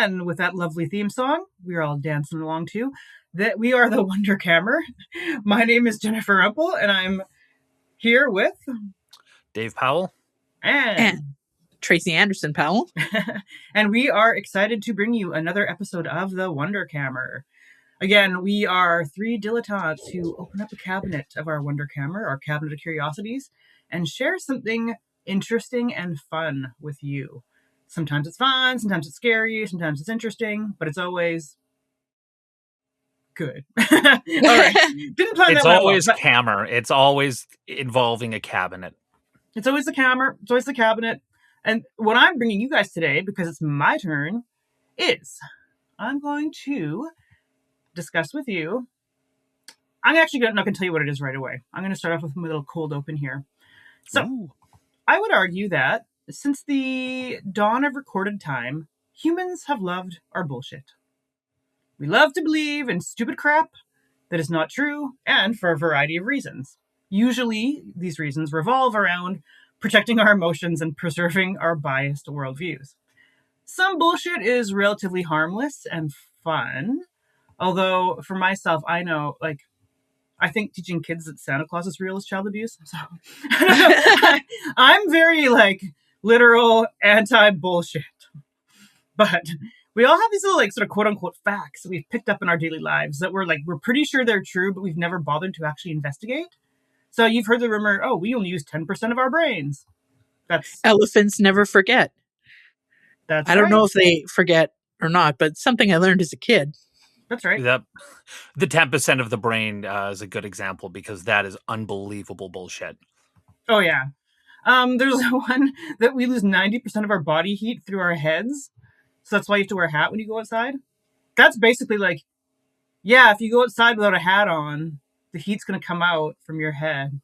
again with that lovely theme song we're all dancing along to, that we are the Wonderkamer. My name is Jennifer Rumpel, and I'm here with Dave Powell and Tracy Anderson Powell. and we are excited to bring you another episode of the Wonderkamer. Again, we are three dilettantes who open up a cabinet of our Wonderkamer, our cabinet of curiosities, and share something interesting and fun with you. Sometimes it's fun, sometimes it's scary, sometimes it's interesting, but it's always good. All right. Didn't plan It's that always well, Kamer. It's always involving a cabinet. It's always the Kamer. It's always the cabinet. And what I'm bringing you guys today, because it's my turn, is I'm going to discuss with you. I'm actually not going to tell you what it is right away. I'm going to start off with a little cold open here. So, Ooh. I would argue that since the dawn of recorded time, humans have loved our bullshit. We love to believe in stupid crap that is not true, and for a variety of reasons. Usually, these reasons revolve around protecting our emotions and preserving our biased worldviews. Some bullshit is relatively harmless and fun, although for myself, I know, I think teaching kids that Santa Claus is real is child abuse. So I'm very literal anti-bullshit. But we all have these little sort of quote unquote facts that we've picked up in our daily lives that we're pretty sure they're true, but we've never bothered to actually investigate. So you've heard the rumor, oh, we only use 10% of our brains. That's Elephants never forget. That's I don't right. know if they forget or not, but something I learned as a kid. That's right. The 10% of the brain is a good example because that is unbelievable bullshit. Oh, yeah. There's one that we lose 90% of our body heat through our heads. So that's why you have to wear a hat when you go outside. That's basically if you go outside without a hat on, the heat's going to come out from your head.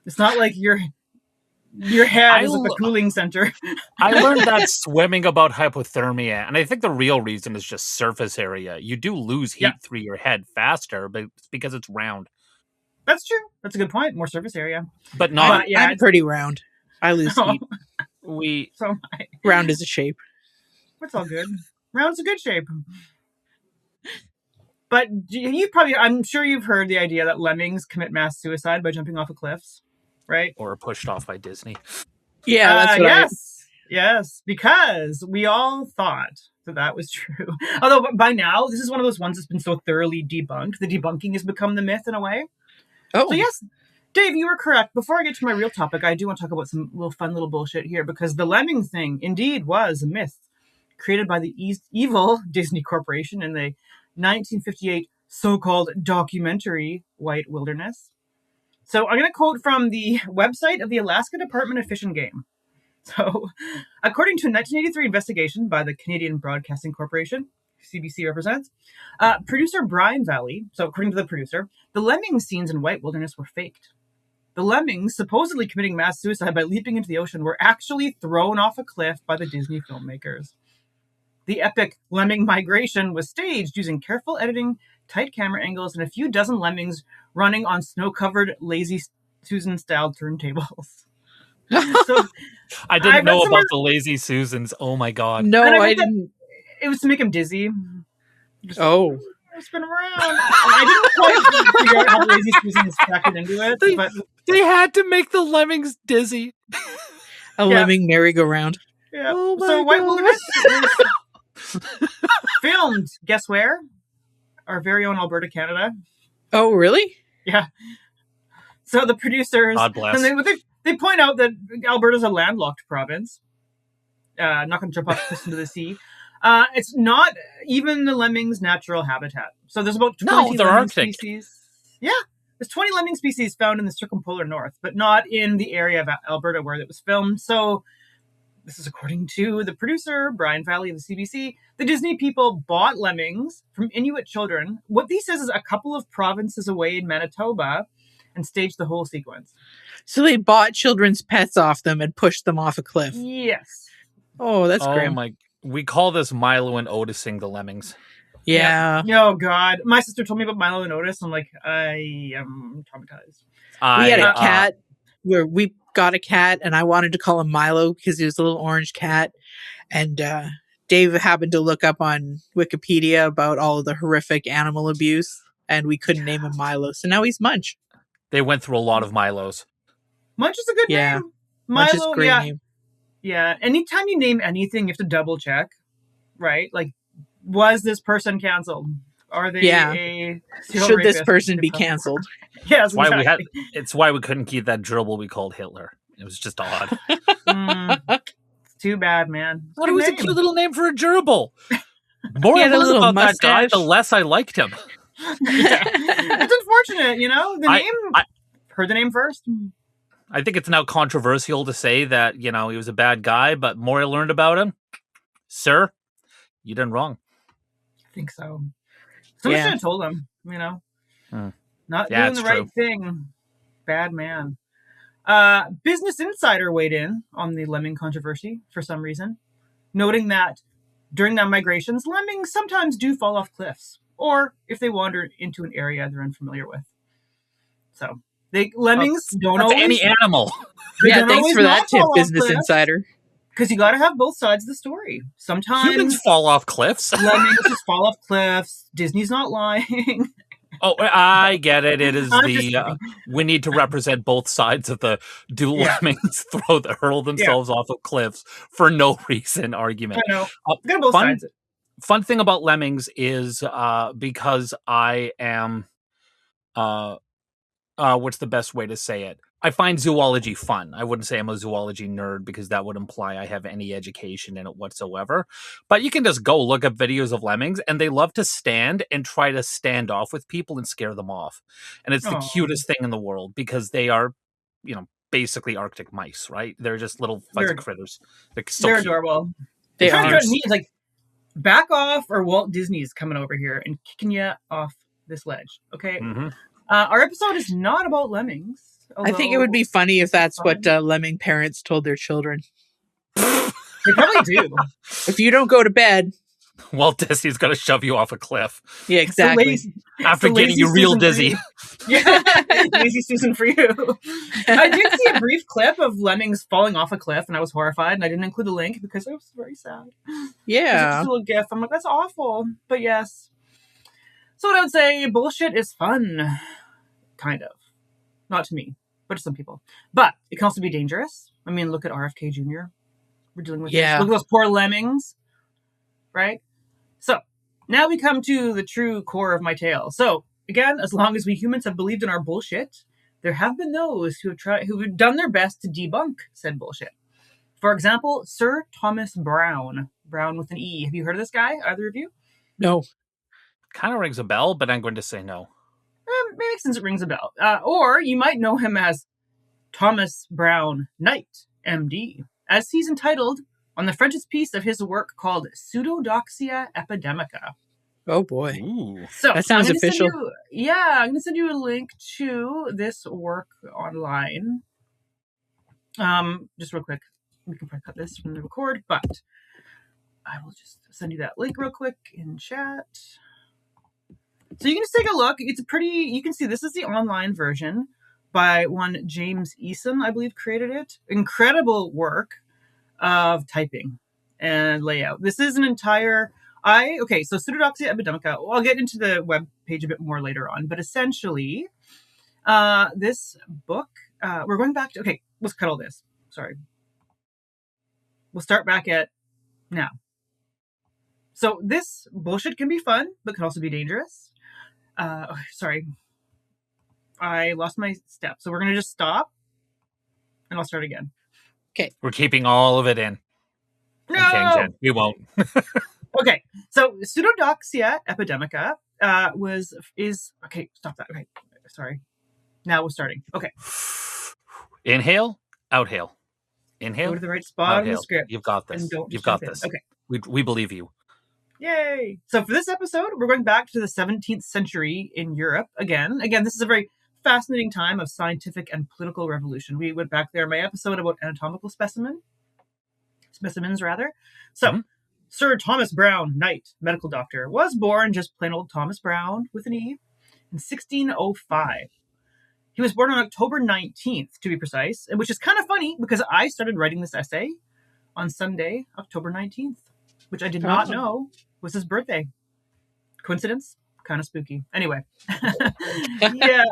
It's not like your head is the cooling center. I learned that swimming about hypothermia, and I think the real reason is just surface area. You do lose heat through your head faster, but it's because it's round. That's true. That's a good point. More surface area. But not... I'm pretty round. I lose heat. So am I. Round is a shape. It's all good. Round's a good shape. But I'm sure you've heard the idea that lemmings commit mass suicide by jumping off of cliffs, right? Or pushed off by Disney. Yeah, that's what Yes, because we all thought that was true. Although by now, this is one of those ones that's been so thoroughly debunked. The debunking has become the myth in a way. Oh. So yes, Dave, you were correct. Before I get to my real topic, I do want to talk about some fun little bullshit here, because the lemming thing indeed was a myth created by the evil Disney Corporation in the 1958 so-called documentary White Wilderness. So I'm going to quote from the website of the Alaska Department of Fish and Game. So, according to a 1983 investigation by the Canadian Broadcasting Corporation, CBC represents, producer Brian Valley, so according to the producer, the lemming scenes in White Wilderness were faked. The lemmings, supposedly committing mass suicide by leaping into the ocean, were actually thrown off a cliff by the Disney filmmakers. The epic lemming migration was staged using careful editing, tight camera angles, and a few dozen lemmings running on snow-covered Lazy Susan-style turntables. So, I didn't know about the Lazy Susans. Oh my god. No, I didn't. It was to make him dizzy. Spin around. I didn't quite figure out how the Lazy Susans factored into it, but they had to make the lemmings dizzy. A lemming merry-go-round. Yeah. Oh so White Wilderness was filmed, guess where? Our very own Alberta, Canada. Oh, really? Yeah. So the producers, God bless. And they point out that Alberta's a landlocked province. Not going to jump off into the sea. It's not even the lemming's natural habitat. So there's about 20 lemming species. Yeah, there's 20 lemming species found in the circumpolar north, but not in the area of Alberta where it was filmed. So this is according to the producer, Brian Valley of the CBC. The Disney people bought lemmings from Inuit children. What he says is a couple of provinces away in Manitoba, and staged the whole sequence. So they bought children's pets off them and pushed them off a cliff. Yes. Oh, that's grim. We call this Milo and Otising the lemmings. Yeah. Oh, God. My sister told me about Milo and Otis. I'm like, I am traumatized. We had a cat where we got a cat, and I wanted to call him Milo because he was a little orange cat. And Dave happened to look up on Wikipedia about all of the horrific animal abuse, and we couldn't name him Milo, so now he's Munch. They went through a lot of Milos. Munch is a good Yeah. name. Munch is a Milo, great yeah. name. Yeah. Anytime you name anything, you have to double check, right? Like, was this person canceled? Are they a serial Should this rapist? person be canceled? Yes, It's why exactly. it's why we couldn't keep that gerbil we called Hitler. It was just odd. It's too bad, man. But it was a cute little name for a gerbil. The more He I had a learned little about that guy, the mustache. less I liked him. It's unfortunate, you know? The name, heard the name first. I think it's now controversial to say that, he was a bad guy, but more I learned about him, sir, you done wrong. I think so. Someone should have told him, Not doing the right thing. Bad man. Business Insider weighed in on the lemming controversy for some reason, noting that during their migrations, lemmings sometimes do fall off cliffs, or if they wander into an area they're unfamiliar with. So, lemmings don't always... any animal. Yeah, thanks for that tip, Business Insider. Because you got to have both sides of the story. Sometimes humans fall off cliffs. Lemmings just fall off cliffs. Disney's not lying. Oh, I get it. It is we need to represent both sides of the lemmings hurl themselves off of cliffs for no reason argument. I know. Got both sides. Fun thing about lemmings is because I am what's the best way to say it? I find zoology fun. I wouldn't say I'm a zoology nerd because that would imply I have any education in it whatsoever. But you can just go look up videos of lemmings, and they love to stand and try to stand off with people and scare them off. And it's the cutest thing in the world because they are, basically Arctic mice, right? They're just little fuzzy critters. They're adorable. They are. Like, back off, or Walt Disney's coming over here and kicking you off this ledge. Okay. Mm-hmm. Our episode is not about lemmings. I think it would be funny if that's what lemming parents told their children. They probably do. If you don't go to bed, Walt Disney's going to shove you off a cliff. Yeah, exactly. After getting you real dizzy. Yeah, lazy Susan for you. I did see a brief clip of lemmings falling off a cliff, and I was horrified, and I didn't include a link because it was very sad. Yeah. Just a little gif. I'm like, that's awful. But yes. So what I would say, bullshit is fun. Kind of. Not to me, but to some people. But it can also be dangerous. I mean, look at RFK Jr. We're dealing with this. Look at those poor lemmings. Right? So, now we come to the true core of my tale. So, again, as long as we humans have believed in our bullshit, there have been those who have done their best to debunk said bullshit. For example, Sir Thomas Browne. Browne with an E. Have you heard of this guy, either of you? No. Kind of rings a bell, but I'm going to say no. Maybe since it rings a bell. Or you might know him as Thomas Browne Knight, MD, as he's entitled on the frontispiece of his work called Pseudodoxia Epidemica. Oh boy. Ooh. So that sounds official. I'm going to send you a link to this work online. Just real quick. We can probably cut this from the record, but I will just send you that link real quick in chat. So you can just take a look. It's you can see this is the online version by one James Eason, I believe, created it. Incredible work of typing and layout. This is an entire... so Pseudodoxia Epidemica, I'll get into the web page a bit more later on, but essentially, this book, we're going back to... Okay, let's cut all this. Sorry. We'll start back at now. So this bullshit can be fun, but can also be dangerous. Sorry. I lost my step. So we're going to just stop and I'll start again. Okay. We're keeping all of it in. No! We won't. Okay. So Pseudodoxia Epidemica okay, stop that. Okay. Sorry. Now we're starting. Okay. Inhale, outhale. Inhale. Go to the right spot outhale. on the script. You've got this. You've got this. Okay. We believe you. Yay! So for this episode, we're going back to the 17th century in Europe again. This is a very fascinating time of scientific and political revolution. We went back there in my episode about anatomical specimens. So, Sir Thomas Browne, Knight, medical doctor, was born just plain old Thomas Browne with an E in 1605. He was born on October 19th, to be precise, which is kind of funny because I started writing this essay on Sunday, October 19th. which I did not Oh. know was his birthday. Coincidence? Kind of spooky. Anyway. Yeah.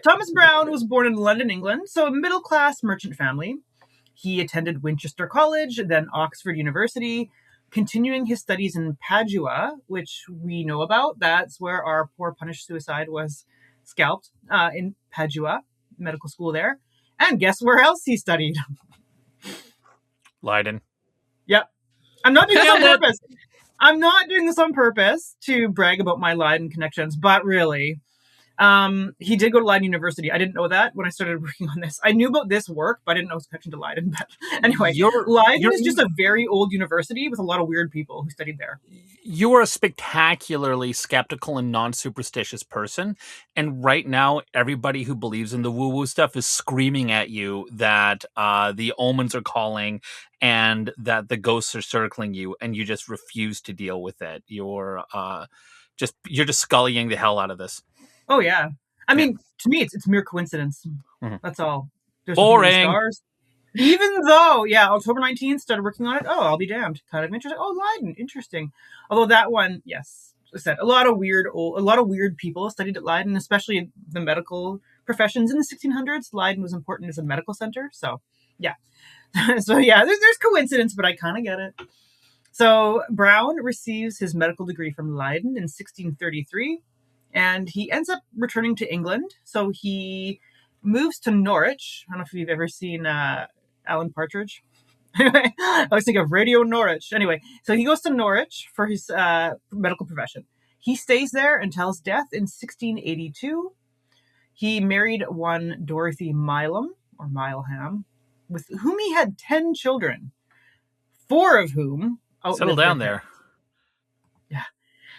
Thomas Browne was born in London, England, so a middle-class merchant family. He attended Winchester College, then Oxford University, continuing his studies in Padua, which we know about. That's where our poor punished suicide was scalped, in Padua, medical school there. And guess where else he studied? Leiden. Yep. I'm not doing this on Found it. purpose. I'm not doing this on purpose to brag about my Leiden connections, but really, he did go to Leiden University. I didn't know that when I started working on this. I knew about this work, but I didn't know his connection to Leiden. But anyway, Leiden is just a very old university with a lot of weird people who studied there. You are a spectacularly skeptical and non-superstitious person. And right now, everybody who believes in the woo-woo stuff is screaming at you that the omens are calling and that the ghosts are circling you, and you just refuse to deal with it. You're just scullying the hell out of this. Oh, yeah. I mean, to me, it's mere coincidence. That's all. There's boring. Stars. Even though, October 19th, started working on it. Oh, I'll be damned. Kind of interesting. Oh, Leiden. Interesting. Although that one, yes, as I said, a lot of weird people studied at Leiden, especially the medical professions in the 1600s. Leiden was important as a medical center. So, yeah. There's coincidence, but I kind of get it. So Browne receives his medical degree from Leiden in 1633, and he ends up returning to England. So he moves to Norwich. I don't know if you've ever seen Alan Partridge. Anyway, I always think of Radio Norwich. Anyway, so he goes to Norwich for his medical profession. He stays there until his death in 1682. He married one Dorothy Mileham, or Mileham, with whom he had 10 children, 4 of whom settle down there. Yeah.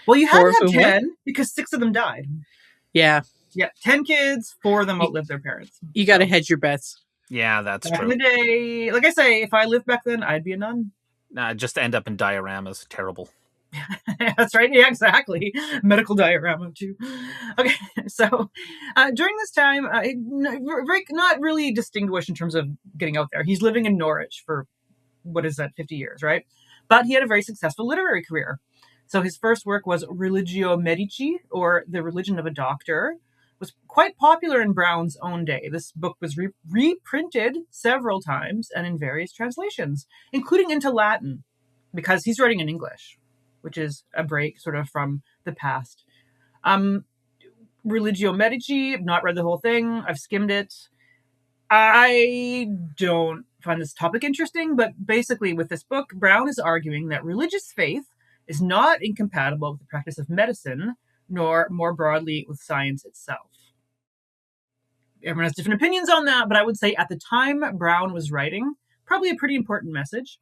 Well, you had to have 10 because 6 of them died. Yeah. Yeah, 10 kids, 4 of them outlived their parents. You got to hedge your bets. Yeah, that's back true. In the day, like I say, if I lived back then, I'd be a nun. Nah, just end up in dioramas. Terrible. That's right. Yeah, exactly. Medical diorama too. Okay, so during this time, not really distinguished in terms of getting out there. He's living in Norwich for, 50 years, right? But he had a very successful literary career. So his first work was Religio Medici, or The Religion of a Doctor, was quite popular in Browne's own day. This book was reprinted several times and in various translations, including into Latin, because he's writing in English, which is a break sort of from the past. Religio Medici, I've not read the whole thing. I've skimmed it. I don't find this topic interesting, but basically with this book, Browne is arguing that religious faith is not incompatible with the practice of medicine, nor more broadly with science itself. Everyone has different opinions on that, but I would say at the time Browne was writing, probably a pretty important message.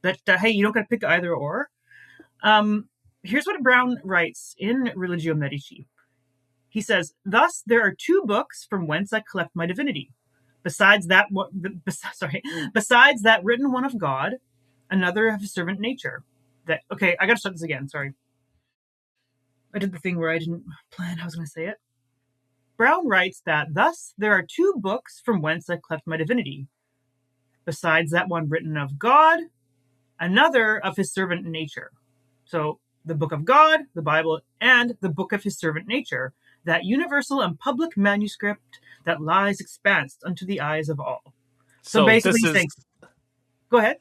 That, hey, you don't got to pick either or. Here's what Browne writes in Religio Medici. He says, "Thus, there are 2 books from whence I collect my divinity. Besides that written one of God, another of his servant nature." Okay, I got to start this again. Sorry. I did the thing where I didn't plan how I was going to say it. Browne writes that, "Thus, there are 2 books from whence I collect my divinity. Besides that one written of God, another of his servant nature." So the book of God, the Bible, and the book of his servant nature, that universal and public manuscript that lies expansed unto the eyes of all. So basically he's saying, go ahead.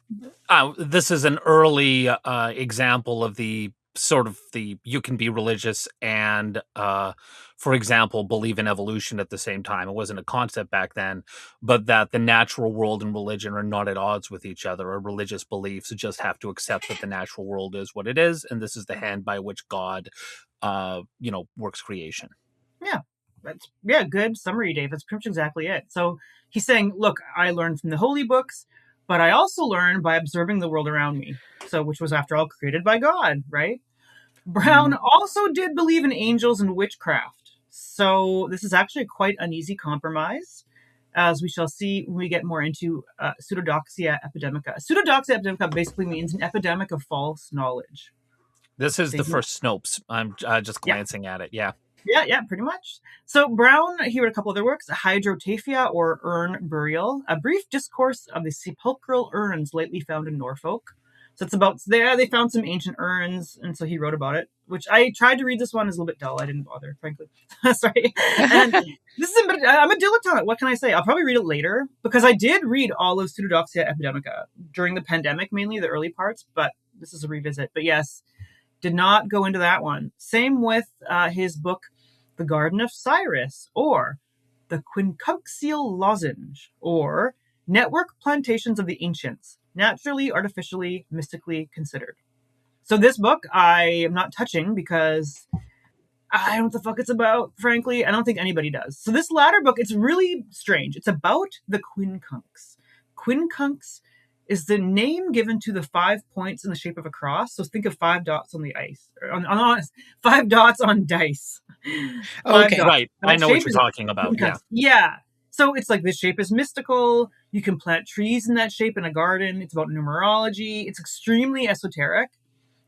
This is an early example of the sort of the you can be religious and for example believe in evolution at the same time. It wasn't a concept back then, but that the natural world and religion are not at odds with each other, or religious beliefs just have to accept that the natural world is what it is, and this is the hand by which God works creation. Good summary, Dave. That's pretty much exactly it. So he's saying, look, I learned from the holy books, but I also learned by observing the world around me. So, which was after all created by God, right? Browne also did believe in angels and witchcraft. So this is actually quite an easy compromise, as we shall see when we get more into Pseudodoxia Epidemica. Pseudodoxia Epidemica basically means an epidemic of false knowledge. This is the first Snopes. I'm just glancing at it. Yeah, pretty much. So Browne, he wrote a couple other works, Hydrotaphia, or Urn Burial, a brief discourse of the sepulchral urns lately found in Norfolk, So it's about they found some ancient urns, and so he wrote about it. Which I tried to read this one, is a little bit dull. I didn't bother, frankly. Sorry. And I'm a dilettante. What can I say? I'll probably read it later because I did read all of Pseudodoxia Epidemica during the pandemic, mainly the early parts. But this is a revisit. But yes, did not go into that one. Same with his book, The Garden of Cyrus, or The Quincunxial Lozenge, or Network Plantations of the Ancients, Naturally, Artificially, Mystically Considered. So this book I am not touching because I don't know what the fuck it's about, frankly. I don't think anybody does. So this latter book, it's really strange. It's about the quincunx. Quincunx is the name given to the 5 points in the shape of a cross. So think of 5 dots on the ice, or on 5 dots on dice. Okay. Right. I know what you're talking about. Yeah. Yeah. So it's like this shape is mystical. You can plant trees in that shape in a garden. It's about numerology. It's extremely esoteric.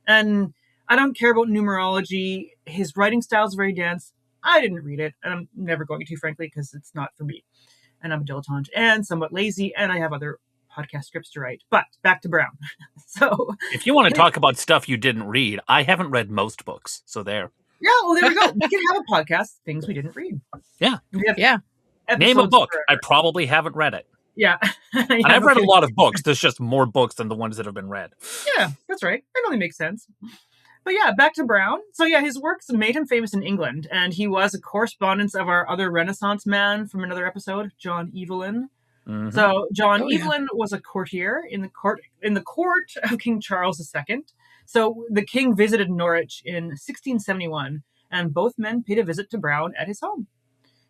And I don't care about numerology. His writing style is very dense. I didn't read it, and I'm never going to, frankly, because it's not for me. And I'm a dilettante and somewhat lazy, and I have other podcast scripts to write. But back to Browne. So if you want to talk about stuff you didn't read, I haven't read most books. So there. Yeah, well, there we go. We can have a podcast, things we didn't read. Yeah. Yeah. Name a book. I probably haven't read it. Yeah. And I've read a lot of books. There's just more books than the ones that have been read. Yeah, that's right. That only makes sense. But yeah, back to Browne. So yeah, his works made him famous in England, and he was a correspondent of our other Renaissance man from another episode, John Evelyn. Mm-hmm. So John Evelyn was a courtier in the court of King Charles II. So the king visited Norwich in 1671, and both men paid a visit to Browne at his home.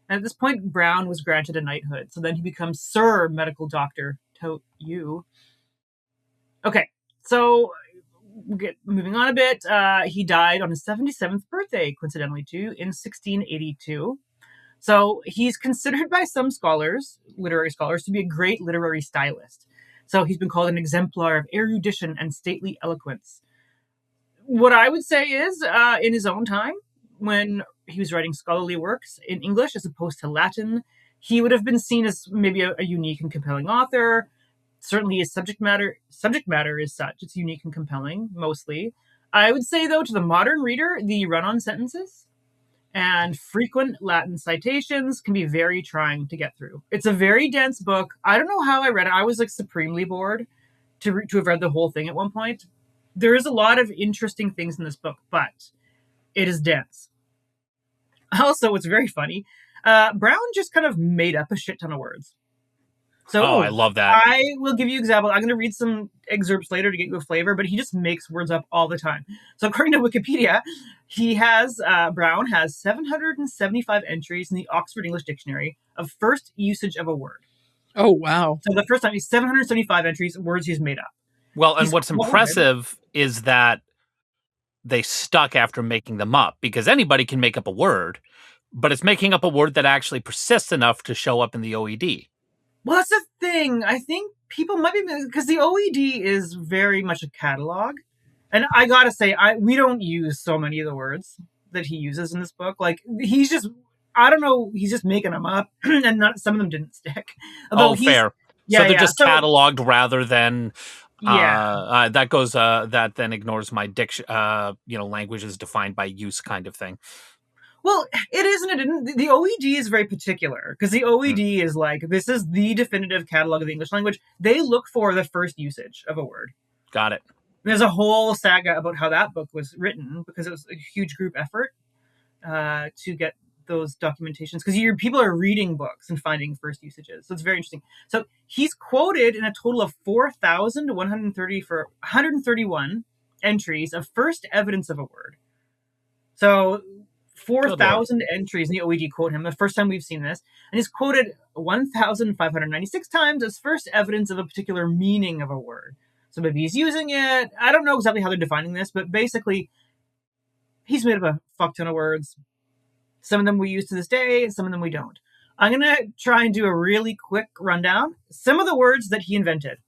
And at this point, Browne was granted a knighthood. So then he becomes Sir Medical Doctor to you. Okay, so moving on a bit. He died on his 77th birthday, coincidentally, too, in 1682. So he's considered by some scholars, literary scholars, to be a great literary stylist. So he's been called an exemplar of erudition and stately eloquence. What I would say is, in his own time, when he was writing scholarly works in English as opposed to Latin, he would have been seen as maybe a unique and compelling author. Certainly his subject matter is such. It's unique and compelling, mostly. I would say, though, to the modern reader, the run-on sentences and frequent Latin citations can be very trying to get through. It's a very dense book. I don't know how I read it. I was supremely bored to have read the whole thing at one point. There is a lot of interesting things in this book, but it is dense. Also, it's very funny. Browne just kind of made up a shit ton of words. So I love that. I will give you examples. I'm going to read some excerpts later to get you a flavor, but he just makes words up all the time. So according to Wikipedia, Browne has 775 entries in the Oxford English Dictionary of first usage of a word. Oh, wow. So the first time, he's 775 entries, words he's made up. Well, and what's impressive is that they stuck after making them up, because anybody can make up a word, but it's making up a word that actually persists enough to show up in the OED. Well, that's the thing. I think people might be, because the OED is very much a catalog. And I gotta say, we don't use so many of the words that he uses in this book. Like, he's just, I don't know, he's just making them up, and some of them didn't stick. Although fair. Yeah, so they're just cataloged rather than... that then ignores my diction, language is defined by use kind of thing. Well, it isn't. The OED is very particular, because the OED is like, this is the definitive catalog of the English language. They look for the first usage of a word. Got it. There's a whole saga about how that book was written, because it was a huge group effort to get those documentations, because people are reading books and finding first usages. So it's very interesting. So he's quoted in a total of 131 entries of first evidence of a word. So 4,000 entries in the OED quote him, the first time we've seen this. And he's quoted 1,596 times as first evidence of a particular meaning of a word. So maybe he's using it. I don't know exactly how they're defining this, but basically he's made up a fuck ton of words. Some of them we use to this day, and some of them we don't. I'm going to try and do a really quick rundown. Some of the words that he invented: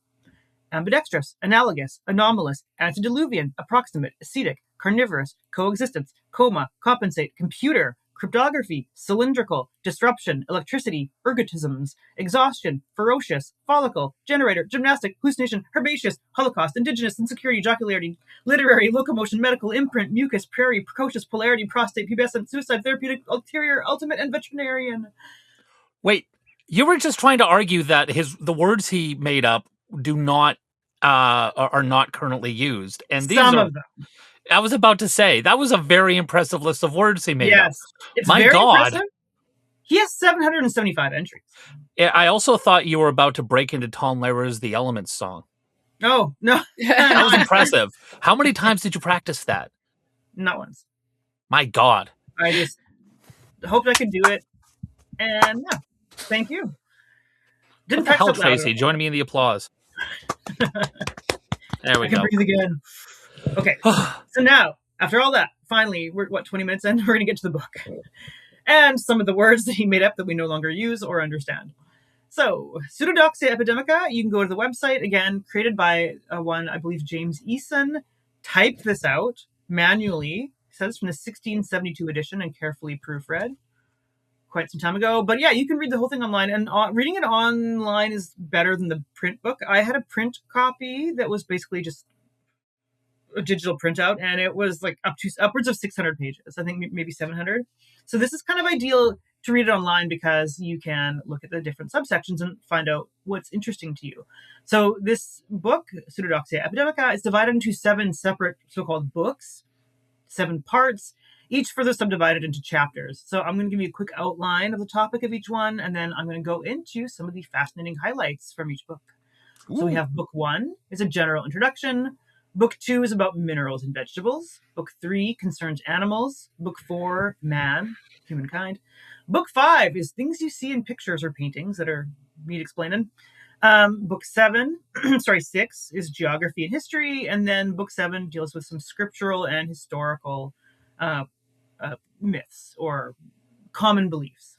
ambidextrous, analogous, anomalous, antediluvian, approximate, ascetic, carnivorous, coexistence, coma, compensate, computer, cryptography, cylindrical, disruption, electricity, ergotisms, exhaustion, ferocious, follicle, generator, gymnastic, hallucination, herbaceous, holocaust, indigenous, insecurity, jocularity, literary, locomotion, medical, imprint, mucus, prairie, precocious, polarity, prostate, pubescent, suicide, therapeutic, ulterior, ultimate, and veterinarian. Wait, you were just trying to argue that the words he made up do not are not currently used, and these Some are. of them. I was about to say that was a very impressive list of words he made up. Yes. It's My very God. impressive. He has 775 entries. I also thought you were about to break into Tom Lehrer's The Elements song. Oh, no. That was impressive. How many times did you practice that? Not once. My God. I just hoped I could do it. And yeah, thank you. Didn't What the hell, practice out loud. Tracy? Join me in the applause. There we I can go. breathe again. Okay. So now, after all that, finally, we're 20 minutes in, we're going to get to the book. And some of the words that he made up that we no longer use or understand. So, Pseudodoxia Epidemica, you can go to the website, again, created by one, I believe, James Eason. Typed this out manually. It says from the 1672 edition and carefully proofread quite some time ago. But yeah, you can read the whole thing online, and reading it online is better than the print book. I had a print copy that was basically just a digital printout, and it was like upwards of 600 pages. I think maybe 700. So this is kind of ideal to read it online because you can look at the different subsections and find out what's interesting to you. So this book, Pseudodoxia Epidemica, is divided into 7 separate so-called books, 7 parts, each further subdivided into chapters. So I'm going to give you a quick outline of the topic of each one, and then I'm going to go into some of the fascinating highlights from each book. Ooh. So we have book 1 is a general introduction. Book 2 is about minerals and vegetables. Book 3 concerns animals. Book 4, man, humankind. Book 5 is things you see in pictures or paintings that are need explaining. Book 6 is geography and history. And then book 7 deals with some scriptural and historical myths or common beliefs.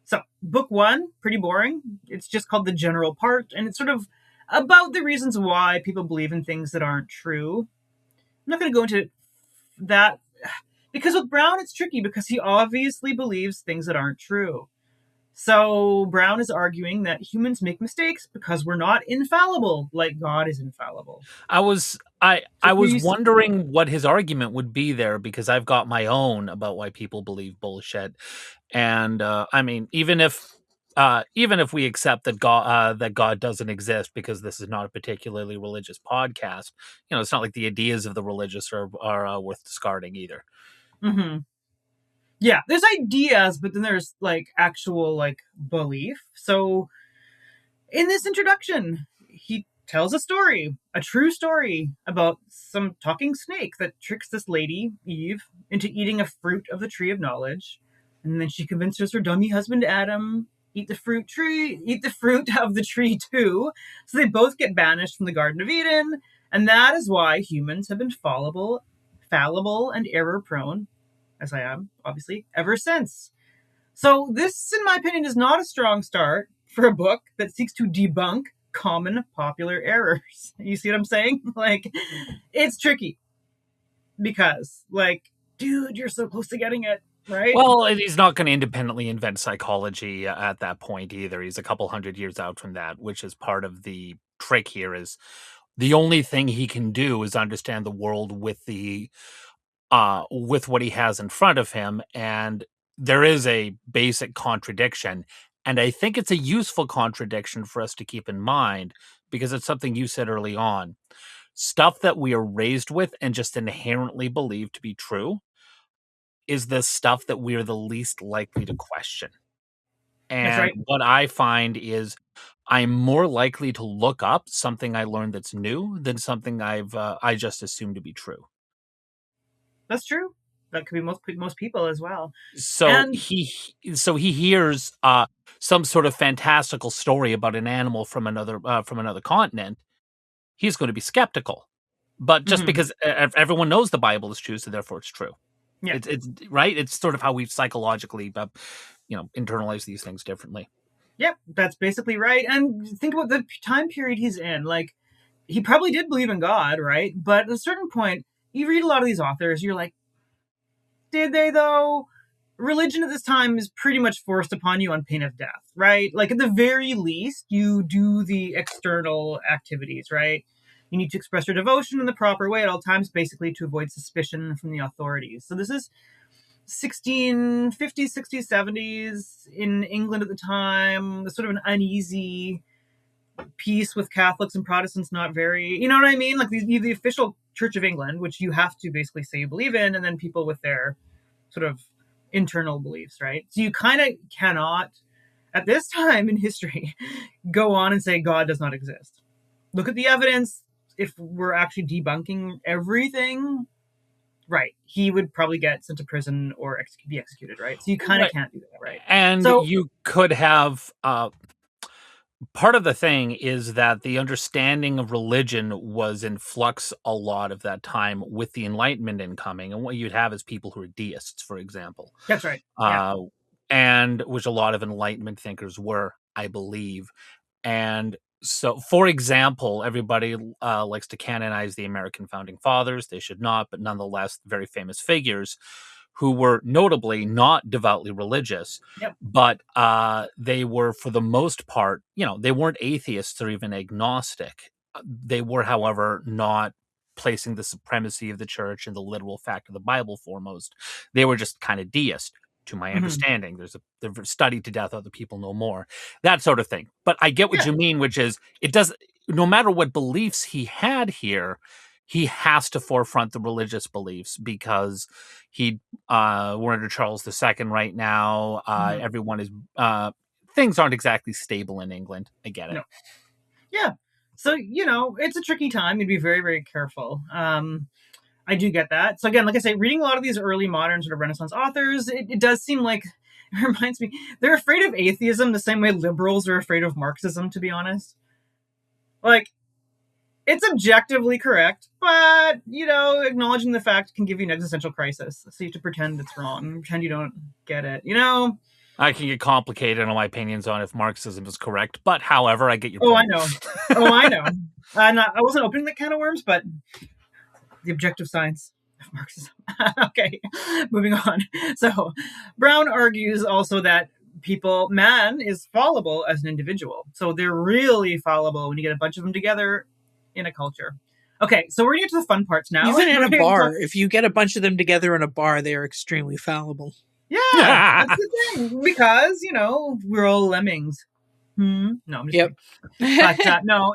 So book 1, pretty boring. It's just called the general part. And it's sort of about the reasons why people believe in things that aren't true. I'm not going to go into that because with Browne, it's tricky because he obviously believes things that aren't true. So Browne is arguing that humans make mistakes because we're not infallible, like God is infallible. I was wondering what his argument would be there because I've got my own about why people believe bullshit. And I mean, even if we accept that God doesn't exist because this is not a particularly religious podcast, it's not like the ideas of the religious are worth discarding either. Mm-hmm. Yeah, there's ideas, but then there's like actual like belief. So in this introduction, he tells a true story about some talking snake that tricks this lady, Eve, into eating a fruit of the tree of knowledge. And then she convinces her dummy husband, Adam, eat the fruit of the tree too. So they both get banished from the Garden of Eden. And that is why humans have been fallible and error prone, as I am, obviously, ever since. So this, in my opinion, is not a strong start for a book that seeks to debunk common popular errors. You see what I'm saying? Like, it's tricky. Because, like, dude, you're so close to getting it, right? Well, he's not going to independently invent psychology at that point either. He's a couple hundred years out from that, which is part of the trick here is the only thing he can do is understand the world with what he has in front of him. And there is a basic contradiction. And I think it's a useful contradiction for us to keep in mind because it's something you said early on. Stuff that we are raised with and just inherently believe to be true is the stuff that we are the least likely to question. And That's right. What I find is I'm more likely to look up something I learned that's new than something I just assumed to be true. That's true. That could be most people as well. So he hears some sort of fantastical story about an animal from another continent. He's going to be skeptical, but just because everyone knows the Bible is true, so therefore it's true. Yeah. It's right. It's sort of how we psychologically, internalize these things differently. Yep, that's basically right. And think about the time period he's in. Like, he probably did believe in God, right? But at a certain point, you read a lot of these authors, you're like, did they though? religion at this time is pretty much forced upon you on pain of death, right? Like, at the very least, you do the external activities, right? You need to express your devotion in the proper way at all times, basically to avoid suspicion from the authorities. So this is 1650s, 60s, 70s in England at the time, sort of an uneasy peace with Catholics and Protestants, not very, you know what I mean? Like, the official Church of England, which you have to basically say you believe in, and then people with their sort of internal beliefs, right? So you kind of cannot, at this time in history, go on and say God does not exist. Look at the evidence. If we're actually debunking everything, right, he would probably get sent to prison or be executed, right? So you kind of can't do that, right? And so you could have part of the thing is that the understanding of religion was in flux a lot of that time with the Enlightenment incoming. And what you'd have is people who are deists, for example. That's right. Yeah. And which a lot of Enlightenment thinkers were, I believe. And so, for example, everybody likes to canonize the American founding fathers. They should not, but nonetheless, very famous figures who were notably not devoutly religious, Yep. but they were, for the most part, they weren't atheists or even agnostic. They were, however, not placing the supremacy of the church and the literal fact of the Bible foremost. They were just kind of deist. To my understanding, they've studied to death, other people know more, that sort of thing. But I get what you mean, which is no matter what beliefs he had here, he has to forefront the religious beliefs because we're under Charles II right now. Everyone is, things aren't exactly stable in England. I get it. No. Yeah. So, it's a tricky time. You'd be very, very careful. I do get that. So again, like I say, reading a lot of these early modern sort of Renaissance authors, it does seem like, it reminds me, they're afraid of atheism the same way liberals are afraid of Marxism, to be honest. Like, it's objectively correct, but, acknowledging the fact can give you an existential crisis. So you have to pretend it's wrong, pretend you don't get it, I can get complicated on my opinions on if Marxism is correct, but however, I get your point. Oh, I know. I wasn't opening that can of worms, but the objective science of Marxism. Okay, moving on. So, Browne argues also that man is fallible as an individual. So they're really fallible when you get a bunch of them together in a culture. Okay, so we're going to get to the fun parts now. Even in a bar, if you get a bunch of them together in a bar, they are extremely fallible. Yeah, that's the thing. Because, we're all lemmings. No, I'm just kidding. But no,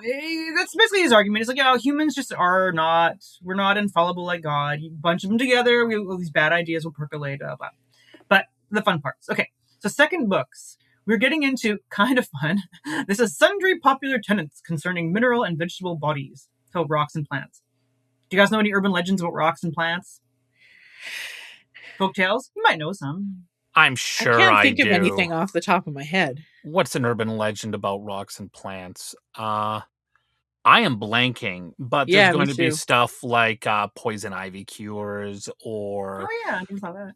that's basically his argument. It's like, humans just we're not infallible like God. You bunch them together, all these bad ideas will percolate. Blah, blah. But the fun parts. Okay, so second books. We're getting into kind of fun. This is sundry popular tenets concerning mineral and vegetable bodies. So rocks and plants. Do you guys know any urban legends about rocks and plants? Folktales? You might know some. I'm sure I can't think of anything off the top of my head. What's an urban legend about rocks and plants? I am blanking, but there's going to be stuff like poison ivy cures or... Oh yeah, I never thought that.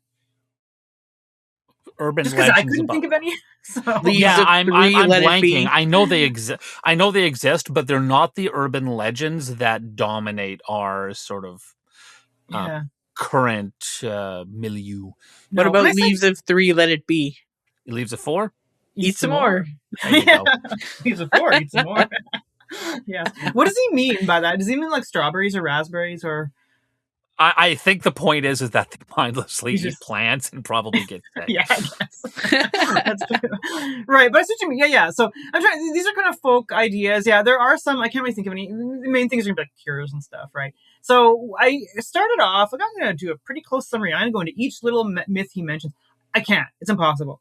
Urban just legends. I couldn't think of any. So. I'm blanking. I know they exist. I know they exist, but they're not the urban legends that dominate our sort of current milieu. What about Leaves of 3, Let It Be? Leaves of 4? Eat some more. Leaves of 4, eat some more. Yeah. What does he mean by that? Does he mean like strawberries or raspberries or... I think the point is that they mindlessly eat plants and probably get sick. Yeah, I guess. That's true. Right, but I see what you mean. Yeah. So I'm trying. These are kind of folk ideas. Yeah, there are some. I can't really think of any. The main things are like cures and stuff, right? So I started off. Like, I'm going to do a pretty close summary. I'm going to go into each little myth he mentions. I can't. It's impossible.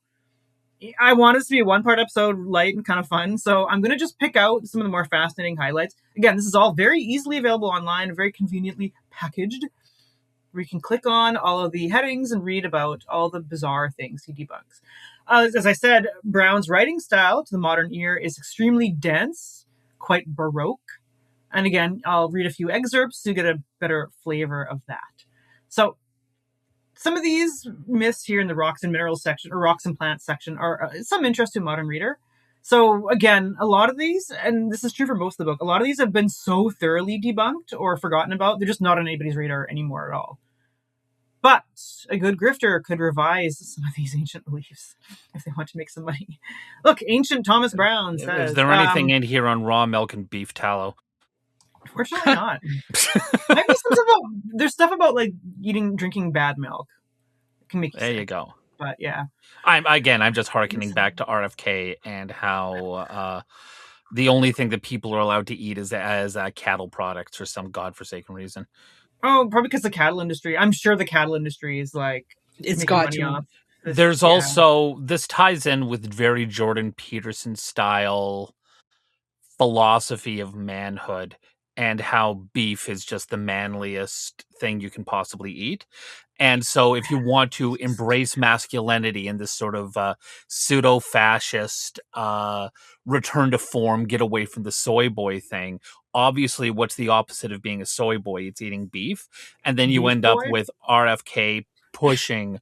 I want this to be a one-part episode, light and kind of fun. So I'm going to just pick out some of the more fascinating highlights. Again, this is all very easily available online, very conveniently packaged, where you can click on all of the headings and read about all the bizarre things he debunks. As I said, Browne's writing style to the modern ear is extremely dense, quite baroque. And again, I'll read a few excerpts to get a better flavor of that. So some of these myths here in the rocks and minerals section, or rocks and plants section, are some interest to a modern reader. So again, a lot of these, and this is true for most of the book, a lot of these have been so thoroughly debunked or forgotten about, they're just not on anybody's radar anymore at all. But a good grifter could revise some of these ancient beliefs if they want to make some money. Look, ancient Thomas Browne Is says, there anything in here on raw milk and beef tallow? fortunately not. Might be some stuff about, there's stuff about like drinking bad milk. It can make you There sick. you go. But yeah. I'm just hearkening back to RFK and how the only thing that people are allowed to eat is as cattle products for some godforsaken reason. Oh, probably because the cattle industry. I'm sure the cattle industry is like It's making got money to. off. There's also, this ties in with very Jordan Peterson style philosophy of manhood and how beef is just the manliest thing you can possibly eat. And so if you want to embrace masculinity in this sort of pseudo-fascist return to form, get away from the soy boy thing, obviously what's the opposite of being a soy boy? It's eating beef. And then you Beef end up boy? with RFK pushing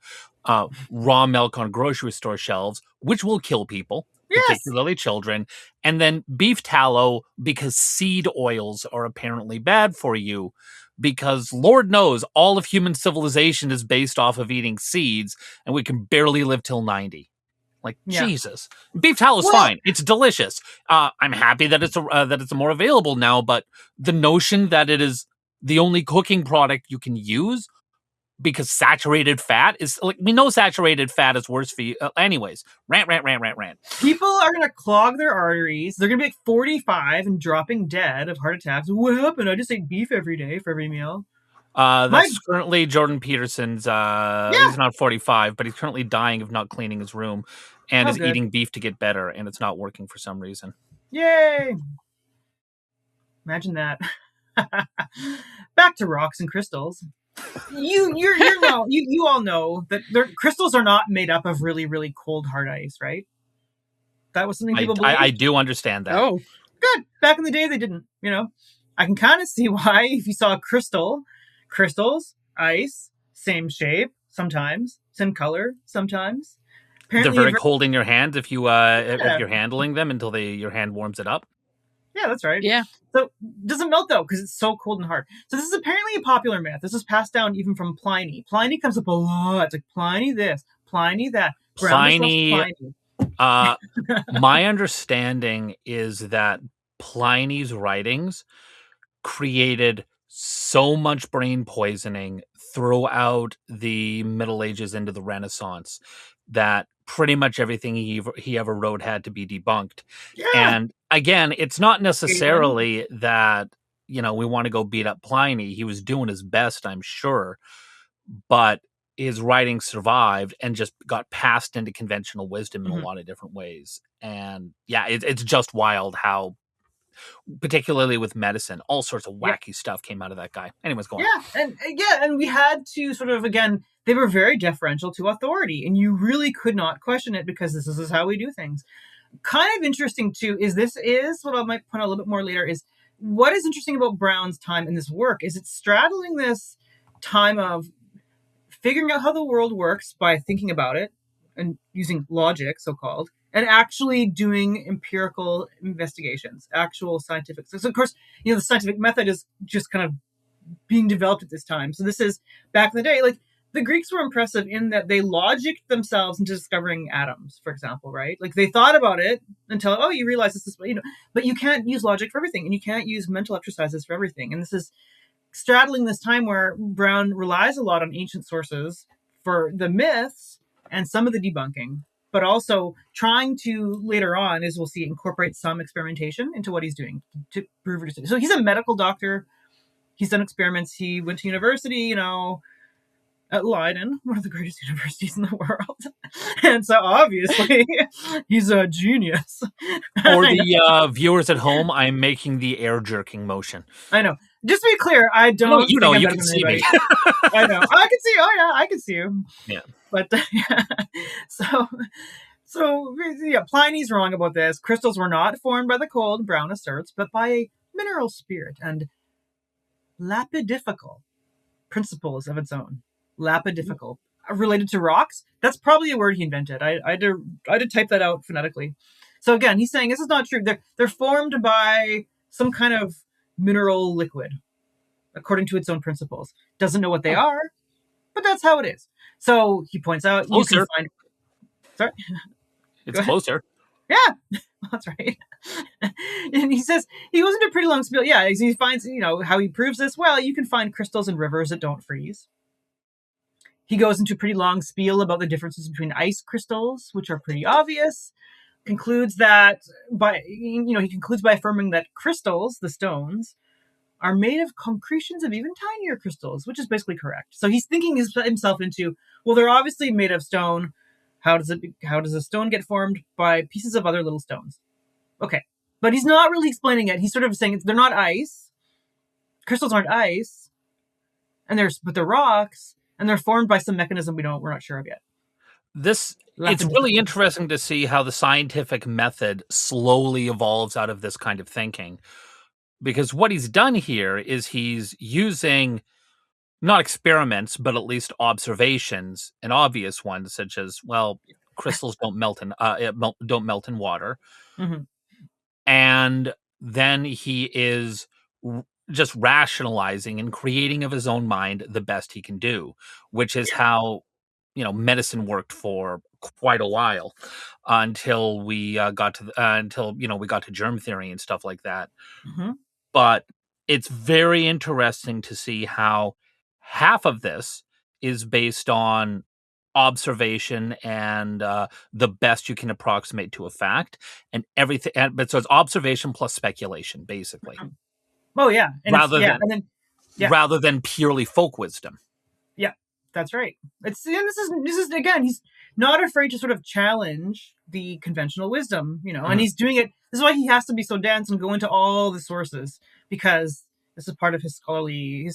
raw milk on grocery store shelves, which will kill people, Yes. particularly children, and then beef tallow because seed oils are apparently bad for you, because Lord knows all of human civilization is based off of eating seeds, and we can barely live till 90. Like, Yeah. Jesus. Beef tallow is fine. It's delicious. I'm happy that it's more available now, but the notion that it is the only cooking product you can use because saturated fat is, like, we know saturated fat is worse for you. Anyways, rant. People are going to clog their arteries. They're going to be like 45 and dropping dead of heart attacks. What happened? I just ate beef every day for every meal. That's currently Jordan Peterson's. He's not 45, but he's currently dying of not cleaning his room and is eating beef to get better, and it's not working for some reason. Yay! Imagine that. Back to rocks and crystals. You all know that crystals are not made up of really, really cold hard ice, right? That was something people believed. I do understand that. Oh, good. Back in the day, they didn't. I can kind of see why. If you saw a crystals, ice, same shape sometimes, same color sometimes. Apparently, they're very cold in your hand if you're handling them until your hand warms it up. Yeah, that's right. yeah. So it doesn't melt though because it's so cold and hard. So this is apparently a popular myth. This is passed down even from Pliny. Pliny comes up a lot. It's like Pliny this, Pliny that. Pliny. My understanding is that Pliny's writings created so much brain poisoning throughout the Middle Ages into the Renaissance that pretty much everything he ever wrote had to be debunked. Yeah. And again, it's not necessarily that, we want to go beat up Pliny. He was doing his best, I'm sure, but his writing survived and just got passed into conventional wisdom in a lot of different ways. And yeah, it's just wild how, particularly with medicine, all sorts of wacky stuff came out of that guy. Anyways, go on. And we had to sort of, again, they were very deferential to authority, and you really could not question it because this is how we do things. Kind of interesting too is what I might point out a little bit more later is what is interesting about Browne's time in this work is it's straddling this time of figuring out how the world works by thinking about it and using logic, so-called, and actually doing empirical investigations, actual scientific. So of course, the scientific method is just kind of being developed at this time. So this is back in the day, like the Greeks were impressive in that they logicked themselves into discovering atoms, for example, right? Like they thought about it until, you realize this is, but you can't use logic for everything and you can't use mental exercises for everything. And this is straddling this time where Browne relies a lot on ancient sources for the myths and some of the debunking, but also trying to later on, as we'll see, incorporate some experimentation into what he's doing to prove it. So he's a medical doctor. He's done experiments. He went to university, at Leiden, one of the greatest universities in the world. And so obviously he's a genius. For the viewers at home, I'm making the air jerking motion. I know. Just to be clear, I don't. No, you can see me. I know. I can see. Oh yeah, I can see you. Yeah. But so Pliny's wrong about this. Crystals were not formed by the cold, Browne asserts, but by a mineral spirit and lapidifical principles of its own. Lapidifical. Related to rocks? That's probably a word he invented. I had to type that out phonetically. So again, he's saying this is not true. They're formed by some kind of mineral liquid, according to its own principles. Doesn't know what they are, but that's how it is. So he points out you can Closer. find. Sorry, It's Go ahead. closer. Yeah, that's right. And he says he goes into a pretty long spiel. Yeah, he finds how he proves this. Well, you can find crystals in rivers that don't freeze. He goes into a pretty long spiel about the differences between ice crystals, which are pretty obvious. Concludes that he concludes by affirming that crystals, the stones, are made of concretions of even tinier crystals, which is basically correct. So he's thinking himself into, well, they're obviously made of stone. How does a stone get formed? By pieces of other little stones. Okay, but he's not really explaining it. He's sort of saying they're not ice. Crystals aren't ice, but they're rocks, and they're formed by some mechanism we're not sure of yet. It's really interesting to see how the scientific method slowly evolves out of this kind of thinking. Because what he's done here is he's using not experiments, but at least observations, and obvious ones, such as, well, crystals don't melt in water. Mm-hmm. And then he is just rationalizing and creating of his own mind the best he can do, which is how medicine worked for quite a while until we got to germ theory and stuff like that. Mm-hmm. But it's very interesting to see how half of this is based on observation and the best you can approximate to a fact, and everything. But so it's observation plus speculation, basically. Oh yeah, rather than purely folk wisdom. Yeah, that's right. This is again, he's not afraid to sort of challenge the conventional wisdom, and he's doing it. This is why he has to be so dense and go into all the sources, because this is part of his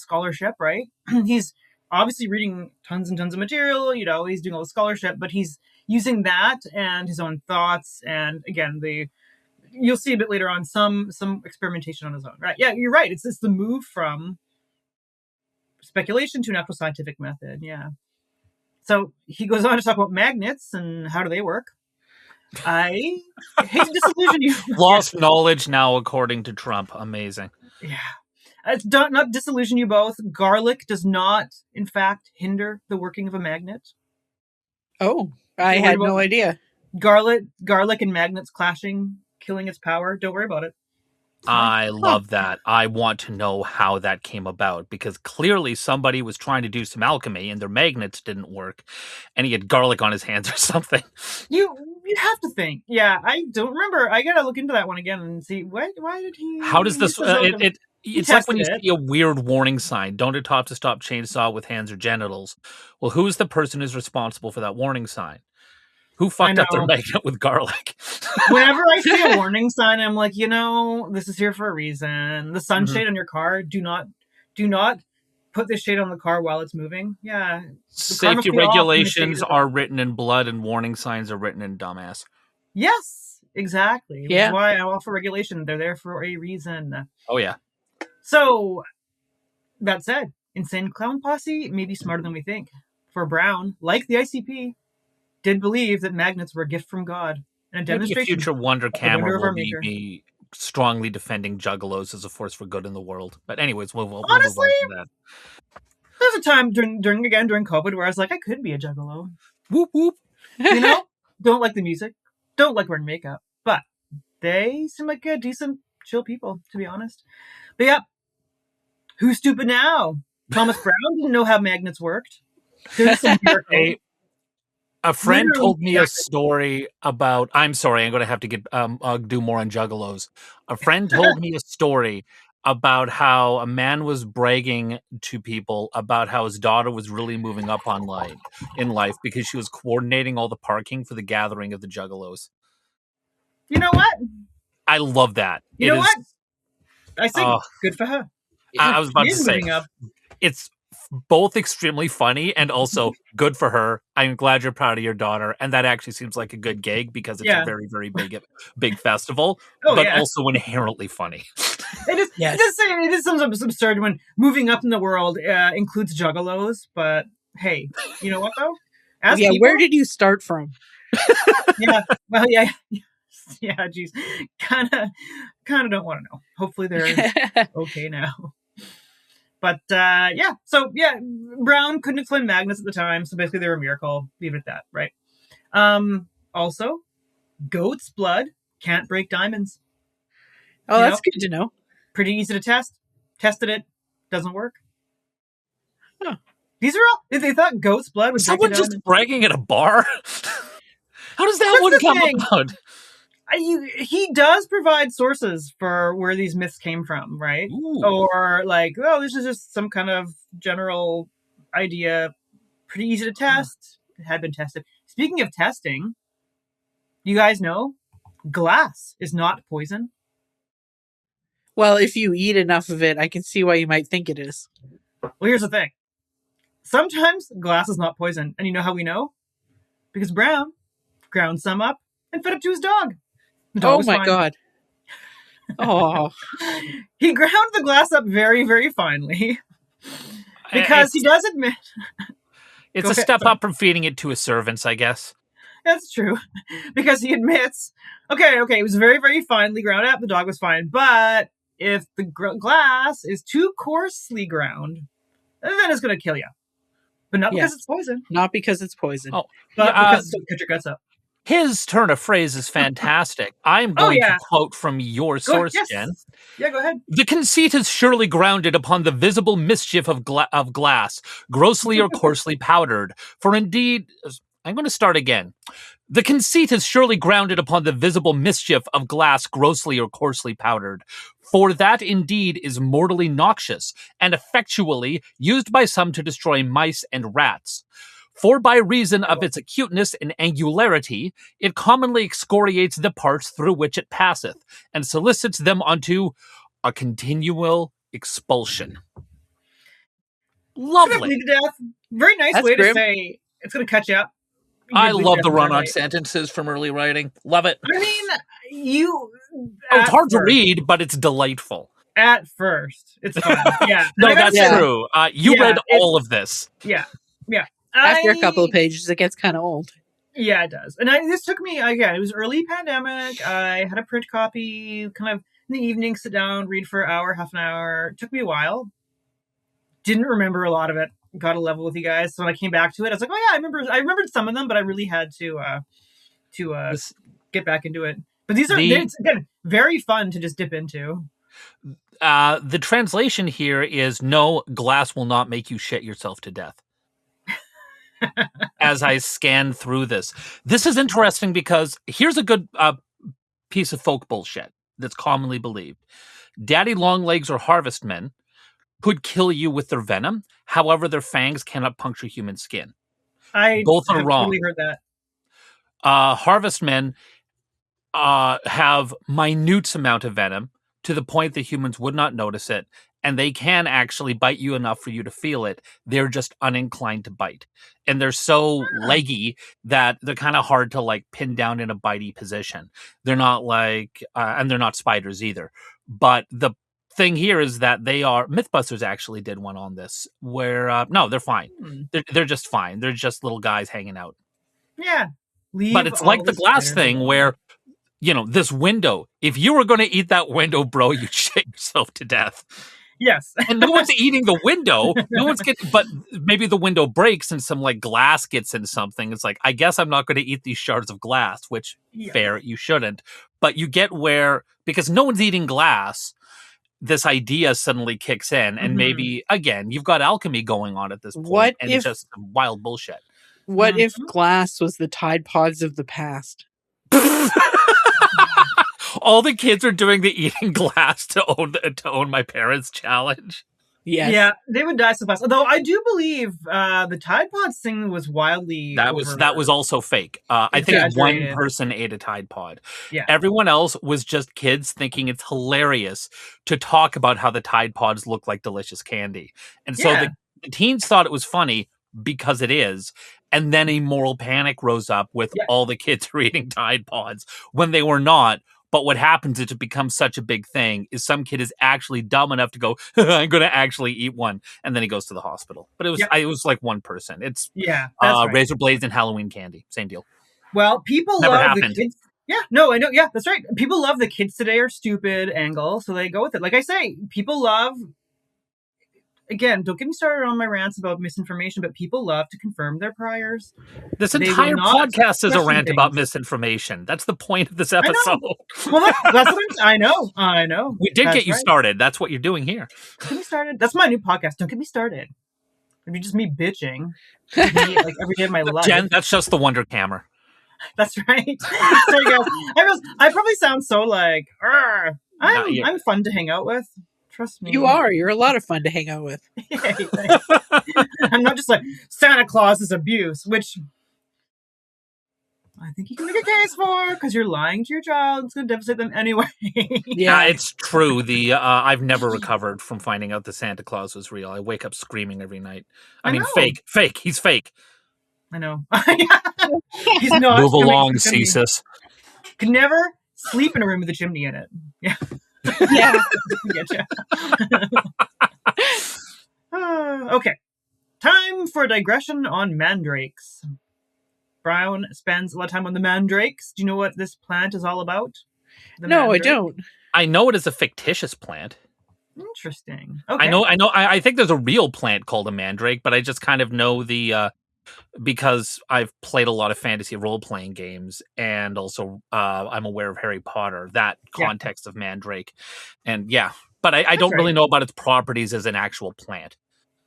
scholarship, right? He's obviously reading tons and tons of material, he's doing all the scholarship, but he's using that and his own thoughts, and again, you'll see a bit later on some experimentation on his own, right? Yeah, you're right. It's the move from speculation to an actual scientific method. Yeah. So he goes on to talk about magnets and how do they work. I hate to disillusion you. Lost knowledge now, according to Trump. Amazing. Yeah. It's not disillusion you both. Garlic does not, in fact, hinder the working of a magnet. Oh, I had no idea. Garlic and magnets clashing, killing its power. Don't worry about it. I love that. I want to know how that came about, because clearly somebody was trying to do some alchemy and their magnets didn't work, and he had garlic on his hands or something. You have to think. Yeah, I don't remember. I gotta look into that one again and see why did he. How does this? It's like when you see a weird warning sign: "Don't attempt to stop chainsaw with hands or genitals." Well, who's the person who's responsible for that warning sign? Who fucked up their magnet with garlic? Whenever I see a warning sign, I'm like, this is here for a reason. The sunshade on your car, do not put this shade on the car while it's moving. Yeah. Safety regulations are written in blood and warning signs are written in dumbass. Yes, exactly. Yeah. Which is why I offer regulation. They're there for a reason. Oh, yeah. So, that said, Insane Clown Posse may be smarter than we think. For Browne, like the ICP, did believe that magnets were a gift from God. And a demonstration. Maybe a future Wonderkamer will be strongly defending juggalos as a force for good in the world. But anyways, we'll move on to that. There's a time during COVID where I was like, I could be a juggalo. Whoop whoop. Don't like the music, don't like wearing makeup, but they seem like a decent, chill people, to be honest. But yeah, who's stupid now? Thomas Browne didn't know how magnets worked. There's some A friend told me a story about. I'm sorry, I'm going to have to do more on juggalos. A friend told me a story about how a man was bragging to people about how his daughter was really moving up in life because she was coordinating all the parking for the gathering of the juggalos. You know what? I love that. You know what? I think good for her. I was about to say, it's both extremely funny and also good for her. I'm glad you're proud of your daughter, and that actually seems like a good gig because it's a very, very big festival, but also inherently funny. It is sometimes absurd when moving up in the world includes juggalos, but hey, you know what though? Where did you start from? Geez, kind of don't want to know. Hopefully they're okay now. But Browne couldn't explain magnets at the time, so basically they were a miracle. Leave it at that, right? Also, goat's blood can't break diamonds. Oh, that's good to know. Pretty easy to test. Tested it. Doesn't work. Huh. These are all. They thought goat's blood was someone just bragging at a bar. How does that one come about? He does provide sources for where these myths came from, right? Ooh. Or like, oh, this is just some kind of general idea. Pretty easy to test. It had been tested. Speaking of testing, you guys know glass is not poison. Well, if you eat enough of it, I can see why you might think it is. Well, here's the thing. Sometimes glass is not poison. And you know how we know? Because Browne ground some up and fed it to his dog. Oh my god. Oh. He ground the glass up very, very finely. Because he does admit... It's a step up from feeding it to his servants, I guess. That's true. Because he admits, okay, it was very, very finely ground up. The dog was fine. But if the glass is too coarsely ground, then it's going to kill you. But not because it's poison. Not because it's poison. Oh, but because it's going to cut your guts up. His turn of phrase is fantastic. I'm going to quote from your source, Jen. Yeah, go ahead. The conceit is surely grounded upon the visible mischief of glass, grossly or coarsely powdered. For indeed, I'm going to start again. The conceit is surely grounded upon the visible mischief of glass, grossly or coarsely powdered. For that indeed is mortally noxious, and effectually used by some to destroy mice and rats. For by reason of its acuteness and angularity, it commonly excoriates the parts through which it passeth, and solicits them unto a continual expulsion. Lovely. To death. Very nice way to say it's going to cut you up. I love the run-on sentences from early writing. Love it. I mean, it's hard to read, but it's delightful. At first. It's fun. Yeah. No, that's true. You read all of this. Yeah. Yeah. After a couple of pages, it gets kind of old. Yeah, it does. And this took me, again, it was early pandemic. I had a print copy, kind of in the evening, sit down, read for an hour, half an hour. It took me a while. Didn't remember a lot of it. Got a level with you guys. So when I came back to it, I was like, oh yeah, I remembered some of them, but I really had to get back into it. But these are, it's, again, very fun to just dip into. The translation here is, no, glass will not make you shit yourself to death. As I scan through this. This is interesting because here's a good piece of folk bullshit that's commonly believed. Daddy longlegs or harvestmen could kill you with their venom. However, their fangs cannot puncture human skin. Both are wrong. Totally heard that. Harvestmen have minute amount of venom to the point that humans would not notice it. And they can actually bite you enough for you to feel it. They're just uninclined to bite. And they're so leggy that they're kind of hard to like pin down in a bitey position. They're not like, and they're not spiders either. But the thing here is that they are, Mythbusters actually did one on this where, no, they're fine. They're just fine. They're just little guys hanging out. Yeah. But it's like the glass thing where, you know, this window, if you were going to eat that window, bro, you'd shit yourself to death. Yes. And no one's eating the window. No one's getting, but maybe the window breaks and some like glass gets in something. It's like, I guess I'm not going to eat these shards of glass, which fair, you shouldn't. But you get where, because no one's eating glass, this idea suddenly kicks in. And maybe, again, you've got alchemy going on at this point. And it's just wild bullshit. What if glass was the Tide Pods of the past? All the kids are doing the eating glass to own my parents' challenge. Yes. Yeah, they would die so fast. Although I do believe the Tide Pods thing was wildly that was also fake. I think one person ate a Tide Pod. Yeah. Everyone else was just kids thinking it's hilarious to talk about how the Tide Pods look like delicious candy. And so the teens thought it was funny because it is. And then a moral panic rose up with all the kids are eating Tide Pods when they were not. But what happens is it becomes such a big thing is some kid is actually dumb enough to go, I'm going to actually eat one. And then he goes to the hospital. But it was like one person. It's razor blades and Halloween candy. Same deal. Well, people love the kids. Yeah, no, I know. Yeah, that's right. People love the kids today are stupid angle. So they go with it. Like I say, people love again, don't get me started on my rants about misinformation, but people love to confirm their priors. This They will entire not podcast is a question rant about things. misinformation. That's the point of this I episode. know. Well, that's what I know. We did That's get you right. started. That's what you're doing here. Don't get me started. That's my new podcast. Don't get me started. It'd be just me bitching. Me, like every day of my life. Jen, that's just the Wonderkamer. That's right. Sorry, guys. I probably sound so like, "Arr." I'm fun to hang out with. Trust me. You are. You're a lot of fun to hang out with. Hey, thanks. I'm not just like Santa Claus is abuse, which I think you can make a case for because you're lying to your child. It's going to devastate them anyway. Yeah. It's true. I've never recovered from finding out that Santa Claus was real. I wake up screaming every night. I mean, know. fake. He's fake. I know. He's not. Move along, Cesus. Could never sleep in a room with a chimney in it. Yeah. Yeah. Okay. Time for a digression on mandrakes. Browne spends a lot of time on the mandrakes. Do you know what this plant is all about? No, I don't. I know it is a fictitious plant. Interesting. Okay. I know. I think there's a real plant called a mandrake, but I just kind of know because I've played a lot of fantasy role-playing games, and also I'm aware of Harry Potter, that context of mandrake. And but I don't really know about its properties as an actual plant.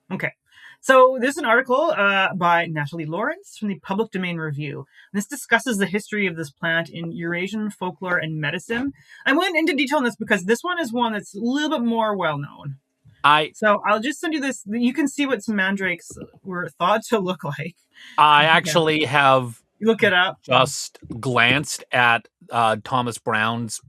Okay. So there's an article by Natalie Lawrence from the Public Domain Review. This discusses the history of this plant in Eurasian folklore and medicine. I went into detail on this because this one is one that's a little bit more well-known. So I'll just send you this. You can see what some mandrakes were thought to look like. I actually have look it up. Just glanced at Thomas Browne's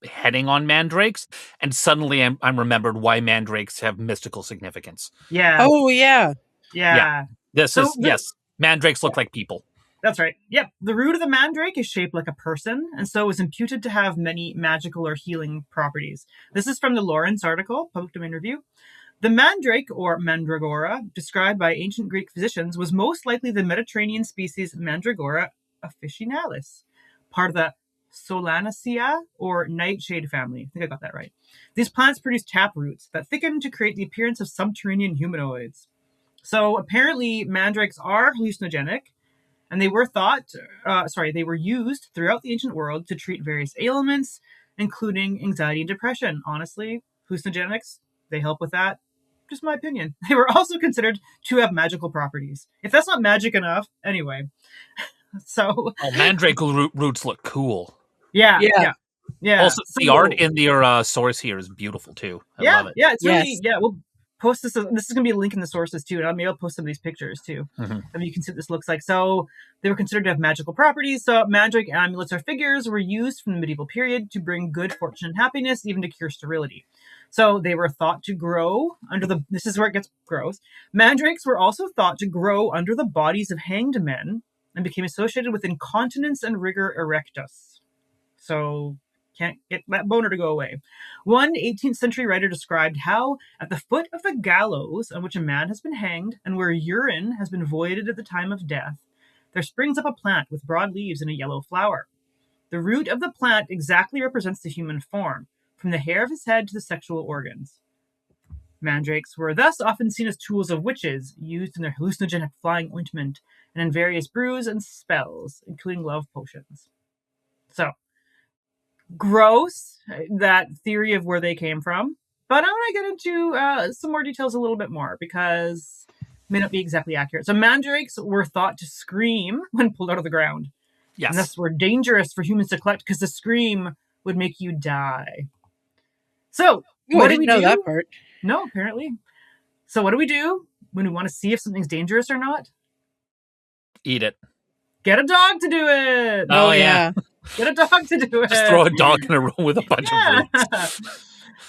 heading on mandrakes, and suddenly I'm remembered why mandrakes have mystical significance. Yeah. Oh, yeah. Yeah. Yes. Mandrakes look like people. That's right. Yep. The root of the mandrake is shaped like a person, and so is imputed to have many magical or healing properties. This is from the Lawrence article, Public Domain Review. The mandrake, or mandragora, described by ancient Greek physicians, was most likely the Mediterranean species Mandragora officinalis, part of the Solanaceae, or nightshade family. I think I got that right. These plants produce tap roots that thicken to create the appearance of subterranean humanoids. So apparently mandrakes are hallucinogenic, and they were used throughout the ancient world to treat various ailments, including anxiety and depression. Honestly, hallucinogenics, they help with that. Just my opinion. They were also considered to have magical properties. If that's not magic enough, anyway. Mandrake roots look cool. Yeah. Also, the art in your source here is beautiful too. I love it. Yeah, it's really, we'll post this. This is going to be a link in the sources too, and maybe I'll post some of these pictures too. Mm-hmm. I mean, you can see what this looks like. So they were considered to have magical properties. So mandrake amulets or figures were used from the medieval period to bring good fortune and happiness, even to cure sterility. So they were thought to grow this is where it gets gross. Mandrakes were also thought to grow under the bodies of hanged men and became associated with incontinence and rigor erectus. So can't get that boner to go away. One 18th century writer described how at the foot of the gallows on which a man has been hanged and where urine has been voided at the time of death, there springs up a plant with broad leaves and a yellow flower. The root of the plant exactly represents the human form, from the hair of his head to the sexual organs. Mandrakes were thus often seen as tools of witches, used in their hallucinogenic flying ointment and in various brews and spells, including love potions. So, gross, that theory of where they came from. But I want to get into some more details a little bit more, because it may not be exactly accurate. So mandrakes were thought to scream when pulled out of the ground. Yes. And thus were dangerous for humans to collect, because the scream would make you die. So, I didn't know that part. No, apparently. So what do we do when we want to see if something's dangerous or not? Eat it. Get a dog to do it. Oh, yeah. Get a dog to do it. Just throw a dog in a room with a bunch of roots.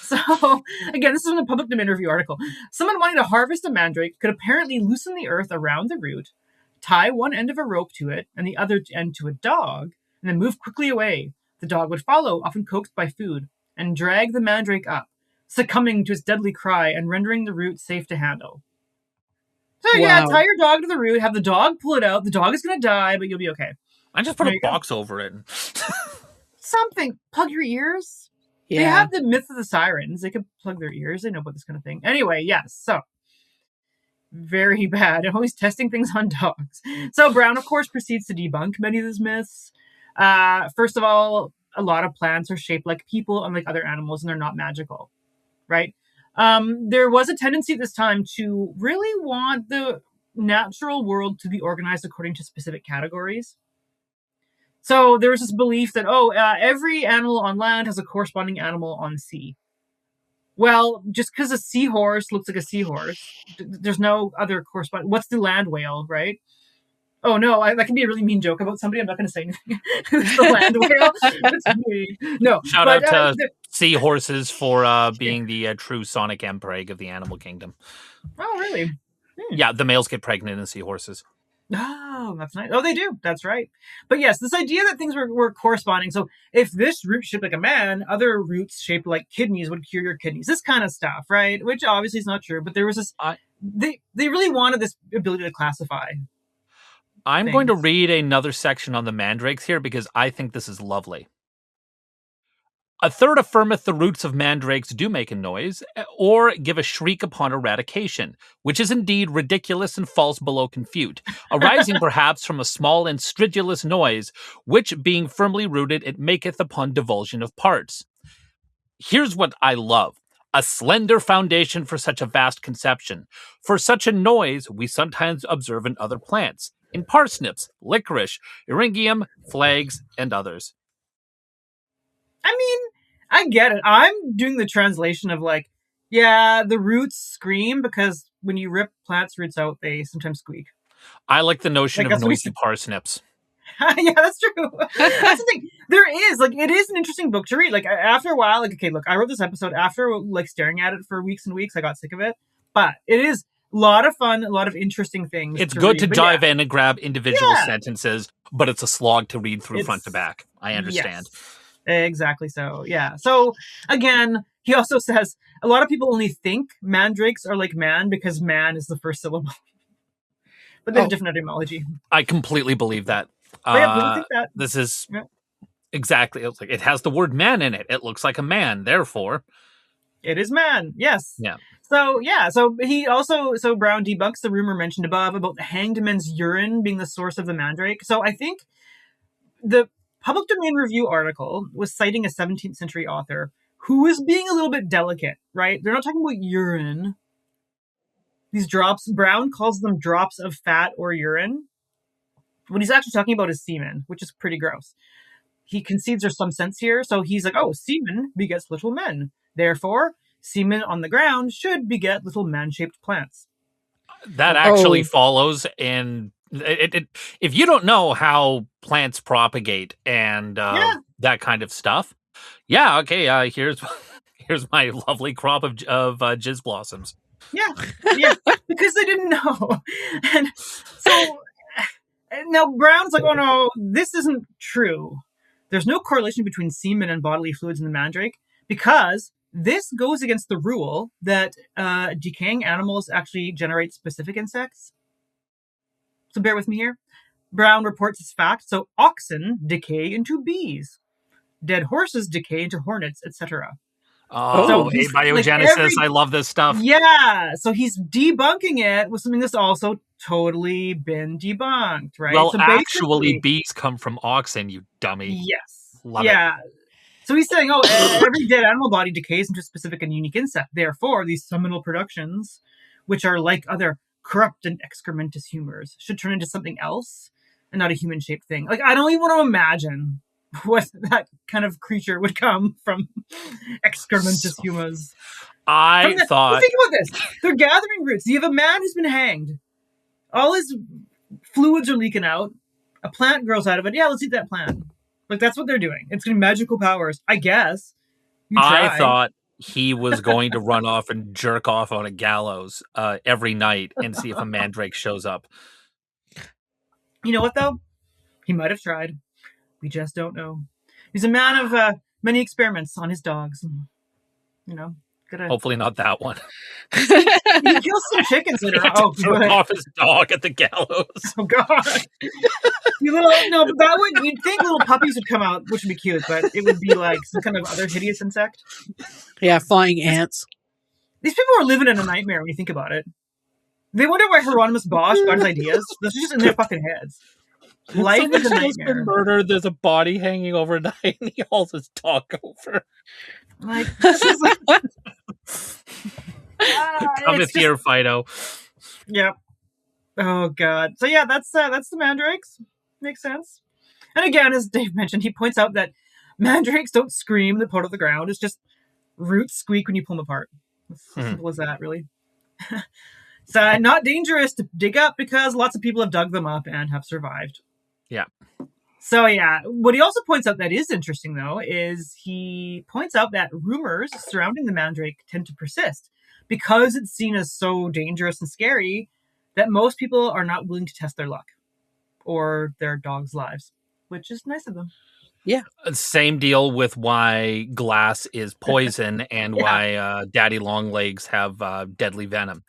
So, again, this is from the Public Domain Review article. Someone wanting to harvest a mandrake could apparently loosen the earth around the root, tie one end of a rope to it and the other end to a dog, and then move quickly away. The dog would follow, often coaxed by food, and drag the mandrake up, succumbing to its deadly cry and rendering the root safe to handle. So tie your dog to the root, have the dog pull it out. The dog is going to die, but you'll be okay. I just put a box over it. Something. Plug your ears. Yeah. They have the myth of the sirens. They could plug their ears. They know about this kind of thing. Anyway, yes. So very bad, and always testing things on dogs. So Browne, of course, proceeds to debunk many of these myths. First of all, a lot of plants are shaped like people, unlike other animals, and they're not magical, right? There was a tendency at this time to really want the natural world to be organized according to specific categories. So there was this belief that, every animal on land has a corresponding animal on sea. Well, just because a seahorse looks like a seahorse, there's no other corresponding. What's the land whale, right? Oh no, that can be a really mean joke about somebody. I'm not going to say anything. It's the land whale. That's me. No, Shout out to seahorses for being the true sonic emperor of the animal kingdom. Oh, really? Yeah, the males get pregnant in seahorses. Oh, that's nice. Oh, they do. That's right. But yes, this idea that things were corresponding. So if this root shaped like a man, other roots shaped like kidneys would cure your kidneys. This kind of stuff, right? Which obviously is not true. But there was this. They really wanted this ability to classify. I'm going to read another section on the mandrakes here because I think this is lovely. A third affirmeth the roots of mandrakes do make a noise, or give a shriek upon eradication, which is indeed ridiculous and falls below confute, arising perhaps from a small and stridulous noise, which being firmly rooted it maketh upon divulsion of parts. Here's what I love. A slender foundation for such a vast conception. For such a noise we sometimes observe in other plants, in parsnips, licorice, eryngium, flags, and others. I mean, I get it. I'm doing the translation of the roots scream because when you rip plants' roots out, they sometimes squeak. I like the notion of noisy parsnips. Yeah, that's true. That's the thing. There is, it is an interesting book to read. After a while, I wrote this episode after, staring at it for weeks and weeks. I got sick of it. But it is a lot of fun, a lot of interesting things. It's good to dive in and grab individual sentences, but it's a slog to read through front to back. I understand. Yes. Exactly so, yeah. So, again, he also says, a lot of people only think mandrakes are like man because man is the first syllable. But they have different etymology. I completely believe that. Think that. This is exactly, it has the word man in it. It looks like a man, therefore. It is man, yes. Yeah. So he also, Browne debunks the rumor mentioned above about the hanged men's urine being the source of the mandrake. So I think the Public Domain Review article was citing a 17th century author who was being a little bit delicate, right? They're not talking about urine. These drops, Browne calls them drops of fat or urine. What he's actually talking about is semen, which is pretty gross. He concedes there's some sense here, so he's like, semen begets little men. Therefore, semen on the ground should beget little man-shaped plants. That actually follows in... if you don't know how plants propagate and that kind of stuff, here's my lovely crop of jizz blossoms. Yeah, because they didn't know. And so now Browne's like, oh no, this isn't true. There's no correlation between semen and bodily fluids in the mandrake because this goes against the rule that decaying animals actually generate specific insects. So bear with me here. Browne reports this fact. So oxen decay into bees. Dead horses decay into hornets, etc. Abiogenesis. I love this stuff. Yeah. So he's debunking it with something that's also totally been debunked, right? Well, so actually, bees come from oxen, you dummy. Yes. Love it. So he's saying, every dead animal body decays into a specific and unique insect. Therefore, these seminal productions, which are like other corrupt and excrementous humors, should turn into something else and not a human-shaped thing. I don't even want to imagine what that kind of creature would come from excrementous humors. I thought... Think about this. They're gathering roots. You have a man who's been hanged. All his fluids are leaking out. A plant grows out of it. Yeah, let's eat that plant. That's what they're doing. It's getting magical powers, I guess. I thought he was going to run off and jerk off on a gallows every night and see if a mandrake shows up. You know what, though? He might have tried. We just don't know. He's a man of many experiments on his dogs. Hopefully not that one. He kills some chickens later. Jerk off his dog at the gallows. Oh, God. But that would, you'd think little puppies would come out, which would be cute, but it would be like some kind of other hideous insect. Yeah, flying ants. These people are living in a nightmare when you think about it. They wonder why Hieronymus Bosch got his ideas. This is just in their fucking heads. Life is a Someone's just been nightmare. murdered. There's a body hanging overnight, and he hauls his dog over. Like, this is Cometh here, Fido. Yeah. Oh god. So yeah, that's the mandrakes. Makes sense. And again, as Dave mentioned, he points out that mandrakes don't scream that pull out of the ground. It's just roots squeak when you pull them apart. It's as simple as that, really. It's not dangerous to dig up because lots of people have dug them up and have survived. Yeah. So yeah, what he also points out that is interesting, though, is he points out that rumors surrounding the mandrake tend to persist because it's seen as so dangerous and scary that most people are not willing to test their luck or their dogs' lives, which is nice of them. Yeah. Same deal with why glass is poison and why daddy longlegs have deadly venom.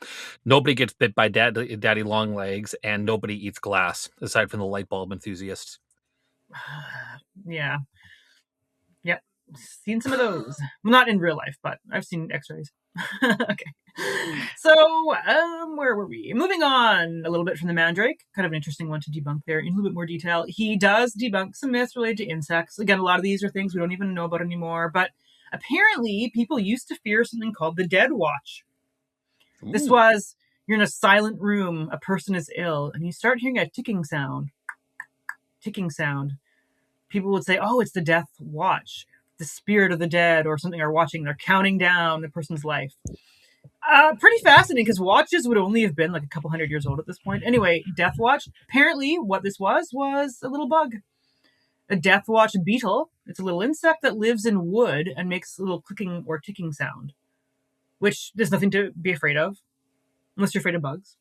Nobody gets bit by daddy longlegs, and nobody eats glass aside from the light bulb enthusiasts. Yeah. Yep. Seen some of those. Well, not in real life, but I've seen x-rays. Okay. So, where were we? Moving on a little bit from the mandrake. Kind of an interesting one to debunk there in a little bit more detail. He does debunk some myths related to insects. Again, a lot of these are things we don't even know about anymore, but apparently people used to fear something called the dead watch. Ooh. This was, you're in a silent room, a person is ill, and you start hearing a ticking sound. People would say, oh, it's the death watch. The spirit of the dead or something are watching. They're counting down the person's life. Pretty fascinating because watches would only have been like a couple hundred years old at this point. Anyway, death watch. Apparently what this was a little bug. A death watch beetle. It's a little insect that lives in wood and makes a little clicking or ticking sound, which there's nothing to be afraid of unless you're afraid of bugs.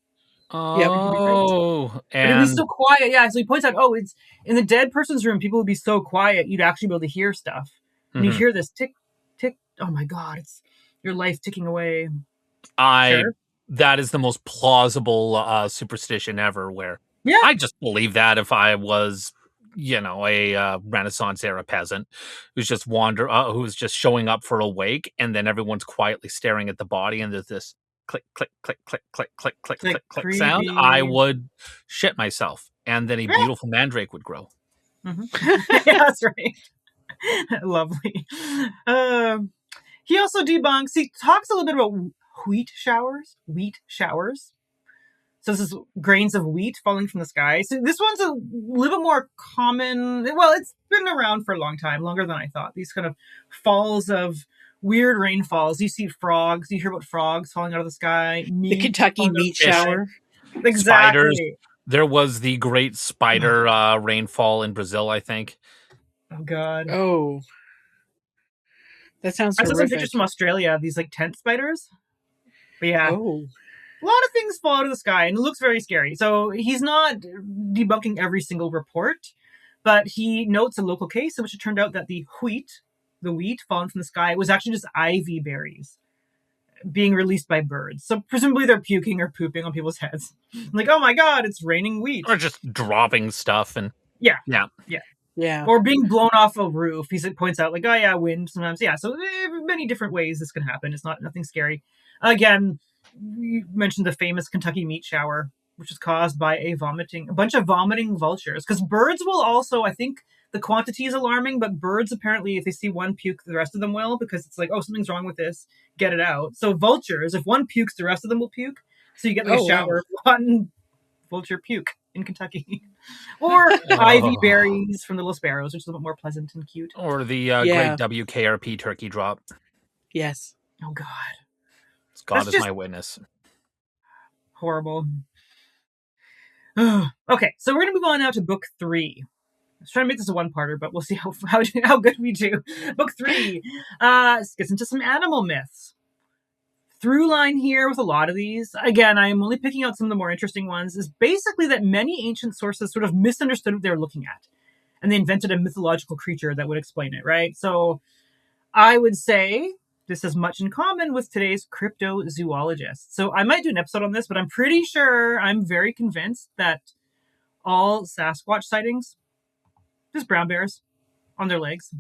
Oh, and it'd be so quiet. Yeah, so he points out, it's in the dead person's room. People would be so quiet, you'd actually be able to hear stuff. And you hear this tick, tick. Oh my god, it's your life ticking away. That is the most plausible superstition ever. Where I just believe that if I was, a Renaissance era peasant who's just who's just showing up for a wake, and then everyone's quietly staring at the body, and there's this click, click, click, click, click, click, click, click, click sound, I would shit myself, and then a beautiful mandrake would grow. Yeah, that's right. Lovely. He also debunks. He talks a little bit about wheat showers. So this is grains of wheat falling from the sky. So this one's a little bit more common. Well, it's been around for a long time, longer than I thought. These kind of falls of weird rainfalls. You see frogs. You hear about frogs falling out of the sky. The Kentucky meat shower. Exactly. Spiders. There was the great spider rainfall in Brazil, I think. Oh, God. Oh. That sounds horrific. I saw some pictures from Australia of these, like, tent spiders. But yeah. Oh. A lot of things fall out of the sky, and it looks very scary. So he's not debunking every single report, but he notes a local case in which it turned out that the wheat falling from the sky, was actually just ivy berries being released by birds. So presumably they're puking or pooping on people's heads. Like, oh my god, it's raining wheat. Or just dropping stuff and... Yeah. Or being blown off a roof. He points out, like, oh yeah, wind sometimes. Yeah, so many different ways this can happen. It's nothing scary. Again, you mentioned the famous Kentucky meat shower, which is caused by a bunch of vomiting vultures. Because birds will also, I think the quantity is alarming, but birds apparently, if they see one puke, the rest of them will, because it's like, oh, something's wrong with this, get it out. So vultures, if one pukes, the rest of them will puke. So you get like a shower of one vulture puke in Kentucky. Or ivy berries from the little sparrows, which is a little bit more pleasant and cute. Or the great WKRP turkey drop. Yes. Oh, God. God is my witness. Horrible. Okay, so we're going to move on now to book 3. I was trying to make this a one-parter, but we'll see how good we do. Book 3 gets into some animal myths. Through line here with a lot of these, again, I am only picking out some of the more interesting ones, is basically that many ancient sources sort of misunderstood what they were looking at. And they invented a mythological creature that would explain it, right? So I would say this has much in common with today's cryptozoologists. So I might do an episode on this, but I'm very convinced that all Sasquatch sightings, just brown bears on their legs.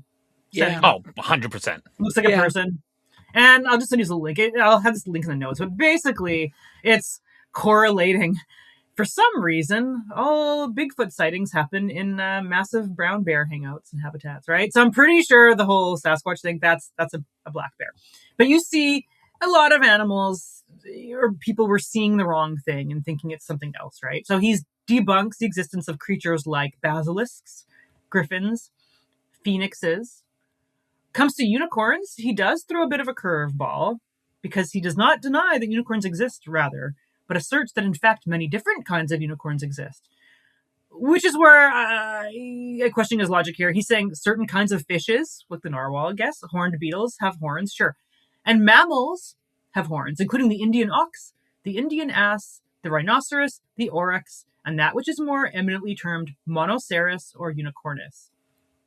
Yeah. Oh, 100%. Looks like a person. And I'll just send you the link. I'll have this link in the notes. But basically, it's correlating. For some reason, all Bigfoot sightings happen in massive brown bear hangouts and habitats, right? So I'm pretty sure the whole Sasquatch thing, that's a black bear. But you see a lot of animals, or people were seeing the wrong thing and thinking it's something else, right? So he debunks the existence of creatures like basilisks, griffins, phoenixes. Comes to unicorns, he does throw a bit of a curveball because he does not deny that unicorns exist, rather, but asserts that in fact many different kinds of unicorns exist. Which is where I question his logic here. He's saying certain kinds of fishes, like the narwhal, I guess, horned beetles have horns, sure. And mammals have horns, including the Indian ox, the Indian ass, the rhinoceros, the oryx, and that which is more eminently termed monoceros or unicornus.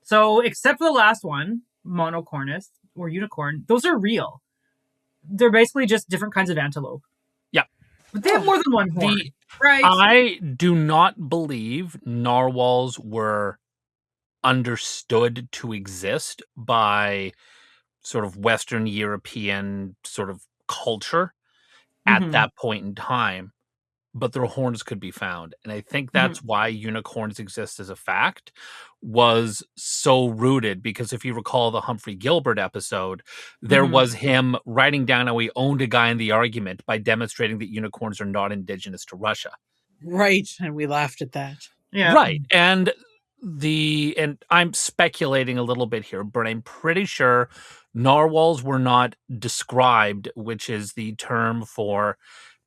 So, except for the last one, monocornus or unicorn, those are real. They're basically just different kinds of antelope. Yeah. But they have more than one horn, right? I do not believe narwhals were understood to exist by sort of Western European sort of culture at that point in time, but their horns could be found. And I think that's why unicorns exist as a fact was so rooted, because if you recall the Humphrey Gilbert episode, there was him writing down how he owned a guy in the argument by demonstrating that unicorns are not indigenous to Russia. Right. And we laughed at that. Yeah. Right. And I'm speculating a little bit here, but I'm pretty sure narwhals were not described, which is the term for,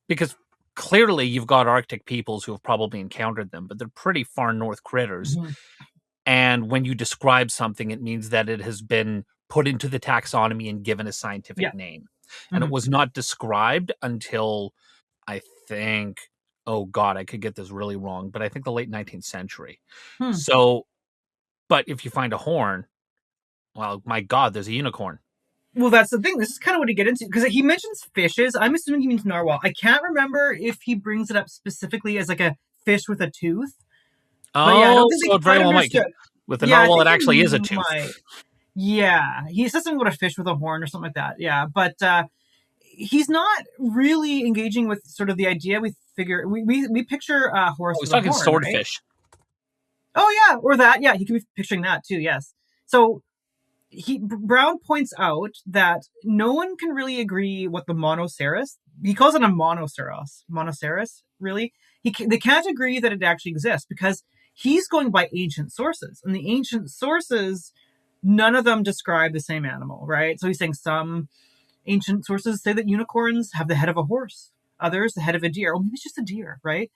because clearly you've got Arctic peoples who have probably encountered them, but they're pretty far north critters. And when you describe something, it means that it has been put into the taxonomy and given a scientific name. And it was not described until, I think, oh God, I could get this really wrong, but I think the late 19th century. So, but if you find a horn, well, my God, there's a unicorn. Well, that's the thing. This is kind of what he gets into, because he mentions fishes. I'm assuming he means narwhal. I can't remember if he brings it up specifically as like a fish with a tooth. Oh, yeah, I don't think so it very well might. With the narwhal, it actually is a tooth. Yeah, he says something about a fish with a horn or something like that. Yeah, but he's not really engaging with sort of the idea. We picture a horse. He's talking horn, swordfish. Right? Oh yeah, or that. Yeah, he could be picturing that too. Yes. So Browne points out that no one can really agree what the monoceros. He calls it a monoceros. Monoceros, really. They can't agree that it actually exists because he's going by ancient sources, and the ancient sources, none of them describe the same animal, right? So he's saying some ancient sources say that unicorns have the head of a horse, others the head of a deer. Well, maybe it's just a deer, right?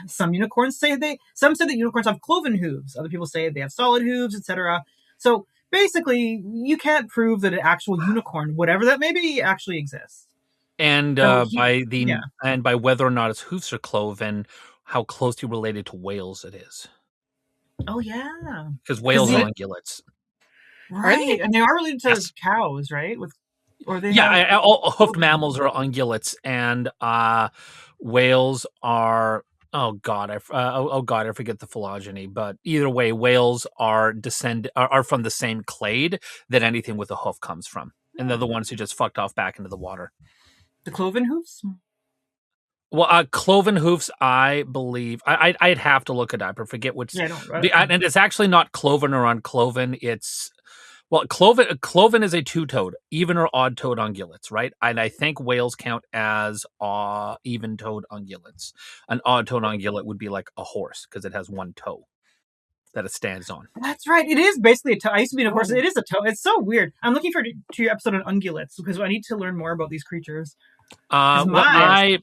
Some say that unicorns have cloven hooves. Other people say they have solid hooves, etc. So basically, you can't prove that an actual unicorn, whatever that may be, actually exists. And by whether or not its hoofs are cloven, how closely related to whales it is. Oh yeah, because whales are ungulates, right? And they are related to cows, right? All hoofed mammals are ungulates, and whales are. Oh God, I forget the phylogeny, but either way, whales are from the same clade that anything with a hoof comes from, and they're the ones who just fucked off back into the water. The cloven hoofs? Well, cloven hoofs, I believe. I'd have to look it up. I forget which. Yeah, and it's actually not cloven or uncloven. It's cloven is a two-toed, even or odd-toed ungulates, right? And I think whales count as even-toed ungulates. An odd-toed ungulate would be like a horse because it has one toe that it stands on. That's right. It is basically a toe. I used to be a horse. It is a toe. It's so weird. I'm looking forward to your episode on ungulates because I need to learn more about these creatures. I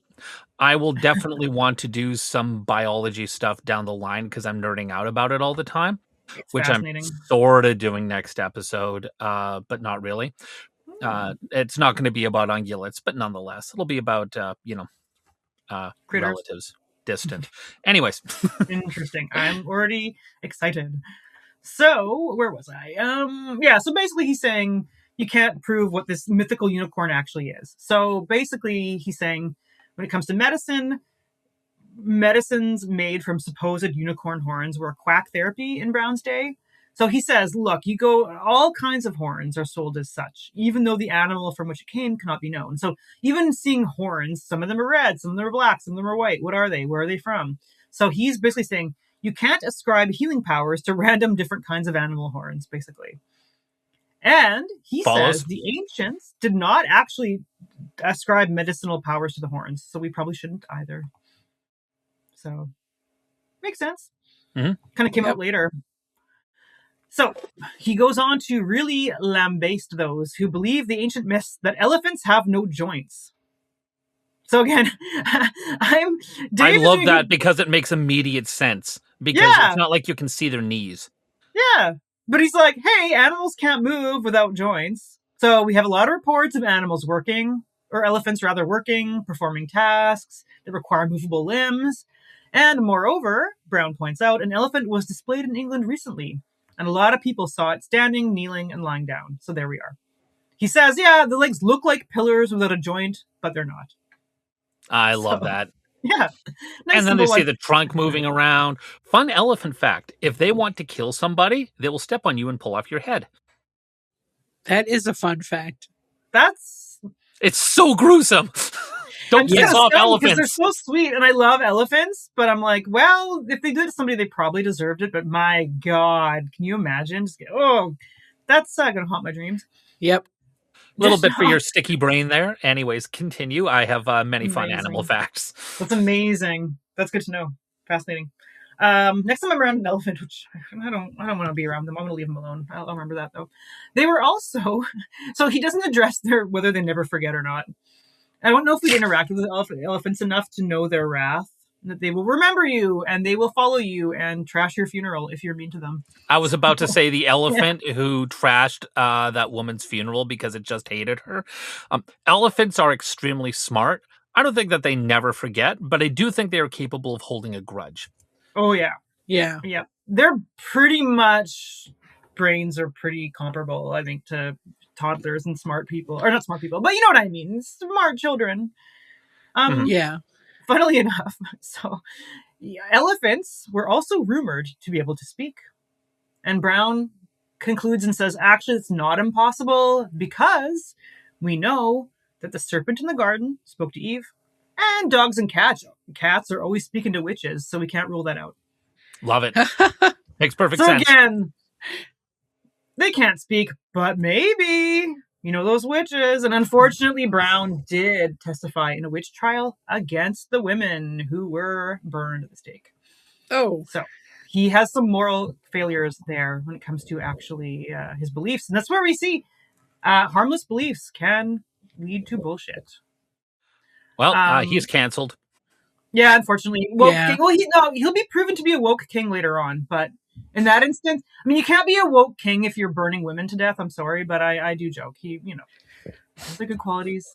will definitely want to do some biology stuff down the line because I'm nerding out about it all the time, which I'm sort of doing next episode, but not really. It's not going to be about ungulates, but nonetheless, it'll be about relatives, distant. Anyways, interesting. I'm already excited. So where was I? So basically, he's saying you can't prove what this mythical unicorn actually is. So basically, he's saying when it comes to medicines made from supposed unicorn horns were quack therapy in Browne's day. So he says, look, all kinds of horns are sold as such, even though the animal from which it came cannot be known. So even seeing horns, some of them are red, some of them are black, some of them are white. What are they? Where are they from? So he's basically saying you can't ascribe healing powers to random different kinds of animal horns, basically. And he Follows. says the ancients did not actually ascribe medicinal powers to the horns, so we probably shouldn't either. So, makes sense. Mhm. Kind of came out later. So, he goes on to really lambaste those who believe the ancient myths that elephants have no joints. So again, I love that because it makes immediate sense. Because it's not like you can see their knees. Yeah. But he's like, hey, animals can't move without joints. So we have a lot of reports of animals working, or elephants rather working, performing tasks that require movable limbs. And moreover, Browne points out, an elephant was displayed in England recently. And a lot of people saw it standing, kneeling, and lying down. So there we are. He says, yeah, the legs look like pillars without a joint, but they're not. I love that. Yeah. Nice, and then they see the trunk moving around. Fun elephant fact. If they want to kill somebody, they will step on you and pull off your head. That is a fun fact. It's so gruesome. Don't piss off elephants. They're so sweet, and I love elephants, but I'm like, well, if they did it to somebody, they probably deserved it, but my God, can you imagine? That's going to haunt my dreams. Yep. Little bit for your sticky brain there. Anyways, continue. I have many fun animal facts. That's amazing. That's good to know. Fascinating. Next time I'm around an elephant, which I don't want to be around them. I'm going to leave them alone. I'll remember that though. They were also, so he doesn't address whether they never forget or not. I don't know if we'd interact with the elephants enough to know their wrath. That they will remember you and they will follow you and trash your funeral if you're mean to them. I was about to say the elephant who trashed that woman's funeral because it just hated her. Elephants are extremely smart. I don't think that they never forget, but I do think they are capable of holding a grudge. Oh, yeah. Yeah. Yeah. They're pretty much, brains are pretty comparable, I think, to toddlers and smart people. Or not smart people, but you know what I mean. Smart children. Yeah. Funnily enough, elephants were also rumored to be able to speak. And Browne concludes and says, actually, it's not impossible because we know that the serpent in the garden spoke to Eve, and dogs and cats are always speaking to witches, so we can't rule that out. Love it. Makes perfect sense. So again, they can't speak, but maybe... You know, those witches. And unfortunately, Browne did testify in a witch trial against the women who were burned at the stake. Oh. So he has some moral failures there when it comes to actually his beliefs. And that's where we see harmless beliefs can lead to bullshit. Well, he's canceled. Yeah, unfortunately. King, he'll be proven to be a woke king later on, but in that instance, I mean, you can't be a woke king if you're burning women to death. I'm sorry, but I do joke. He, has the good qualities.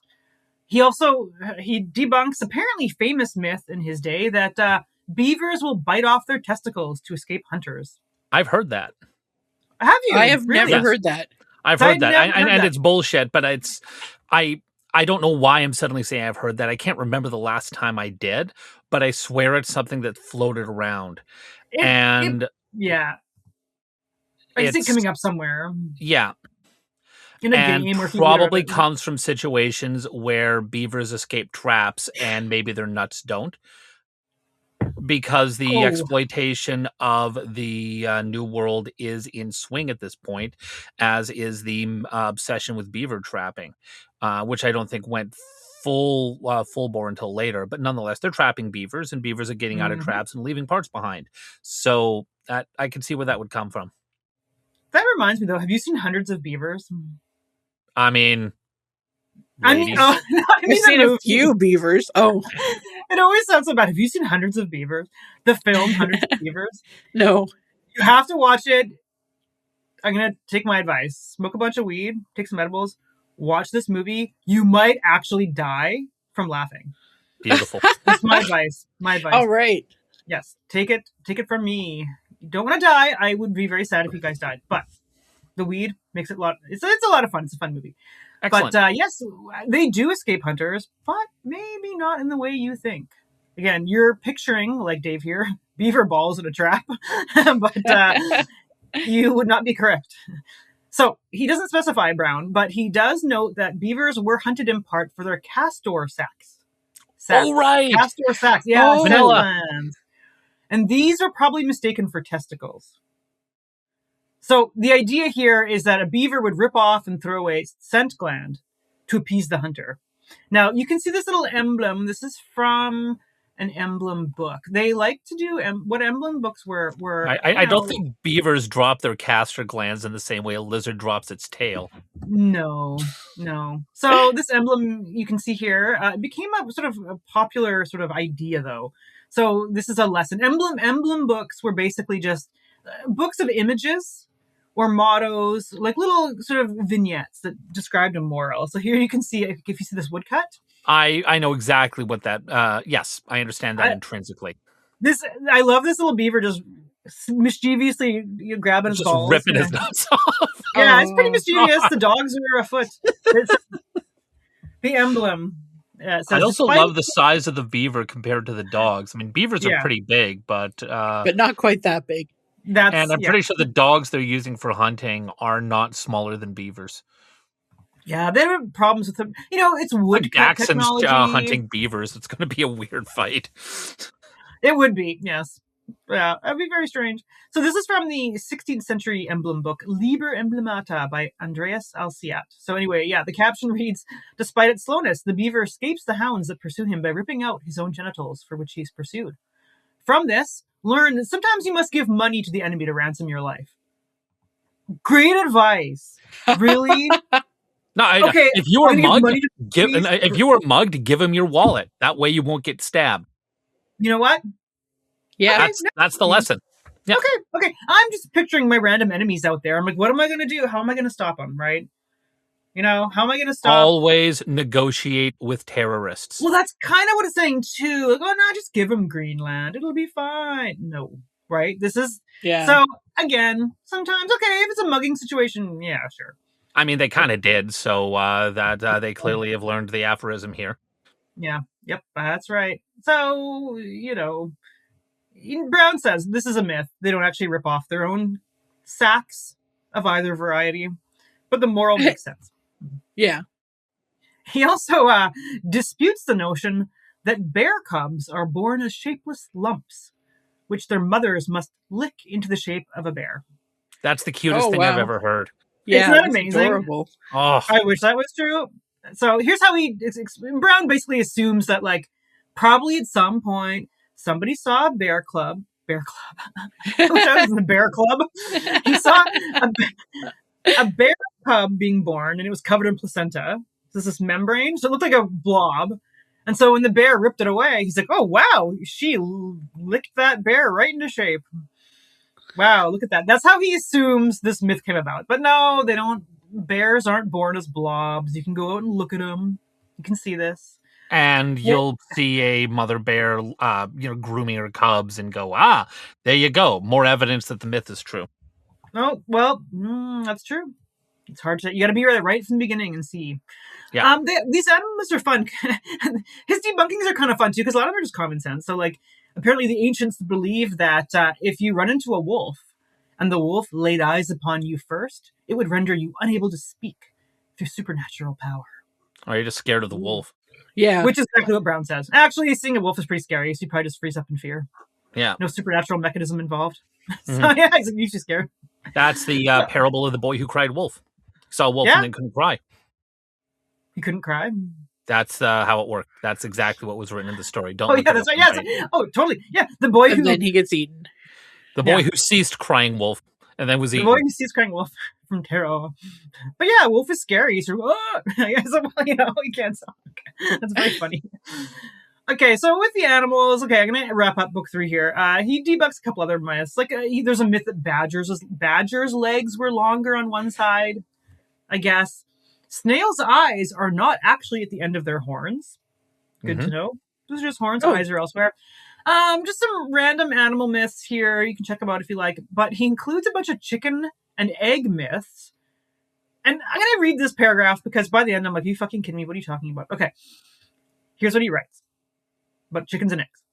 He debunks apparently famous myth in his day that beavers will bite off their testicles to escape hunters. I've heard that. Have you? I have never heard that. I've heard that. And it's bullshit, but I don't know why I'm suddenly saying I've heard that. I can't remember the last time I did, but I swear it's something that floated around. Yeah. I can see it coming up somewhere. Yeah. In a game or probably comes from situations where beavers escape traps and maybe their nuts don't. Because the exploitation of the New World is in swing at this point, as is the obsession with beaver trapping, which I don't think went full bore until later. But nonetheless, they're trapping beavers, and beavers are getting out of traps and leaving parts behind. So I can see where that would come from. That reminds me, though. Have you seen hundreds of beavers? I've seen a few beavers. Oh, it always sounds so bad. Have you seen Hundreds of Beavers? The film Hundreds of Beavers? No. You have to watch it. I'm going to take my advice. Smoke a bunch of weed, take some edibles, watch this movie. You might actually die from laughing. Beautiful. That's my advice. All right. Yes. Take it from me. You don't want to die. I would be very sad if you guys died. But the weed makes it it's a lot of fun. It's a fun movie. Excellent. But yes, they do escape hunters, but maybe not in the way you think. Again, you're picturing, like Dave here, beaver balls in a trap. But You would not be correct. So he doesn't specify, Browne, but he does note that beavers were hunted in part for their castor sacs. Oh, right. Castor sacs. Yeah, Oh. Vanilla. glands. And these are probably mistaken for testicles. So the idea here is that a beaver would rip off and throw away scent gland to appease the hunter. Now, you can see this little emblem. This is from an emblem book. They like to do what emblem books were. I don't think beavers drop their castor glands in the same way a lizard drops its tail. No. So this emblem you can see here became a sort of a popular sort of idea, though. So this is a lesson. Emblem books were basically just books of images or mottos, like little sort of vignettes that described a moral. So here you can see, if you see this woodcut. I know exactly what that. Yes, I understand that intrinsically. I love this little beaver just mischievously grabbing his Just balls. ripping his nuts off. Yeah, it's pretty mischievous. The dogs are afoot. The emblem. Says, I also love the size of the beaver compared to the dogs. I mean, beavers are pretty big, but not quite that big. And I'm pretty sure the dogs they're using for hunting are not smaller than beavers. Yeah, there are problems with them. You know, it's woodcut technology. Hunting beavers. It's going to be a weird fight. It would be, yes. Yeah, that'd be very strange. So this is from the 16th century emblem book, Liber Emblemata by Andreas Alciat. So anyway, yeah, the caption reads, despite its slowness, the beaver escapes the hounds that pursue him by ripping out his own genitals for which he's pursued. From this, learn that sometimes you must give money to the enemy to ransom your life. Great advice. Really? No, okay, if you were mugged, give him your wallet. That way you won't get stabbed. You know what? Yeah, that's the lesson. Yeah. Okay. I'm just picturing my random enemies out there. I'm like, what am I going to do? How am I going to stop them? Right? You know, how am I going to stop? Always negotiate with terrorists. Well, that's kind of what it's saying too. Like, oh no, just give them Greenland. It'll be fine. No, right? This is So again, sometimes if it's a mugging situation, yeah, sure. I mean, they kind of did, so that they clearly have learned the aphorism here. Yeah. Yep. That's right. So Browne says this is a myth. They don't actually rip off their own sacks of either variety, but the moral makes sense. Yeah. He also disputes the notion that bear cubs are born as shapeless lumps, which their mothers must lick into the shape of a bear. That's the cutest thing I've ever heard. Yeah, isn't that amazing? Adorable. Oh, I wish that was true. So here's how Browne basically assumes that, like, probably at some point somebody saw a bear cub. I wish I was in the bear club. He saw a bear cub being born, and it was covered in placenta. There's this membrane, so it looked like a blob. And so when the bear ripped it away, he's like, "Oh wow, she licked that bear right into shape." Wow, look at that. That's how he assumes this myth came about. But no, they don't. Bears aren't born as blobs. You can go out and look at them. You can see this. And you'll see a mother bear, grooming her cubs and go, there you go. More evidence that the myth is true. Oh, well, that's true. It's hard to, you got to be right from the beginning and see. Yeah. These animals are fun. His debunkings are kind of fun too, because a lot of them are just common sense. So, like, apparently the ancients believed that if you run into a wolf and the wolf laid eyes upon you first, it would render you unable to speak through supernatural power. Or you're just scared of the wolf. Yeah. Which is exactly what Browne says. Actually, seeing a wolf is pretty scary, so you probably just freeze up in fear. Yeah. No supernatural mechanism involved. So, yeah, he's usually scared. That's the parable of the boy who cried wolf. He saw a wolf and then couldn't cry. He couldn't cry? That's how it worked. That's exactly what was written in the story. That's right. Yeah. Oh, totally. Yeah. The boy and then he gets eaten. The boy who ceased crying wolf and then was eaten. The boy who ceased crying wolf from terror. But yeah, wolf is scary. So, he can't talk. That's very funny. Okay, so with the animals, I'm going to wrap up book 3 here. He debunks a couple other myths. Like, there's a myth that badgers' legs were longer on one side, I guess. Snails' eyes are not actually at the end of their horns. Good to know. Those are just horns. Eyes are elsewhere. Just some random animal myths here. You can check them out if you like. But he includes a bunch of chicken and egg myths. And I'm going to read this paragraph because by the end, I'm like, you fucking kidding me? What are you talking about? Okay. Here's what he writes about chickens and eggs.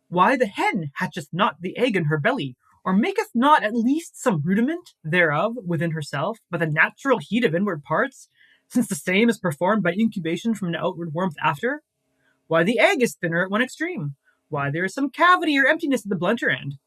Why the hen hatcheth not the egg in her belly, or maketh not at least some rudiment thereof within herself, by the natural heat of inward parts, since the same is performed by incubation from an outward warmth after? Why the egg is thinner at one extreme? Why there is some cavity or emptiness at the blunter end?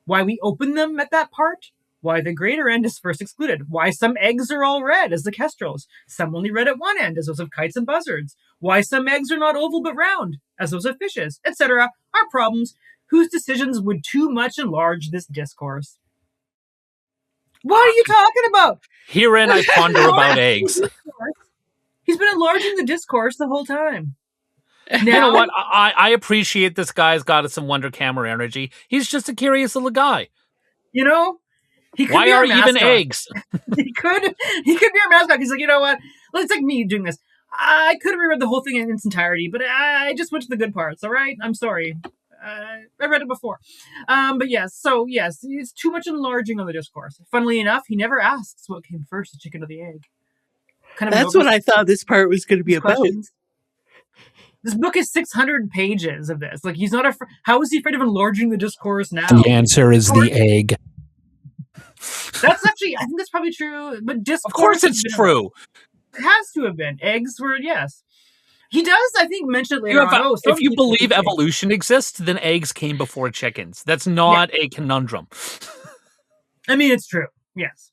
Why we open them at that part? Why the greater end is first excluded? Why some eggs are all red, as the kestrels, some only red at one end, as those of kites and buzzards? Why some eggs are not oval but round, as those of fishes, etc., are problems whose decisions would too much enlarge this discourse. What are you talking about? Herein I ponder about eggs. He's been enlarging the discourse the whole time. Now, You know what? I appreciate this guy's got some Wonderkamer energy. He's just a curious little guy. You know, he could Why be our are even mascot. eggs? he could be our mascot. He's like, you know what? Well, it's like me doing this. I could have reread the whole thing in its entirety, but I just went to the good parts. All right, I'm sorry. I read it before. But yes, it's too much enlarging on the discourse. Funnily enough, he never asks what came first, the chicken or the egg. Kind of That's what I thought this part was going to be about. Questions. This book is 600 pages of this. Like, he's not how is he afraid of enlarging the discourse now? The answer is the egg. That's actually, I think that's probably true. But discourse, of course it's true. It has to have been. Eggs were, yes. He does, I think, mention it later on. If you believe evolution exists, then eggs came before chickens. That's not a conundrum. I mean, it's true. Yes.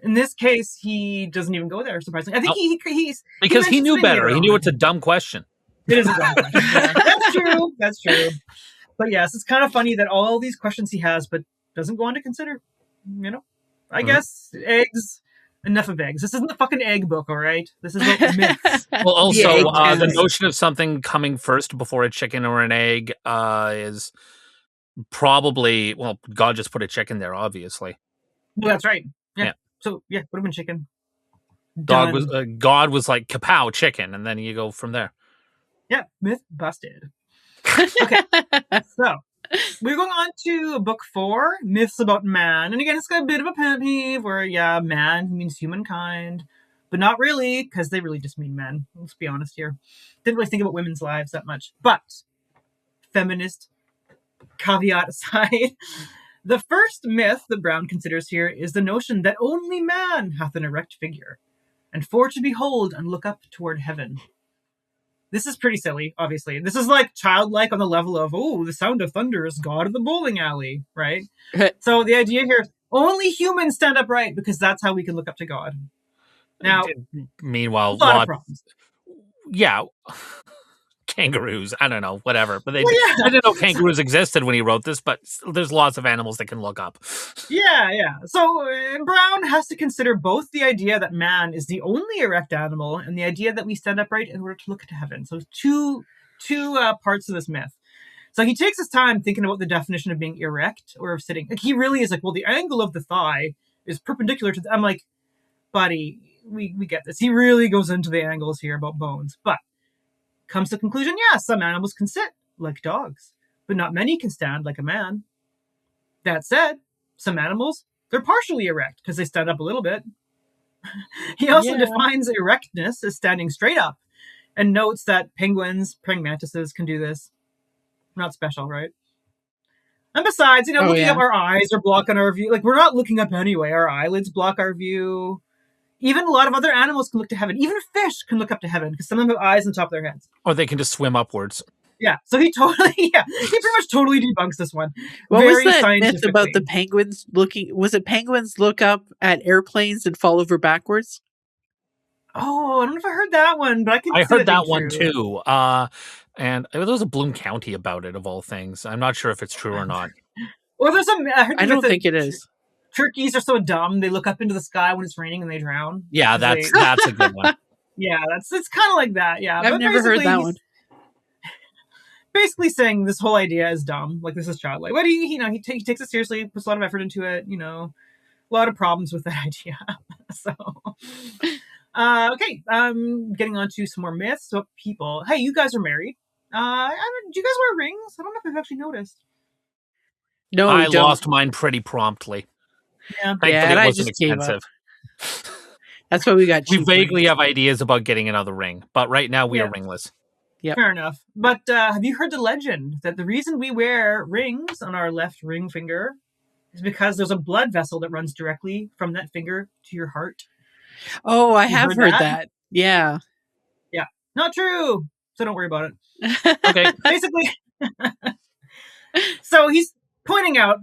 In this case, he doesn't even go there, surprisingly. I think he's... Because he knew better. He knew it's a dumb question. It is a dumb question. Yeah. That's true. That's true. But yes, it's kind of funny that all these questions he has, but doesn't go on to consider. You know? I guess eggs... Enough of eggs. This isn't the fucking egg book, all right? This is about myths. Well, also, the notion of something coming first before a chicken or an egg is probably... Well, God just put a chicken there, obviously. Well, that's right. Yeah. So, yeah, would have been chicken. God was like, kapow, chicken, and then you go from there. Yeah, myth busted. Okay, so we're going on to book 4, Myths About Man. And again, it's got a bit of a pet peeve where, man means humankind, but not really, because they really just mean men. Let's be honest here. Didn't really think about women's lives that much. But, feminist caveat aside, the first myth that Browne considers here is the notion that only man hath an erect figure, and for to behold and look up toward heaven. This is pretty silly, obviously. This is like childlike on the level of, the sound of thunder is God of the bowling alley, right? So the idea here, only humans stand upright because that's how we can look up to God. Now, meanwhile, a lot of problems. Yeah. Kangaroos, I don't know, whatever. But I didn't know kangaroos existed when he wrote this, but there's lots of animals that can look up. Yeah. So Browne has to consider both the idea that man is the only erect animal and the idea that we stand upright in order to look to heaven. So two parts of this myth. So he takes his time thinking about the definition of being erect or of sitting. Like, he really is like, well, the angle of the thigh is perpendicular to I'm like, buddy, we get this. He really goes into the angles here about bones, but comes to the conclusion, some animals can sit like dogs, but not many can stand like a man. That said, some animals, they're partially erect because they stand up a little bit. He also defines erectness as standing straight up and notes that penguins, praying mantises can do this. Not special, right? And besides, looking up, our eyes are blocking our view. Like, we're not looking up anyway. Our eyelids block our view. Even a lot of other animals can look to heaven. Even fish can look up to heaven because some of them have eyes on top of their heads. Or they can just swim upwards. Yeah, so he pretty much totally debunks this one. What was that myth about the penguins looking? Was it penguins look up at airplanes and fall over backwards? Oh, I don't know if I heard that one, but I heard that one too. And there was a Bloom County about it, of all things. I'm not sure if it's true or not. Well, there's some. I don't think it is. Turkeys are so dumb; they look up into the sky when it's raining and they drown. Yeah, that's a good one. Yeah, it's kind of like that. Yeah, I've never heard that one. Basically saying this whole idea is dumb, like this is childlike. But he takes it seriously, puts a lot of effort into it. A lot of problems with that idea. So, okay, getting on to some more myths. So, people, hey, you guys are married. Do you guys wear rings? I don't know if I've actually noticed. No, I lost mine pretty promptly. Yeah, thankfully it wasn't expensive. That's why we got cheap. We vaguely have ideas about getting another ring, but right now we are ringless. Yep. Fair enough. But have you heard the legend that the reason we wear rings on our left ring finger is because there's a blood vessel that runs directly from that finger to your heart. Oh, I You have heard that. Yeah. Yeah. Not true. So don't worry about it. Okay. Basically, so he's pointing out,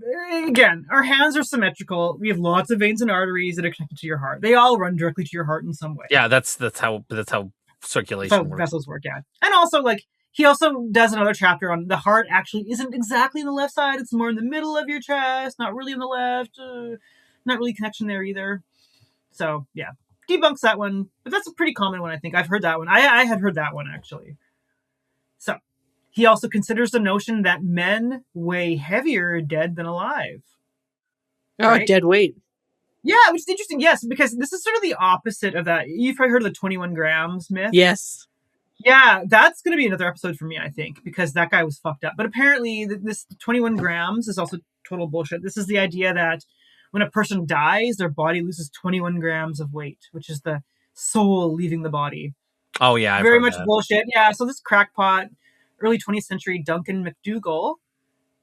again, our hands are symmetrical. We have lots of veins and arteries that are connected to your heart. They all run directly to your heart in some way. Yeah, that's how circulation So works. vessels work, yeah. And also, like, he also does another chapter on the heart actually isn't exactly in the left side. It's more in the middle of your chest, not really in the left. Not really connection there either. So, yeah. Debunks that one. But that's a pretty common one, I think. I've heard that one. I had heard that one, actually. So, he also considers the notion that men weigh heavier dead than alive. Oh, Right? dead weight. Yeah, which is interesting. Yes, because this is sort of the opposite of that. You've probably heard of the 21 grams myth. Yes. Yeah, that's going to be another episode for me, I think, because that guy was fucked up. But apparently, this 21 grams is also total bullshit. This is the idea that when a person dies, their body loses 21 grams of weight, which is the soul leaving the body. Oh yeah, I've Very heard much that. bullshit. Yeah, so this crackpot, early 20th century Duncan McDougall,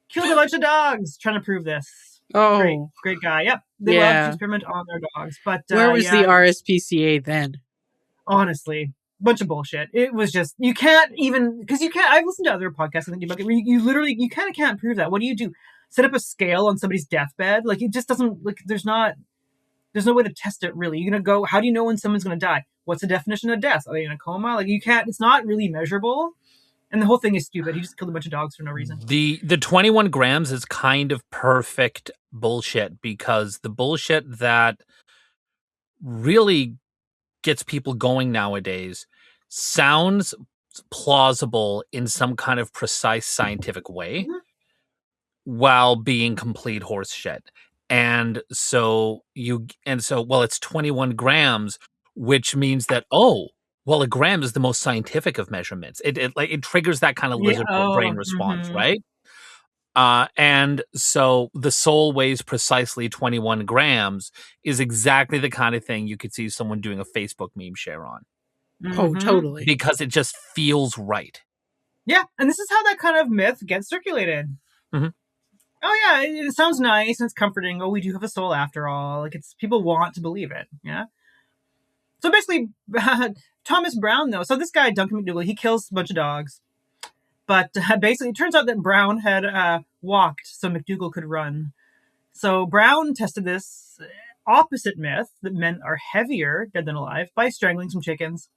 killed a bunch of dogs trying to prove this. Oh. Great guy. Yep, they love to experiment on their dogs. But where was the RSPCA then? Honestly, bunch of bullshit. It was just, you can't even, because you can't, I've listened to other podcasts, I think, about it, where you literally, you kind of can't prove that. What do? Set up a scale on somebody's deathbed? Like, it just doesn't, like, there's no way to test it, really. You're going to go, how do you know when someone's going to die? What's the definition of death? Are they in a coma? Like, you can't, it's not really measurable. And the whole thing is stupid. He just killed a bunch of dogs for no reason. The 21 grams is kind of perfect bullshit, because the bullshit that really gets people going nowadays sounds plausible in some kind of precise scientific way, Mhm. while being complete horse shit. And so it's 21 grams, which means that, a gram is the most scientific of measurements. It triggers that kind of lizard brain response, right? And so the soul weighs precisely 21 grams is exactly the kind of thing you could see someone doing a Facebook meme share on. Oh, totally. Because it just feels right. Yeah, and this is how that kind of myth gets circulated. Mhm. Oh yeah, it sounds nice and it's comforting. Oh, we do have a soul after all. Like, it's, people want to believe it. Yeah. So basically, Thomas Browne, though. So this guy, Duncan McDougall, he kills a bunch of dogs. But basically, it turns out that Browne had walked so McDougall could run. So Browne tested this opposite myth that men are heavier dead than alive by strangling some chickens.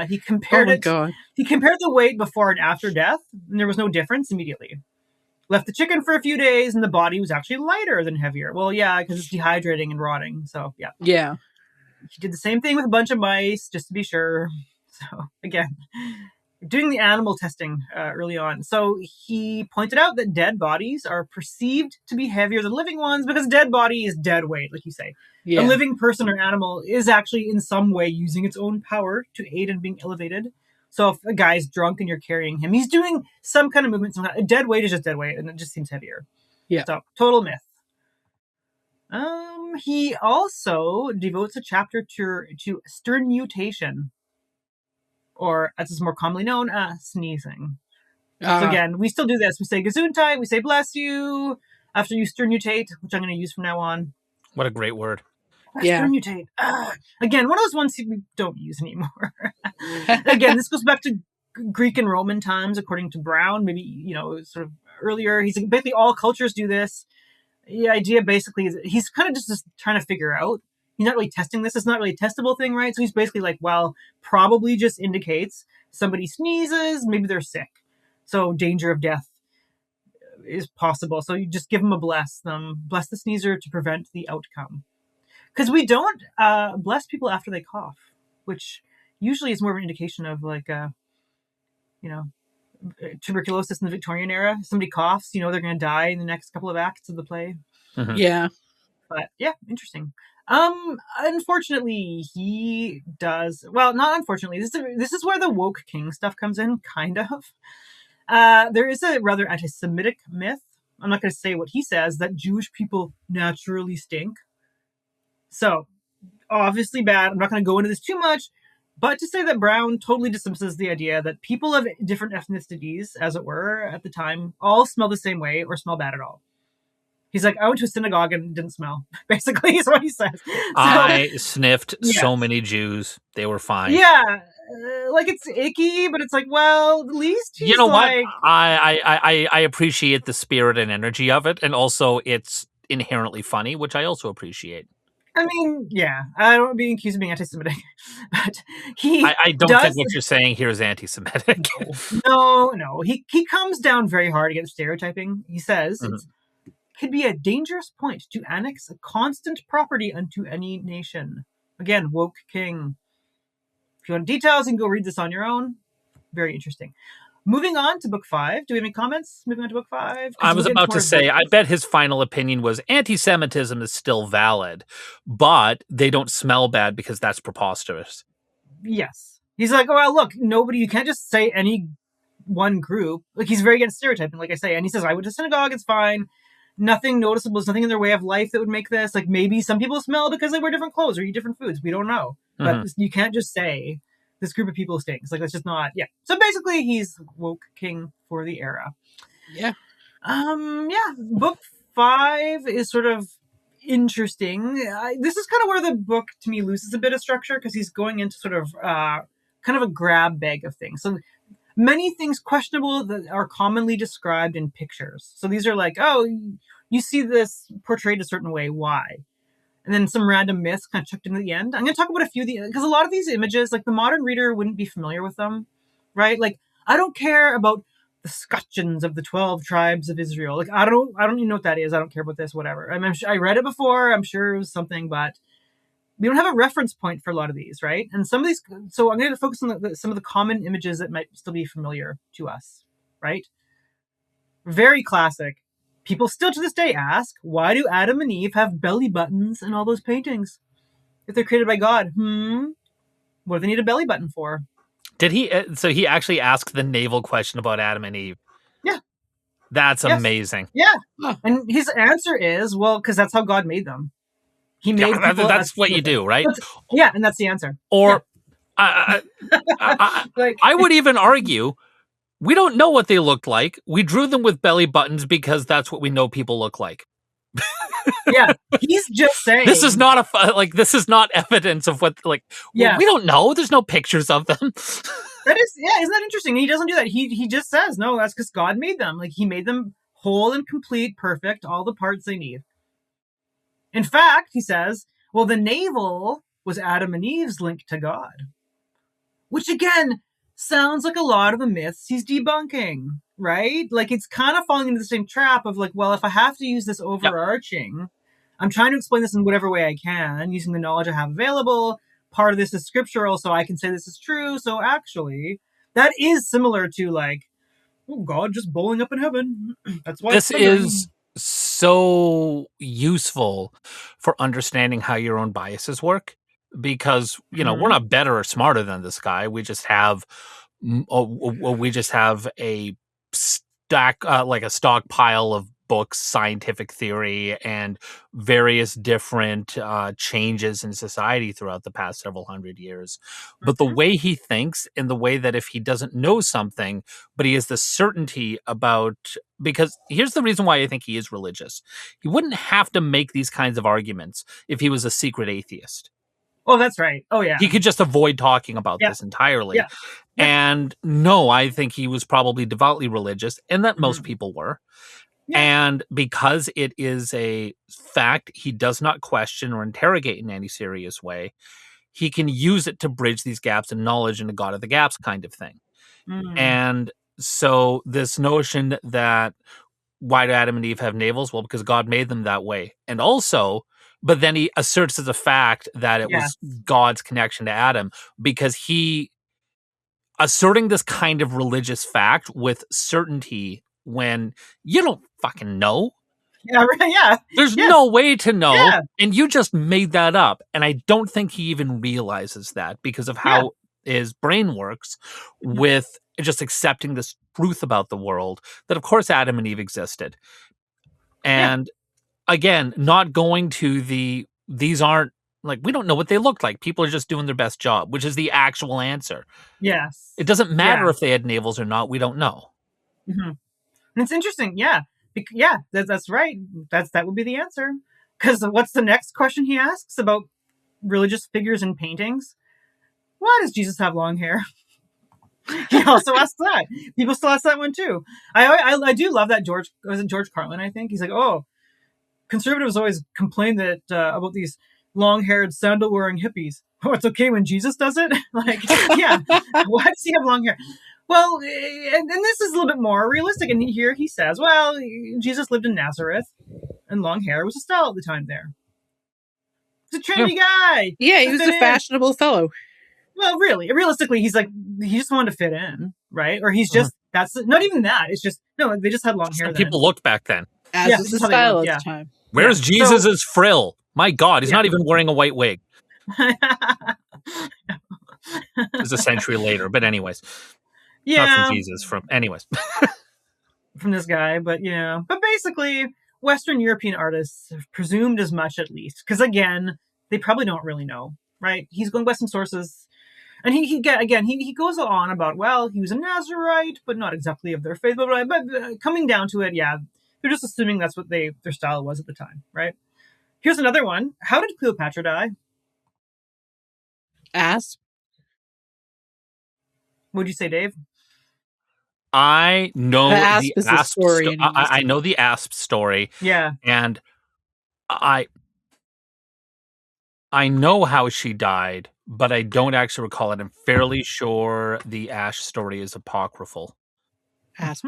He compared God. He compared the weight before and after death, and there was no difference immediately. Left the chicken for a few days, and the body was actually lighter than heavier. Well, yeah, because it's dehydrating and rotting. So, yeah. Yeah. He did the same thing with a bunch of mice, just to be sure. So, again, doing the animal testing early on. So, he pointed out that dead bodies are perceived to be heavier than living ones because dead body is dead weight, like you say. Yeah. A living person or animal is actually in some way using its own power to aid in being elevated. So if a guy's drunk and you're carrying him, he's doing some kind of movement. Dead weight is just dead weight, and it just seems heavier. Yeah. So total myth. He also devotes a chapter to sternutation, or as is more commonly known, sneezing. So again, we still do this. We say gesundheit, we say bless you after you sternutate, which I'm going to use from now on. What a great word. Yeah. Sternutate. Again, one of those ones we don't use anymore. Again, this goes back to Greek and Roman times, according to Browne. Maybe, sort of earlier. He's basically all cultures do this. The idea basically is he's kind of just trying to figure out. He's not really testing this. It's not really a testable thing, right? So he's basically like, well, probably just indicates somebody sneezes, maybe they're sick. So danger of death is possible. So you just give them a bless the sneezer to prevent the outcome. Because we don't bless people after they cough, which usually is more of an indication of tuberculosis in the Victorian era. If somebody coughs, they're going to die in the next couple of acts of the play. Mhm. Yeah. But yeah, interesting. Unfortunately, he does. Well, not unfortunately. This is where the woke king stuff comes in, kind of. There is a rather anti-Semitic myth. I'm not going to say what he says, that Jewish people naturally stink. So, obviously bad. I'm not going to go into this too much, but to say that Browne totally dismisses the idea that people of different ethnicities, as it were, at the time, all smell the same way or smell bad at all. He's like, I went to a synagogue and it didn't smell. Basically, is what he says. So, I sniffed so yes. many Jews. They were fine. Yeah, like it's icky, but it's like, well, at least he's You know what? like, I appreciate the spirit and energy of it, and also it's inherently funny, which I also appreciate. I mean, yeah, I don't want to be accused of being anti-Semitic, but he I don't does. think what you're saying here is anti-Semitic. No. He comes down very hard against stereotyping. He says Mhm. it could be a dangerous point to annex a constant property unto any nation. Again, woke king. If you want details, you can go read this on your own. Very interesting. Moving on to book 5. Do we have any comments? Moving on to book 5. I was about to say, I bet his final opinion was anti-Semitism is still valid, but they don't smell bad because that's preposterous. Yes. He's like, oh, well, look, you can't just say any one group. Like, he's very against stereotyping, like I say. And he says, I went to synagogue, it's fine. Nothing noticeable. There's nothing in their way of life that would make this. Like, maybe some people smell because they wear different clothes or eat different foods. We don't know. But you can't just say this group of people stinks. Like, that's just not, yeah. So basically, he's woke king for the era. Yeah. Book 5 is sort of interesting. This is kind of where the book, to me, loses a bit of structure, because he's going into sort of kind of a grab bag of things. So many things questionable that are commonly described in pictures. So these are like, oh, you see this portrayed a certain way, why? And then some random myths kind of chucked in at the end. I'm going to talk about a few of these, because a lot of these images, like the modern reader wouldn't be familiar with them, right? Like, I don't care about the scutcheons of the 12 tribes of Israel. Like, I don't even know what that is. I don't care about this, whatever. I mean, I read it before. I'm sure it was something, but we don't have a reference point for a lot of these, right? And some of these, so I'm going to focus on some of the common images that might still be familiar to us, right? Very classic. People still to this day ask, why do Adam and Eve have belly buttons in all those paintings? If they're created by God, what do they need a belly button for? Did he? So he actually asked the navel question about Adam and Eve. Yeah. That's amazing. Yeah. And his answer is, well, because that's how God made them. He made people. That's what you do, right? Yeah, and that's the answer. Or yeah. I would even argue, we don't know what they looked like. We drew them with belly buttons because that's what we know people look like. Yeah, he's just saying this is not this is not evidence of what, like, we don't know. There's no pictures of them. That is, isn't that interesting? He doesn't do that. He just says, no, that's because God made them. Like, he made them whole and complete, perfect, all the parts they need. In fact, he says, well, the navel was Adam and Eve's link to God, which again sounds like a lot of the myths he's debunking, right? Like, it's kind of falling into the same trap of like, well, if I have to use this overarching, I'm trying to explain this in whatever way I can, using the knowledge I have available. Part of this is scriptural, so I can say this is true. So actually, that is similar to like, oh, God just bowling up in heaven. That's why this is so useful for understanding how your own biases work, because we're not better or smarter than this guy. We just have a stack, like a stockpile of books, scientific theory, and various different changes in society throughout the past several hundred years. But the way he thinks, and the way that if he doesn't know something, but he has the certainty about, because here's the reason why I think he is religious. He wouldn't have to make these kinds of arguments if he was a secret atheist. Oh, that's right. Oh, yeah. He could just avoid talking about this entirely. Yeah. And no, I think he was probably devoutly religious, and that most people were. Yeah. And because it is a fact he does not question or interrogate in any serious way, he can use it to bridge these gaps in knowledge and a God of the gaps kind of thing. And so this notion that why do Adam and Eve have navels? Well, because God made them that way. And also, but then he asserts as a fact that it was God's connection to Adam, because he asserting this kind of religious fact with certainty when you don't fucking know. Yeah. There's no way to know. And you just made that up. And I don't think he even realizes that, because of how his brain works with just accepting this truth about the world, that of course Adam and Eve existed. And again, not going to these aren't, like, we don't know what they looked like. People are just doing their best job, which is the actual answer. Yes. It doesn't matter if they had navels or not. We don't know. And it's interesting, Yeah, that's right. That would be the answer. Because what's the next question he asks about religious figures and paintings? Why does Jesus have long hair? He also asks that. People still ask that one too. I do love that was it George Carlin? I think he's like, oh, conservatives always complain that about these long-haired sandal-wearing hippies. Oh, it's okay when Jesus does it. Like, yeah, why does he have long hair? Well, and this is a little bit more realistic. And here he says, well, Jesus lived in Nazareth, and long hair was a style at the time there. He's a trendy guy. Yeah, he to was fit a in. fashionable fellow. Well, really, realistically, he's like, he just wanted to fit in, right? Or he's just, that's not even that. It's just, no, they just had long hair Some then. people looked back then. As was the that's how they style looked, at the time. Where's Jesus's frill? My God, he's Yeah. not even wearing a white wig. It's a century later, but anyways. Not Yeah, from Jesus, anyways. from this guy, but yeah. But basically, Western European artists have presumed as much, at least. Because again, they probably don't really know, right? He's going by some sources. And he goes on about, well, he was a Nazarite, but not exactly of their faith. But coming down to it, yeah, they're just assuming that's what their style was at the time, right? Here's another one. How did Cleopatra die? Asp. What'd you say, Dave? I know The asp the is the asp story story. anyways. I know the asp story, Yeah. and I know how she died, but I don't actually recall it. I'm fairly sure the Ash story is apocryphal. Asp.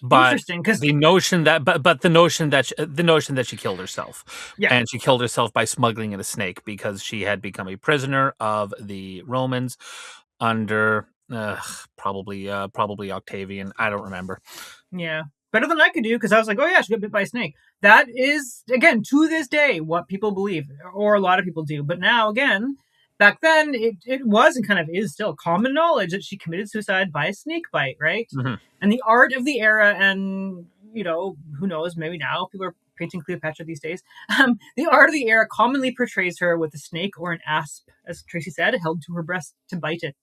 But interesting, because the notion that the notion that she killed herself, Yeah. and she killed herself by smuggling in a snake because she had become a prisoner of the Romans under probably Octavian. I don't remember. Yeah. Better than I could do, because I was like, oh yeah, she got bit by a snake. That is, again, to this day, what people believe, or a lot of people do. But now, again, back then, it was and kind of is still common knowledge that she committed suicide by a snake bite, right? Mm-hmm. And the art of the era, and, you know, who knows, maybe now people are painting Cleopatra these days. The art of the era commonly portrays her with a snake or an asp, as Tracy said, held to her breast to bite it.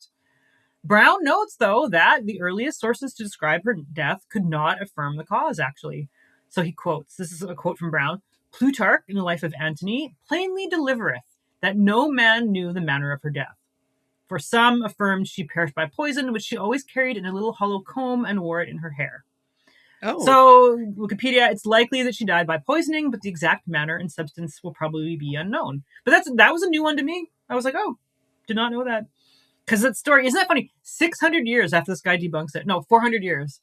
Browne notes, though, that the earliest sources to describe her death could not affirm the cause, actually. So he quotes, this is a quote from Browne, Plutarch, in the life of Antony, plainly delivereth that no man knew the manner of her death. For some affirmed she perished by poison, which she always carried in a little hollow comb and wore it in her hair. Oh. So, Wikipedia, it's likely that she died by poisoning, but the exact manner and substance will probably be unknown. But that was a new one to me. I was like, oh, did not know that. Because that story, isn't that funny? 600 years after this guy debunks it. No, 400 years.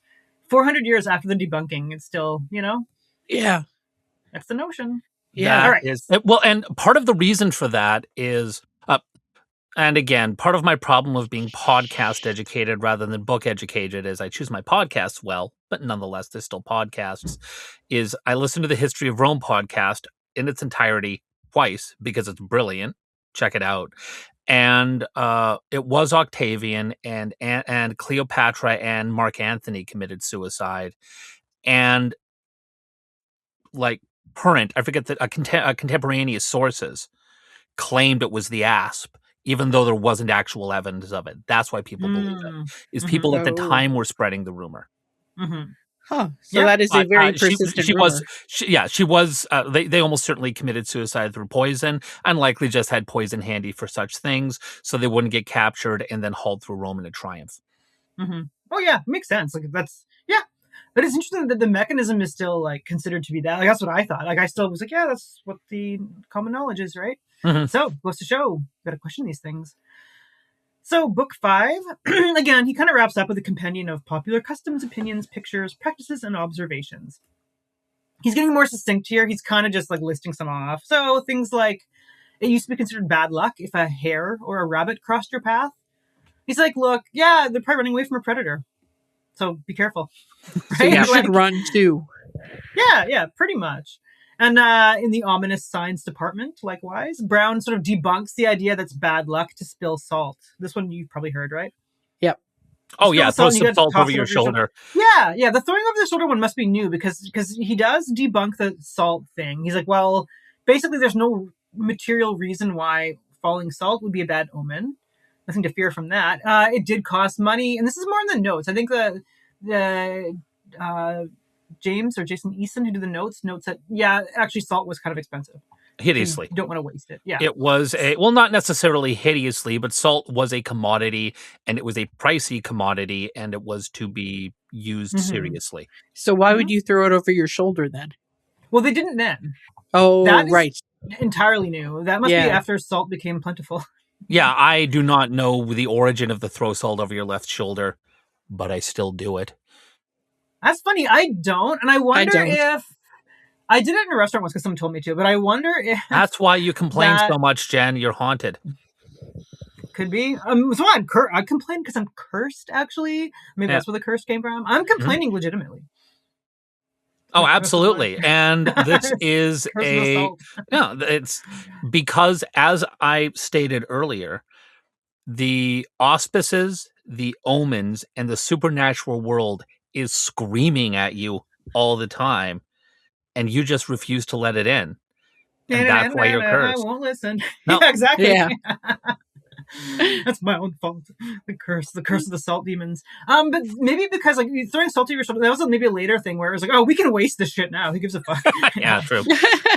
400 years after the debunking, it's still, you know? Yeah. That's the notion. Yeah. All right. Well, and part of the reason for that is, and again, part of my problem of being podcast educated rather than book educated is I choose my podcasts well, but nonetheless, they're still podcasts, is I listen to the History of Rome podcast in its entirety twice because it's brilliant. Check it out. And it was Octavian and Cleopatra and Mark Antony committed suicide. And like current, I forget that contemporaneous sources claimed it was the asp, even though there wasn't actual evidence of it. That's why people believe it. Is people at the time were spreading the rumor. Mm-hmm. Huh. So that is a very persistent rumor. She was. They almost certainly committed suicide through poison, and likely just had poison handy for such things, so they wouldn't get captured and then hauled through Rome in a triumph. Mm-hmm. Oh yeah, makes sense. Like that's but it's interesting that the mechanism is still like considered to be that. Like that's what I thought. Like I still was like, yeah, that's what the common knowledge is, right? Mm-hmm. So goes to show, got to question these things. So, book 5, again, he kind of wraps up with a compendium of popular customs, opinions, pictures, practices, and observations. He's getting more succinct here. He's kind of just like listing some off. So, things like, it used to be considered bad luck if a hare or a rabbit crossed your path. He's like, look, yeah, they're probably running away from a predator. So, be careful. Right? So you should run too. Yeah, pretty much. And in the ominous signs department, likewise, Browne sort of debunks the idea that's bad luck to spill salt. This one you've probably heard, right? Yep. Oh yeah, throw some salt over your shoulder. Yeah. The throwing over the shoulder one must be new because he does debunk the salt thing. He's like, well, basically, there's no material reason why falling salt would be a bad omen. Nothing to fear from that. It did cost money, and this is more in the notes. I think the James or Jason Eason, who did the notes that, yeah, actually salt was kind of expensive. Hideously. You don't want to waste it. Yeah. It was not necessarily hideously, but salt was a commodity, and it was a pricey commodity, and it was to be used seriously. So why would you throw it over your shoulder then? Well, they didn't then. Oh, that is right. Entirely new. That must be after salt became plentiful. Yeah, I do not know the origin of the throw salt over your left shoulder, but I still do it. That's funny. I don't, and I wonder if I did it in a restaurant once because someone told me to, but I wonder if that's why you complain so much, Jen. You're haunted. Could be. So I complain because I'm cursed. Actually, maybe that's where the curse came from. I'm complaining legitimately. Oh, absolutely. And this is it's because, as I stated earlier, the auspices, the omens, and the supernatural world is screaming at you all the time, and you just refuse to let it in. And that's why you're cursed. I won't listen. No. Yeah, exactly. Yeah. That's my own fault. The curse of the salt demons. But maybe because like throwing salt to your shoulder, that was maybe a later thing where it was like, oh, we can waste this shit now. Who gives a fuck? Yeah, true.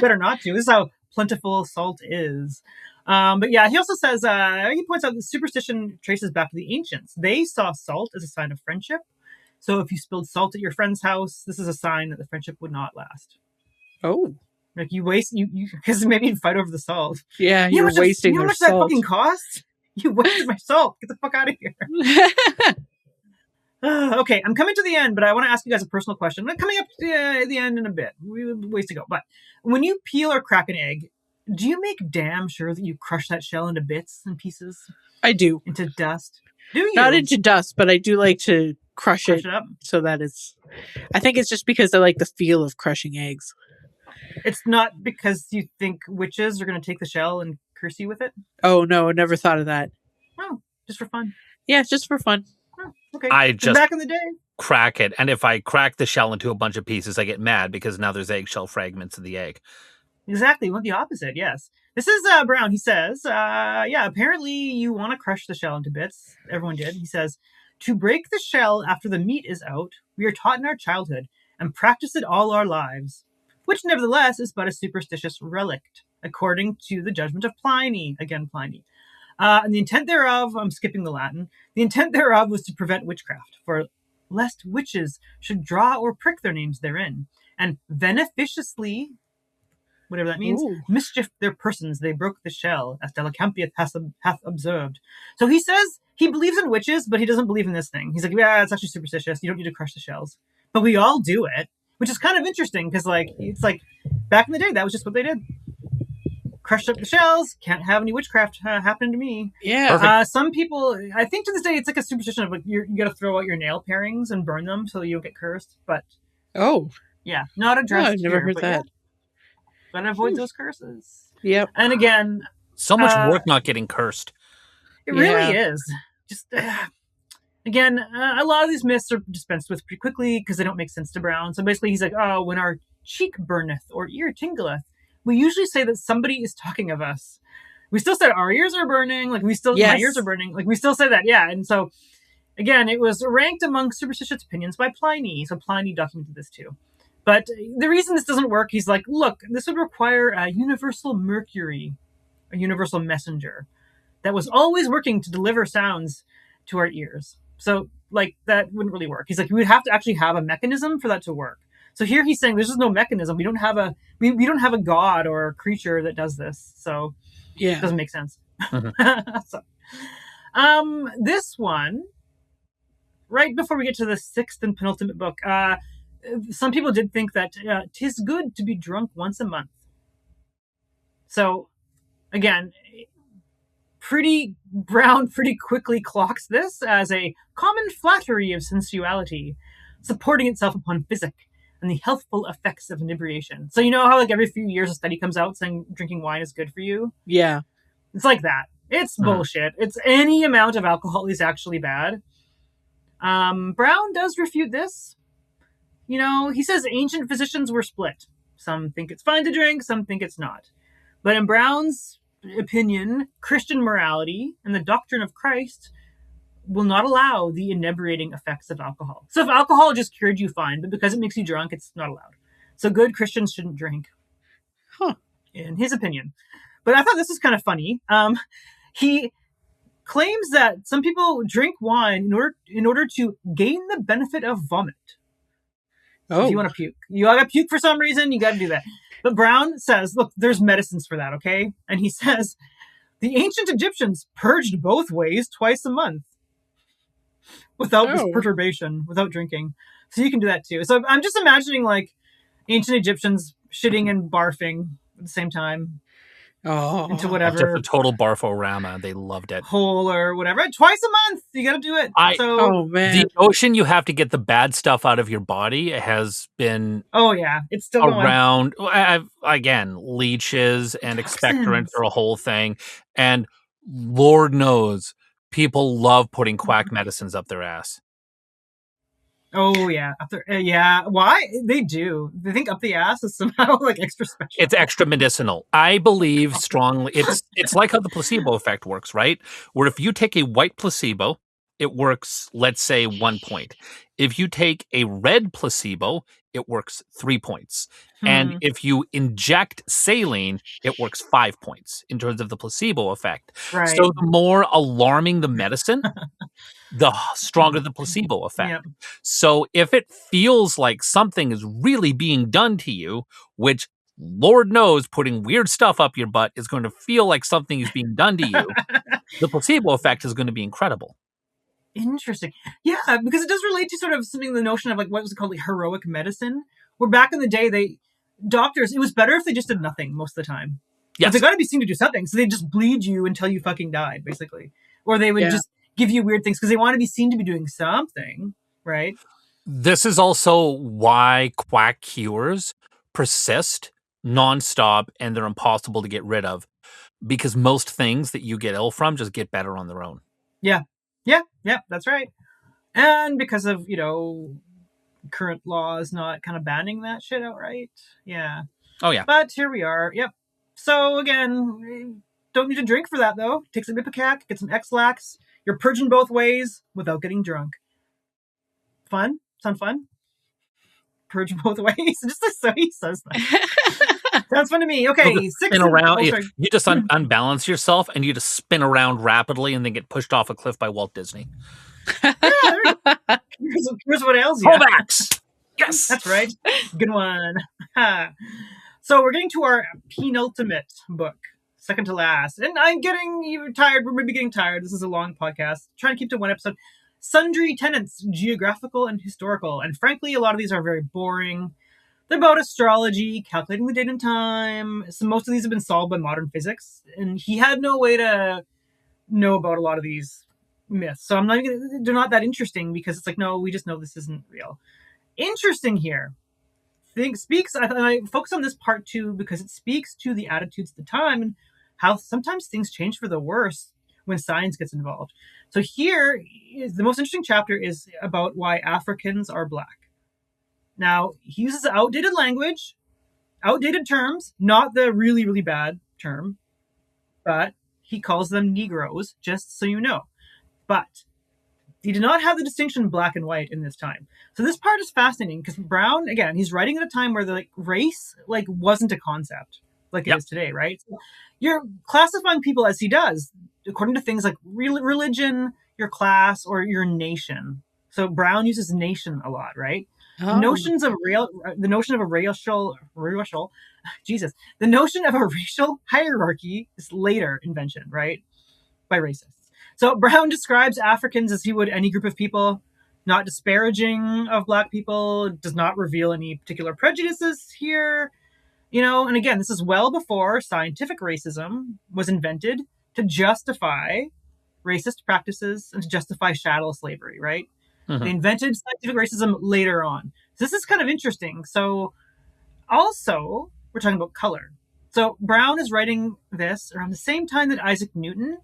Better not to. This is how plentiful salt is. But yeah, he also says he points out that superstition traces back to the ancients. They saw salt as a sign of friendship. So if you spilled salt at your friend's house, this is a sign that the friendship would not last. Oh. Like you because maybe you'd fight over the salt. Yeah, you're wasting their salt. How much that fucking cost? You wasted my salt. Get the fuck out of here. Okay, I'm coming to the end, but I want to ask you guys a personal question. I'm coming up at the end in a bit. We have ways to go. But when you peel or crack an egg, do you make damn sure that you crush that shell into bits and pieces? I do. Into dust? Do you? Not into dust, but I do like to crush it up so that it's... I think it's just because I like the feel of crushing eggs. It's not because you think witches are going to take the shell and curse you with it? Oh, no, I never thought of that. Oh, just for fun. Yeah, just for fun. Oh, okay. I just back in the day, crack it, and if I crack the shell into a bunch of pieces, I get mad because now there's eggshell fragments in the egg. Exactly. We want the opposite. Yes. This is Browne. He says, apparently you want to crush the shell into bits. Everyone did. He says, to break the shell after the meat is out, we are taught in our childhood and practice it all our lives, which nevertheless is but a superstitious relict, according to the judgment of Pliny. Again, Pliny. And the intent thereof, I'm skipping the Latin, the intent thereof was to prevent witchcraft, for lest witches should draw or prick their names therein, and beneficiously, whatever that means, mischief their persons, they broke the shell, as Delacampia hath observed. So he says he believes in witches, but he doesn't believe in this thing. He's like, yeah, it's actually superstitious. You don't need to crush the shells. But we all do it, which is kind of interesting, because it's like, back in the day, that was just what they did. Crushed up the shells, can't have any witchcraft happen to me. Yeah. Some people, I think to this day, it's like a superstition of like, you got to throw out your nail parings and burn them so you don't get cursed. But yeah, not addressed. I've never heard that. Yeah, gotta avoid those curses. Yep. And again, so much work not getting cursed. It really is. Just again, a lot of these myths are dispensed with pretty quickly because they don't make sense to Browne. So basically, he's like, oh, when our cheek burneth or ear tingleth, we usually say that somebody is talking of us. We still say our ears are burning. Like my ears are burning. Like we still say that. Yeah. And so again, it was ranked among superstitious opinions by Pliny. So Pliny documented this too. But the reason this doesn't work, he's like, look, this would require a universal Mercury, a universal messenger that was always working to deliver sounds to our ears. So like that wouldn't really work. He's like, we would have to actually have a mechanism for that to work. So here he's saying there's just no mechanism. We don't have a we don't have a god or a creature that does this. So it doesn't make sense. Mm-hmm. So, this one, right before we get to the sixth and penultimate book, some people did think that 'tis good to be drunk once a month. So again, Browne pretty quickly clocks this as a common flattery of sensuality, supporting itself upon physic and the healthful effects of inebriation. So you know how like every few years a study comes out saying drinking wine is good for you? Yeah. It's like that. It's bullshit. It's any amount of alcohol is actually bad. Browne does refute this. You know, he says ancient physicians were split. Some think it's fine to drink, some think it's not. But in Browne's opinion, Christian morality and the doctrine of Christ will not allow the inebriating effects of alcohol. So if alcohol just cured you, fine, but because it makes you drunk, it's not allowed. So good Christians shouldn't drink, in his opinion. But I thought this was kind of funny. He claims that some people drink wine in order to gain the benefit of vomit. If you want to puke, you gotta puke for some reason, you gotta do that. But Browne says, look, there's medicines for that, okay? And he says, the ancient Egyptians purged both ways twice a month without this perturbation, without drinking. So you can do that too. So I'm just imagining like ancient Egyptians shitting and barfing at the same time. Into whatever. Just a total barforama. They loved it. Hole or whatever. Twice a month. You got to do it. The notion you have to get the bad stuff out of your body has been it's still around. Again, leeches and expectorants are a whole thing. And Lord knows, people love putting quack medicines up their ass. Oh, yeah. Up there, yeah. Why? They do. They think up the ass is somehow like extra special. It's extra medicinal. I believe strongly. It's like how the placebo effect works, right? Where if you take a white placebo, it works, let's say, 1 point. If you take a red placebo, it works 3 points. And if you inject saline, it works 5 points in terms of the placebo effect. Right. So the more alarming the medicine, the stronger the placebo effect. Yep. So if it feels like something is really being done to you, which Lord knows putting weird stuff up your butt is going to feel like something is being done to you, the placebo effect is going to be incredible. Interesting. Yeah, because it does relate to sort of something, the notion of like, what was it called, like heroic medicine, where back in the day, doctors, it was better if they just did nothing most of the time. Yes. But they got to be seen to do something, so they just bleed you until you fucking died, basically. Or they would just give you weird things because they want to be seen to be doing something, right? This is also why quack cures persist nonstop and they're impossible to get rid of, because most things that you get ill from just get better on their own. Yeah, that's right. And because of, current laws not kind of banning that shit outright. Yeah. Oh, yeah. But here we are. Yep. So, again, don't need to drink for that, though. Take some Ipecac, get some X-Lax. You're purging both ways without getting drunk. Fun? Sound fun? Purge both ways? Just so he says that. Sounds fun to me. Okay, spin around. You just unbalance yourself and you just spin around rapidly and then get pushed off a cliff by Walt Disney. Here's what ails you. Callbacks! Yes! That's right. Good one. So we're getting to our penultimate book. Second to last. And I'm getting even tired. We're maybe getting tired. This is a long podcast. Trying to keep to one episode. Sundry Tenets, Geographical and Historical. And frankly, a lot of these are very boring. They're about astrology, calculating the date and time. So most of these have been solved by modern physics. And he had no way to know about a lot of these myths. So they're not that interesting because it's like, no, we just know this isn't real. Interesting here. I focus on this part too because it speaks to the attitudes of the time and how sometimes things change for the worse when science gets involved. So here is the most interesting chapter is about why Africans are black. Now, he uses outdated language, outdated terms, not the really, really bad term, but he calls them Negroes, just so you know. But he did not have the distinction black and white in this time. So this part is fascinating because Browne, again, he's writing at a time where the race wasn't a concept like it is today, right? So you're classifying people as he does, according to things like religion, your class, or your nation. So Browne uses nation a lot, right? Oh. The notion of a racial hierarchy is later invention, right? By racists. So Browne describes Africans as he would any group of people, not disparaging of black people, does not reveal any particular prejudices here. And again, this is well before scientific racism was invented to justify racist practices and to justify chattel slavery, right? Mm-hmm. They invented scientific racism later on. So this is kind of interesting. So also, we're talking about color. So Browne is writing this around the same time that Isaac Newton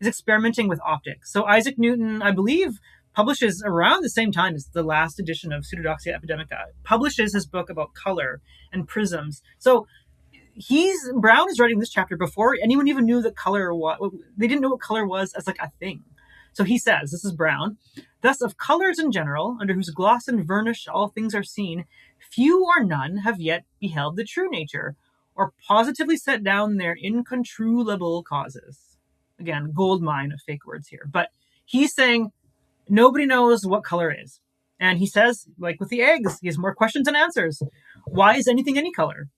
is experimenting with optics. So Isaac Newton, I believe, publishes around the same time as the last edition of Pseudodoxia Epidemica, publishes his book about color and prisms. So Browne is writing this chapter before anyone even knew that color was. They didn't know what color was as a thing. So he says, this is Browne, thus of colours in general, under whose gloss and varnish all things are seen, few or none have yet beheld the true nature, or positively set down their incontrollable causes. Again, gold mine of fake words here. But he's saying nobody knows what color is. And he says, like with the eggs, he has more questions than answers. Why is anything any color?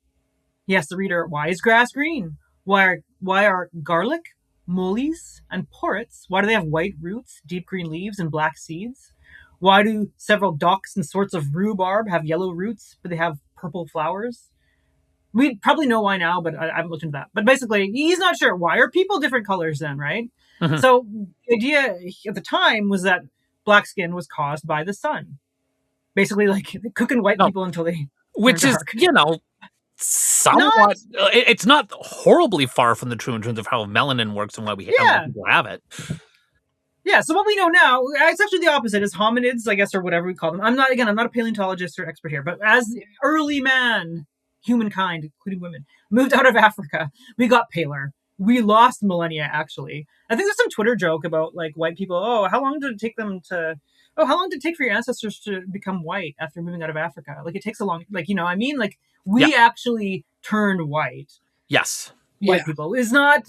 He asks the reader, why is grass green? Why are garlic, moles, and porrets, why do they have white roots, deep green leaves, and black seeds? Why do several docks and sorts of rhubarb have yellow roots, but they have purple flowers? We probably know why now, but I haven't looked into that. But basically, he's not sure. Why are people different colors then, right? Mhm. So the idea at the time was that black skin was caused by the sun. Basically, like cooking white people until they which turn is, dark. you know, somewhat. It's not horribly far from the truth in terms of how melanin works and why we why people have it. Yeah, so what we know now, it's actually the opposite. Is hominids, I guess, or whatever we call them. I'm not a paleontologist or expert here, but as early man, humankind, including women, moved out of Africa, we got paler. We lost millennia, actually. I think there's some Twitter joke about like white people. How long did it take for your ancestors to become white after moving out of Africa? Like it takes a long, like, you know, I mean, like we actually turned white. Yes. White people is not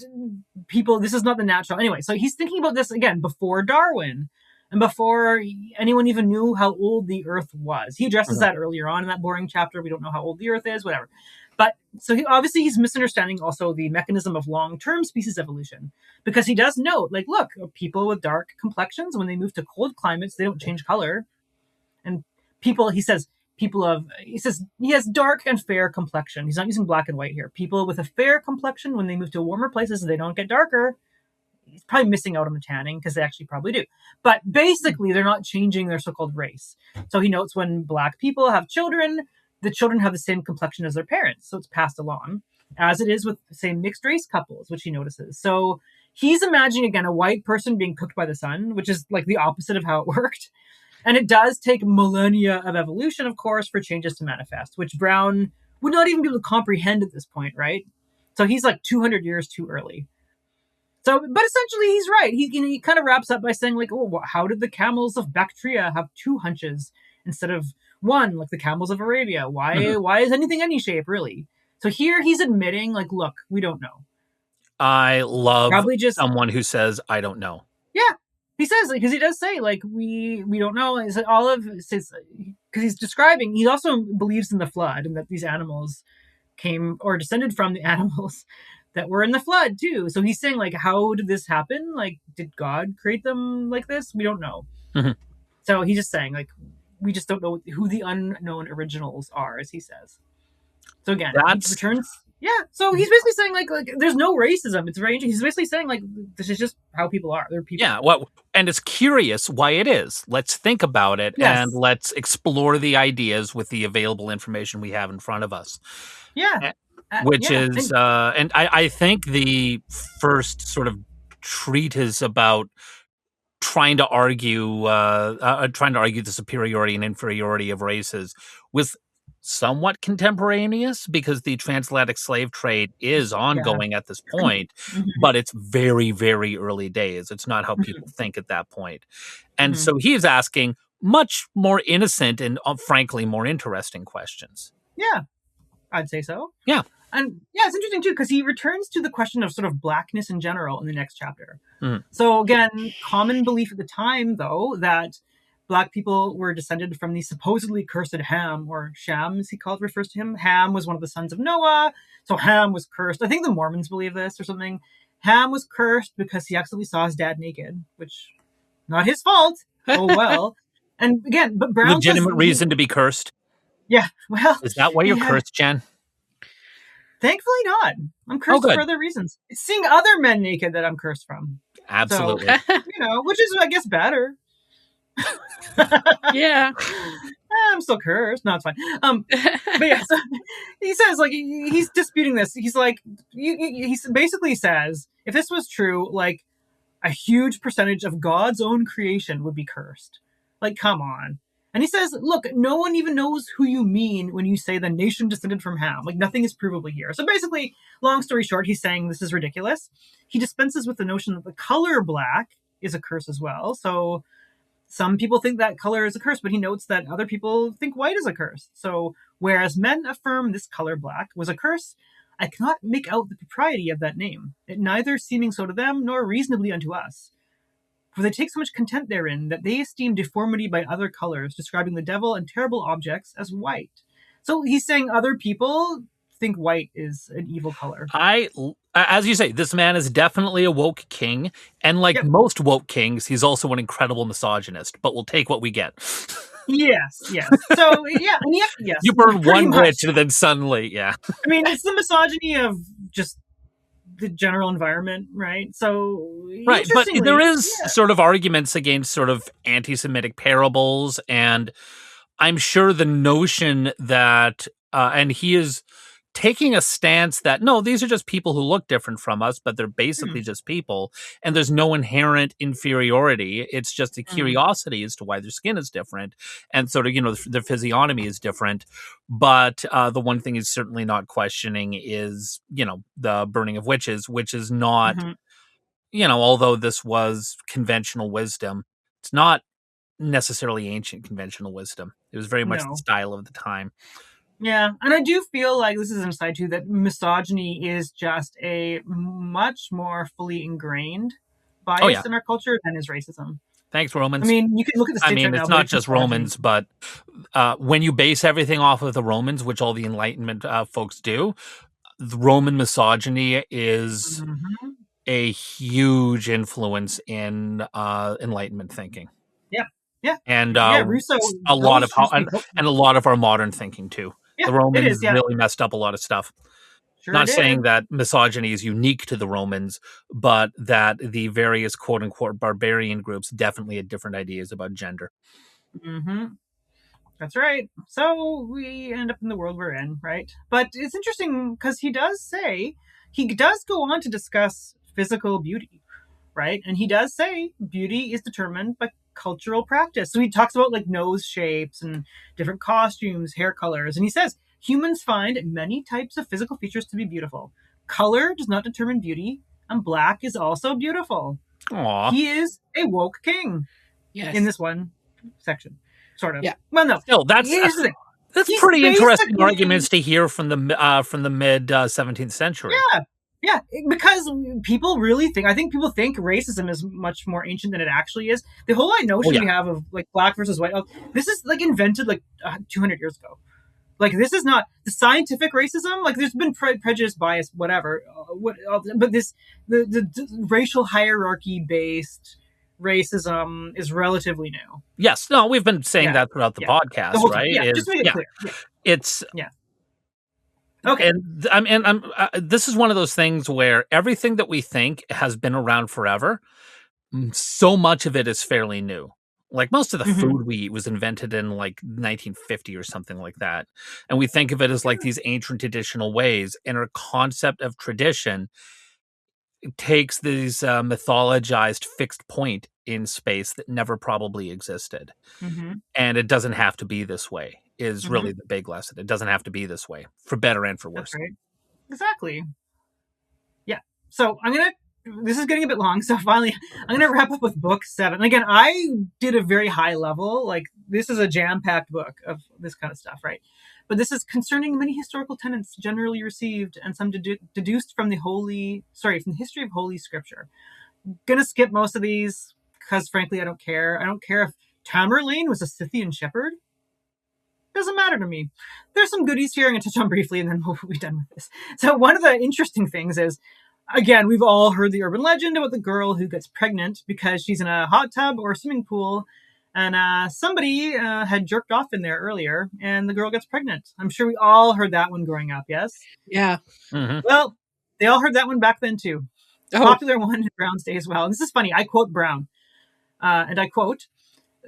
people. This is not the natural. Anyway, so he's thinking about this again before Darwin and before anyone even knew how old the Earth was. He addresses that earlier on in that boring chapter. We don't know how old the Earth is, whatever. But so he's misunderstanding also the mechanism of long-term species evolution, because he does note, like, look, people with dark complexions, when they move to cold climates, they don't change color. And people, he says he has dark and fair complexion. He's not using black and white here. People with a fair complexion, when they move to warmer places, they don't get darker. He's probably missing out on the tanning, because they actually probably do. But basically, they're not changing their so-called race. So he notes when black people have children, the children have the same complexion as their parents. So it's passed along, as it is with, say, mixed race couples, which he notices. So he's imagining, again, a white person being cooked by the sun, which is like the opposite of how it worked. And it does take millennia of evolution, of course, for changes to manifest, which Browne would not even be able to comprehend at this point, right? So he's like 200 years too early. So, but essentially, he's right. He kind of wraps up by saying, like, how did the camels of Bactria have two hunches instead of one, like the camels of Arabia? Why is anything any shape, really? So here he's admitting, like, look, we don't know. I love someone who says, I don't know. Yeah. He says, because he does say, like, we don't know. It's like because he's describing, he also believes in the flood and that these animals came or descended from the animals that were in the flood too. So he's saying, like, how did this happen? Like, did God create them like this? We don't know. Mm-hmm. So he's just saying, like, we just don't know who the unknown originals are, as he says. So again, he returns. Yeah, so he's basically saying, like there's no racism. It's very interesting. He's basically saying, like, this is just how people are. They're people. Yeah, well, and it's curious why it is. Let's think about it, and let's explore the ideas with the available information we have in front of us. Yeah. And I think the first sort of treatise about trying to argue the superiority and inferiority of races was somewhat contemporaneous, because the transatlantic slave trade is ongoing at this point, but it's very, very early days. It's not how people think at that point. And so he's asking much more innocent and frankly more interesting questions. Yeah, I'd say so. Yeah. And yeah, it's interesting too, because he returns to the question of sort of blackness in general in the next chapter. Mm. So again, common belief at the time, though, that Black people were descended from the supposedly cursed Ham, or Sham, as he refers to him. Ham was one of the sons of Noah, so Ham was cursed. I think the Mormons believe this or something. Ham was cursed because he accidentally saw his dad naked, which, not his fault. Oh well. And again, but Browne legitimate reason to be cursed. Yeah, well, is that why you're cursed, Jen? Thankfully not. I'm cursed for other reasons. It's seeing other men naked that I'm cursed from. Absolutely. So, which is, I guess, better. Yeah. I'm still cursed. No, it's fine. But yeah, so he says, like, he's disputing this. He's like, he basically says, if this was true, like, a huge percentage of God's own creation would be cursed. Like, come on. And he says, look, no one even knows who you mean when you say the nation descended from Ham. Like, nothing is provable here. So basically, long story short, he's saying this is ridiculous. He dispenses with the notion that the color black is a curse as well. So some people think that color is a curse, but he notes that other people think white is a curse. So whereas men affirm this color black was a curse, I cannot make out the propriety of that name, it neither seeming so to them nor reasonably unto us. For they take so much content therein that they esteem deformity by other colors, describing the devil and terrible objects as white. So he's saying other people think white is an evil color. As you say, this man is definitely a woke king, and like most woke kings, he's also an incredible misogynist. But we'll take what we get. Yes. So yeah, and yes, you burn one witch, and then suddenly, yeah. I mean, it's the misogyny of just the general environment, right? So right, but there is sort of arguments against sort of anti-Semitic parables, and I'm sure the notion that, and he is taking a stance that, no, these are just people who look different from us, but they're basically just people, and there's no inherent inferiority. It's just a curiosity as to why their skin is different, and sort of, their physiognomy is different. But the one thing he's certainly not questioning is, the burning of witches, which is not, although this was conventional wisdom, it's not necessarily ancient conventional wisdom. It was very much the style of the time. Yeah, and I do feel like this is an aside too, that misogyny is just a much more fully ingrained bias in our culture than is racism. Thanks, Romans. I mean, you can look at the states right now, it's not just Romans, but when you base everything off of the Romans, which all the Enlightenment folks do, the Roman misogyny is a huge influence in Enlightenment thinking. Yeah, and Rousseau, a lot of our modern thinking too. The Romans really messed up a lot of stuff. Sure Not saying that misogyny is unique to the Romans, but that the various quote unquote barbarian groups definitely had different ideas about gender. That's right. So we end up in the world we're in, right? But it's interesting because he does go on to discuss physical beauty, right? And he does say beauty is determined by cultural practice. So he talks about like nose shapes and different costumes, hair colors. And he says, humans find many types of physical features to be beautiful. Color does not determine beauty, and black is also beautiful. Aww. He is a woke king in this one section. Sort of. Yeah. Well, no. Still, that's pretty interesting arguments to hear from the mid 17th century. Yeah, because people really think, I think people think racism is much more ancient than it actually is. The whole notion we have of like black versus white, this is like invented like 200 years ago. Like this is not the scientific racism. Like there's been prejudice, bias, whatever. But the racial hierarchy based racism is relatively new. Yes, no, we've been saying that throughout the podcast, right? Yeah, just make it clear. It's okay. And this is one of those things where everything that we think has been around forever, so much of it is fairly new. Like most of the food we eat was invented in like 1950 or something like that. And we think of it as like these ancient traditional ways. And our concept of tradition takes these mythologized fixed point in space that never probably existed. And it doesn't have to be this way is really the big lesson. It doesn't have to be this way, for better and for worse. That's right. Exactly. Yeah. So this is getting a bit long, so finally I'm going to wrap up with book 7. Again, I did a very high level, like this is a jam-packed book of this kind of stuff, right? But this is concerning many historical tenets generally received and some deduced from from the history of Holy Scripture. Gonna skip most of these because frankly, I don't care. I don't care if Tamerlane was a Scythian shepherd. Doesn't matter to me. There's some goodies here I'm going to touch on briefly and then we'll be done with this. So one of the interesting things is, again, we've all heard the urban legend about the girl who gets pregnant because she's in a hot tub or a swimming pool and somebody had jerked off in there earlier and the girl gets pregnant. I'm sure we all heard that one growing up, yes? Yeah. Well, they all heard that one back then too. Popular one in Browne's day as well. And this is funny. I quote Browne. And I quote,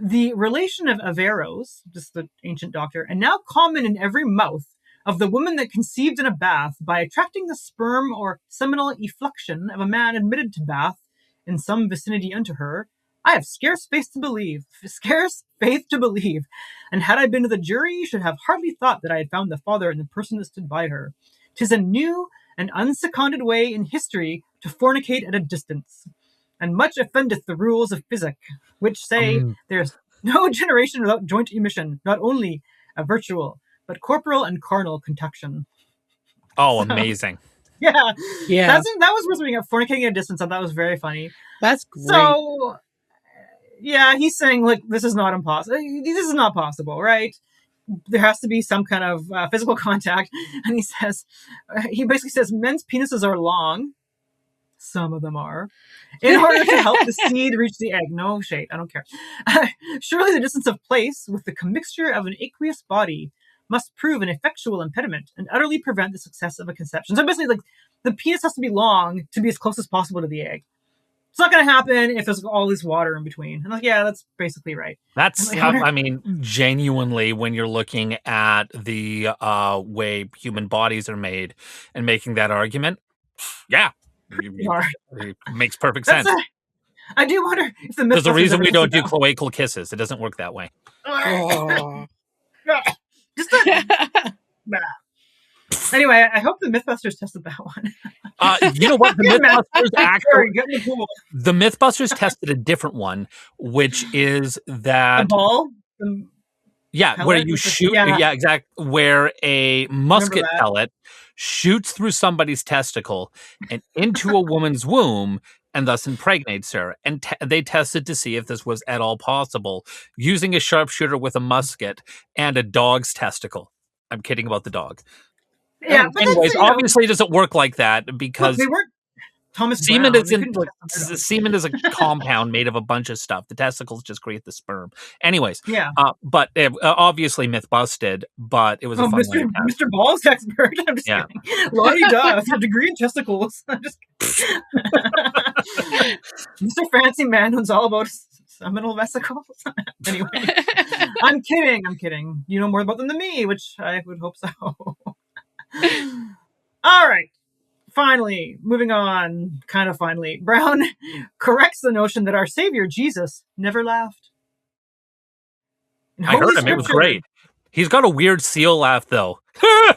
"The relation of Averroes," just the ancient doctor, "and now common in every mouth, of the woman that conceived in a bath, by attracting the sperm or seminal effluxion of a man admitted to bath in some vicinity unto her, I have scarce faith to believe, and had I been to the jury, should have hardly thought that I had found the father in the person that stood by her. 'Tis a new and unseconded way in history to fornicate at a distance. and much offendeth the rules of physic, which say there's no generation without joint emission, not only a virtual, but corporal and carnal contuction. Oh, amazing. Yeah. Yeah. That was worth reading up. Fornicating at a distance. I thought that was very funny. That's great. So, yeah, he's saying, like, this is not impossible. This is not possible, right? There has to be some kind of physical contact. And he basically says, men's penises are long. Some of them are. In order to help the seed reach the egg. No shade. I don't care. Surely the distance of place with the commixture of an aqueous body must prove an effectual impediment and utterly prevent the success of a conception. So basically, like, the penis has to be long to be as close as possible to the egg. It's not going to happen if there's all this water in between. I'm like, yeah, that's basically right. That's, I mean, genuinely, when you're looking at the way human bodies are made and making that argument, yeah, it makes perfect sense. I do wonder if the There's a reason we don't do cloacal kisses. It doesn't work that way. Oh. Just anyway, I hope the Mythbusters tested that one. You know what? The Mythbusters tested a different one, which is that the ball. Where you shoot. Yeah, exactly. Where a musket pellet shoots through somebody's testicle and into a woman's womb, and thus impregnates her. And they tested to see if this was at all possible using a sharpshooter with a musket and a dog's testicle. I'm kidding about the dog. Yeah. But anyways, obviously it doesn't work like that because they weren't Thomas semen Browne. Semen is a compound made of a bunch of stuff. The testicles just create the sperm. Anyways, yeah. But obviously myth busted. But it was a fun Mr. Balls expert. I'm just kidding. Lottie Duff, a degree in testicles. I'm just Mr. Fancy Man who's all about seminal vesicles. Anyway, I'm kidding. You know more about them than me, which I would hope so. All right. Finally, moving on, kind of finally, Browne corrects the notion that our Savior, Jesus, never laughed. I heard him. It was great. He's got a weird seal laugh, though. That's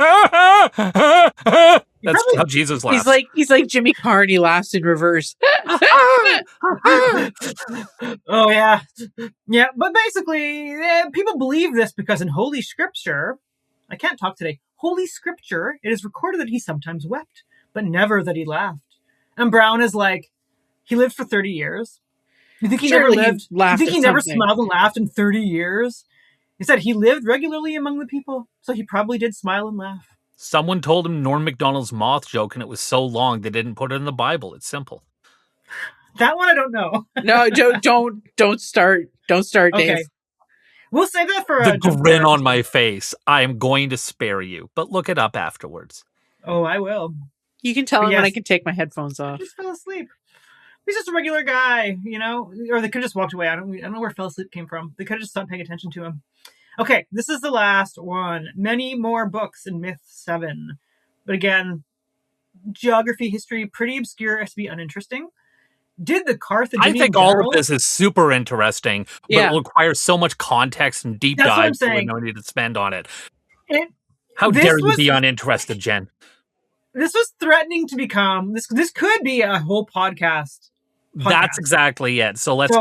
how Jesus laughs. He's like Jimmy Carr, and he laughs in reverse. Oh, yeah. Yeah, but basically, people believe this because in Holy Scripture, I can't talk today, Holy Scripture, it is recorded that he sometimes wept, but never that he laughed. And Browne is like, he lived for 30 years. You think he never lived? You think he never smiled and laughed in 30 years? He said he lived regularly among the people, so he probably did smile and laugh. Someone told him Norm Macdonald's moth joke, and it was so long they didn't put it in the Bible. It's simple. That one I don't know. No, don't start. Don't start, Dave. Okay. We'll save that for the grin on my face. I am going to spare you, but look it up afterwards. Oh, I will. You can tell him when I can take my headphones off. He just fell asleep. He's just a regular guy, you know? Or they could have just walked away. I don't know where fell asleep came from. They could have just stopped paying attention to him. Okay, this is the last one. Many more books in Myth 7. But again, geography, history, pretty obscure as to be uninteresting. Did the Carthaginian I think all of this is super interesting, but it requires so much context and deep dive that we don't need to spend on it. How dare you be uninterested, Jen? This was threatening to become this could be a whole podcast. That's exactly it. So let's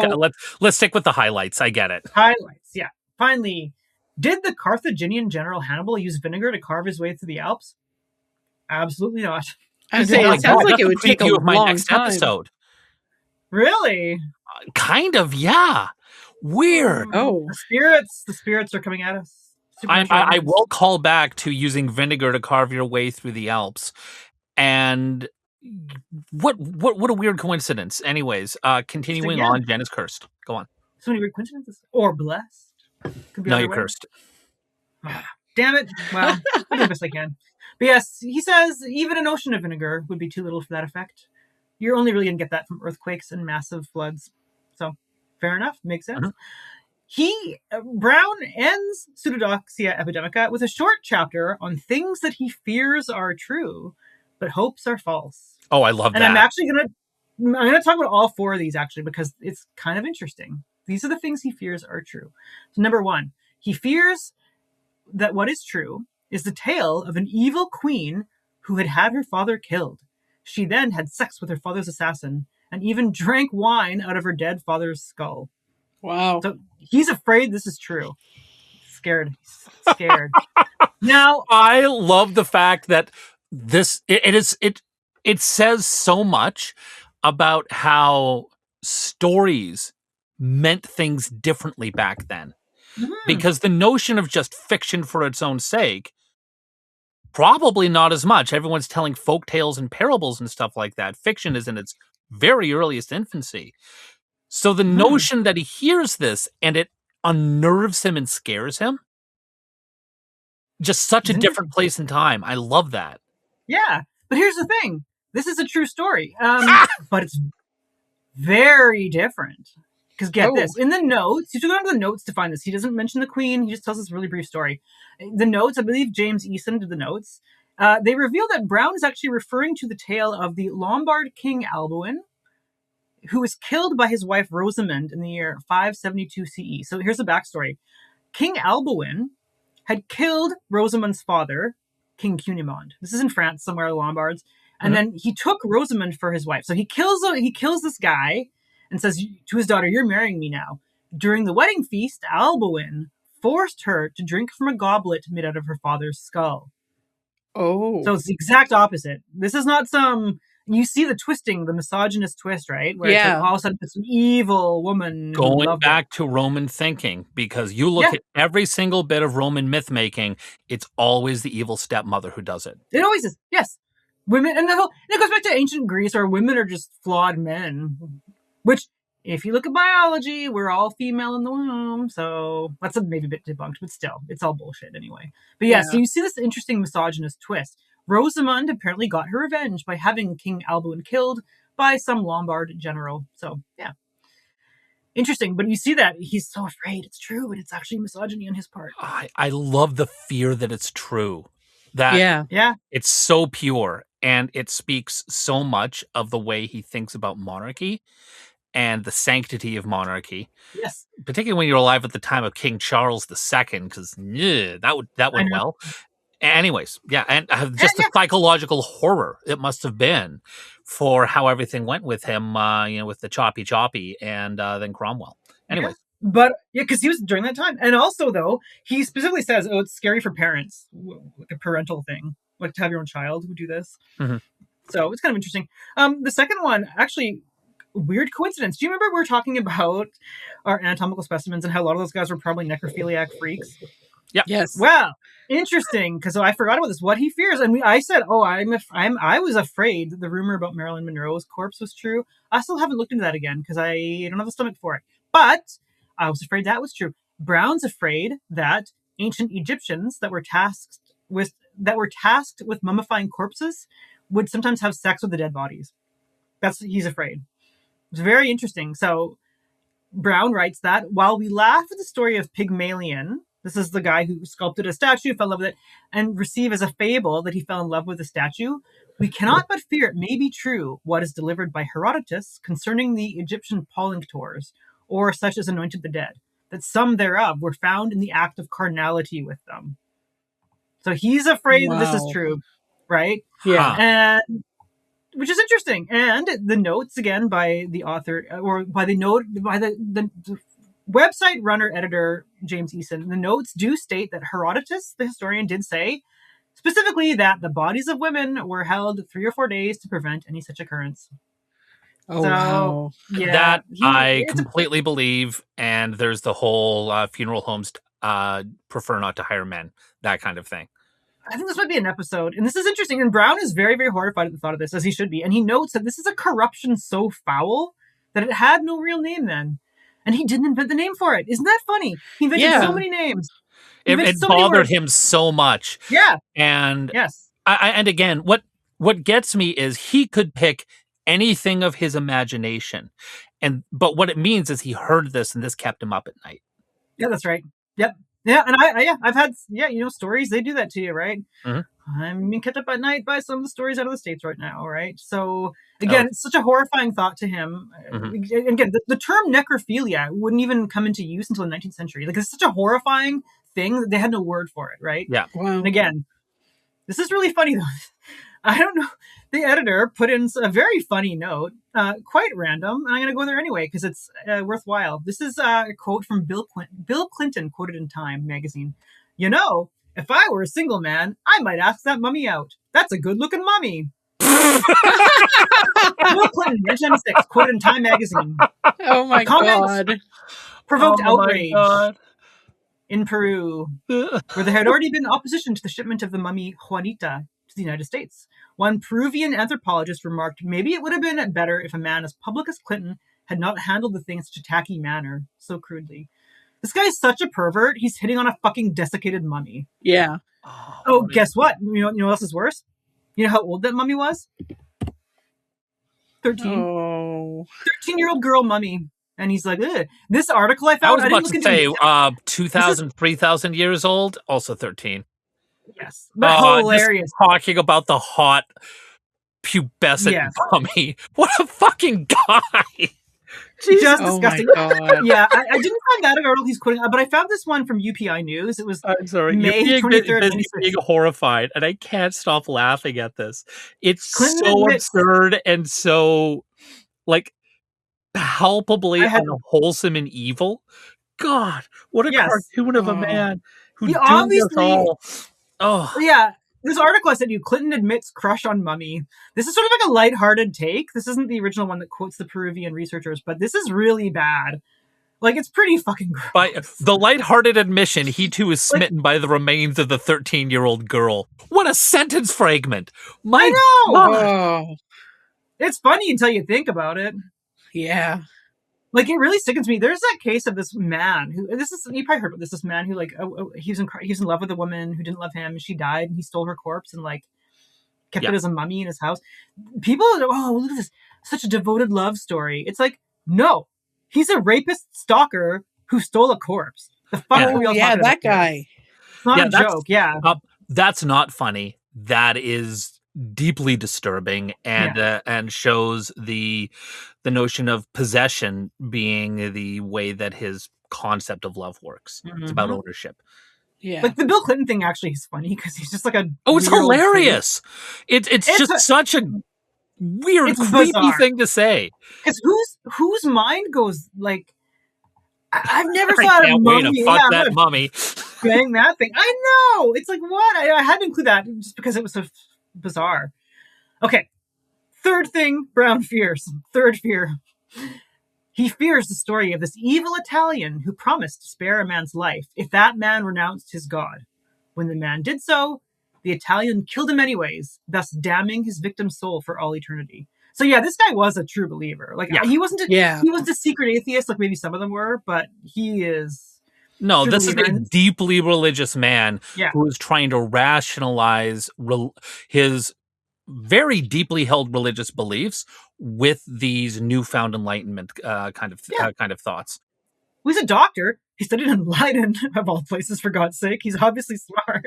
stick with the highlights. I get it. Highlights, yeah. Finally, did the Carthaginian general Hannibal use vinegar to carve his way through the Alps? Absolutely not. It sounds like it would take a long time. Episode. Really? Kind of, yeah. Weird. Oh, the spirits are coming at us. I will call back to using vinegar to carve your way through the Alps, and what a weird coincidence. Anyways, continuing on, Jen is cursed. Go on. So many weird coincidences, or blessed. Could be no, you're cursed. Damn it! Well, I'll do the best I can. But yes, he says even an ocean of vinegar would be too little for that effect. You're only really gonna get that from earthquakes and massive floods. So fair enough, makes sense. Browne ends Pseudodoxia Epidemica with a short chapter on things that he fears are true, but hopes are false. Oh, I love that. And I'm gonna talk about all four of these actually because it's kind of interesting. These are the things he fears are true. So number one, he fears that what is true is the tale of an evil queen who had her father killed. She then had sex with her father's assassin and even drank wine out of her dead father's skull. Wow. So he's afraid this is true. Scared. He's scared. Now, I love the fact that it says so much about how stories meant things differently back then. Because the notion of just fiction for its own sake, probably not as much. Everyone's telling folk tales and parables and stuff like that. Fiction is in its very earliest infancy. So the notion that he hears this and it unnerves him and scares him, just such a different place and time. I love that. yeah, but here's the thing. This is a true story, but it's very different. Because get this, in the notes, you should go down to the notes to find this. He doesn't mention the queen. He just tells this really brief story. The notes, I believe James Easton did the notes. They reveal that Browne is actually referring to the tale of the Lombard king Alboin, who was killed by his wife Rosamund in the year 572 CE. So here's the backstory. King Alboin had killed Rosamund's father, King Cunimond. This is in France, somewhere in the Lombards. And then he took Rosamund for his wife. So he kills this guy and says to his daughter, "You're marrying me now." During the wedding feast, Alboin forced her to drink from a goblet made out of her father's skull. Oh. So it's the exact opposite. This is not some... You see the twisting, the misogynist twist, right? Where it's like all of a sudden this evil woman. Going back to Roman thinking, because you look at every single bit of Roman myth making, it's always the evil stepmother who does it. It always is. Yes. Women, and it goes back to ancient Greece, where women are just flawed men. Which, if you look at biology, we're all female in the womb. So that's maybe a bit debunked, but still, it's all bullshit anyway. But yeah, so you see this interesting misogynist twist. Rosamund apparently got her revenge by having King Alboin killed by some Lombard general. So, yeah. Interesting, but you see that he's so afraid it's true, and it's actually misogyny on his part. I love the fear that it's true. That it's so pure, and it speaks so much of the way he thinks about monarchy and the sanctity of monarchy. Yes. Particularly when you're alive at the time of King Charles II, because that went well. Anyways, and just the psychological horror it must have been for how everything went with him, with the choppy, and then Cromwell. Anyways. Yeah. But, because he was during that time. And also, though, he specifically says, it's scary for parents, like a parental thing, like to have your own child who do this. So it's kind of interesting. The second one, actually, weird coincidence. Do you remember we were talking about our anatomical specimens and how a lot of those guys were probably necrophiliac freaks? Yeah. Yes. Well, interesting, because I forgot about this. What he fears, and I said, I was afraid that the rumor about Marilyn Monroe's corpse was true. I still haven't looked into that again because I don't have a stomach for it. But I was afraid that was true. Browne's afraid that ancient Egyptians that were tasked with mummifying corpses would sometimes have sex with the dead bodies. He's afraid. It's very interesting. So Browne writes that while we laugh at the story of Pygmalion, this is the guy who sculpted a statue, fell in love with it, and receive as a fable that he fell in love with the statue, we cannot but fear it may be true what is delivered by Herodotus concerning the Egyptian palunctors, or such as anointed the dead, that some thereof were found in the act of carnality with them. So he's afraid that this is true, right? Yeah. And which is interesting. And the notes, again, by the author, or by the website runner editor James Easton, the notes do state that Herodotus, the historian, did say specifically that the bodies of women were held 3 or 4 days to prevent any such occurrence. Oh, wow. Yeah, that I completely believe. And there's the whole funeral homes prefer not to hire men, that kind of thing. I think this might be an episode. And this is interesting. And Browne is very, very horrified at the thought of this, as he should be. And he notes that this is a corruption so foul that it had no real name then. And he didn't invent the name for it. Isn't that funny? He invented so many names. It bothered him so much. Yeah. And yes. And again, what gets me is he could pick anything of his imagination. But what it means is he heard this and this kept him up at night. Yeah, that's right. Yep. Yeah, and I've had stories, they do that to you, right? I'm being kept up at night by some of the stories out of the States right now, right? So again, it's such a horrifying thought to him. Again, the term necrophilia wouldn't even come into use until the 19th century. Like, it's such a horrifying thing that they had no word for it, right? Yeah. Wow. And again, this is really funny though. I don't know. The editor put in a very funny note. quite random, and I'm going to go there anyway because it's worthwhile. This is a quote from Bill Clinton. Bill Clinton quoted in Time magazine. You know, if I were a single man, I might ask that mummy out. That's a good-looking mummy. Bill Clinton, 1996, quoted in Time magazine. Oh my god. Provoked outrage in Peru, where there had already been opposition to the shipment of the mummy Juanita to the United States. One Peruvian anthropologist remarked, maybe it would have been better if a man as public as Clinton had not handled the thing in such a tacky manner, so crudely. This guy's such a pervert, he's hitting on a fucking desiccated mummy. Yeah. Oh, guess what? You know what else is worse? You know how old that mummy was? 13. Oh. 13-year-old girl mummy. And he's like, ugh. This article I found... I was about to say, 2,000, 3,000 years old, also 13. Yes. But hilarious. Just talking about the hot, pubescent mummy. What a fucking guy. Just disgusting. God. Yeah, I didn't find that article he's quoting, but I found this one from UPI News. It was May 23rd. You're being horrified, and I can't stop laughing at this. It's so absurd and so, like, palpably unwholesome and evil. God, what a cartoon of a man who doomed us all. Oh, yeah. This article I sent you, Clinton admits crush on mummy. This is sort of like a lighthearted take. This isn't the original one that quotes the Peruvian researchers, but this is really bad. Like, it's pretty fucking gross. By the lighthearted admission, he too is smitten by the remains of the 13-year-old girl. What a sentence fragment! I know! Oh. It's funny until you think about it. Yeah. Like, it really sickens me. There's that case of this man who, you probably heard about this, this man who, like, he was in love with a woman who didn't love him, and she died, and he stole her corpse and, like, kept it as a mummy in his house. People, look at this, such a devoted love story. It's like, no, he's a rapist stalker who stole a corpse. The fuck are we all talking about? That guy. It's not a joke, that's not funny. That is deeply disturbing and shows the notion of possession being the way that his concept of love works. Mm-hmm. It's about ownership. Yeah. Like the Bill Clinton thing actually is funny because he's just like a it's hilarious. It's just such a weird, creepy thing to say. Because whose mind goes like, I've never saw a mummy. Way to fuck that mummy. Bang that thing. I know. It's like, what? I had to include that just because it was so bizarre. Okay. Third thing Browne fears. Third fear. He fears the story of this evil Italian who promised to spare a man's life if that man renounced his god. When the man did so, the Italian killed him anyways, thus damning his victim's soul for all eternity. So yeah, this guy was a true believer. Like he wasn't a secret atheist like maybe some of them were, but he is. No, this is a deeply religious man who is trying to rationalize his very deeply held religious beliefs with these newfound enlightenment kind of thoughts. Well, he's a doctor. He studied in Leiden, of all places, for God's sake. He's obviously smart.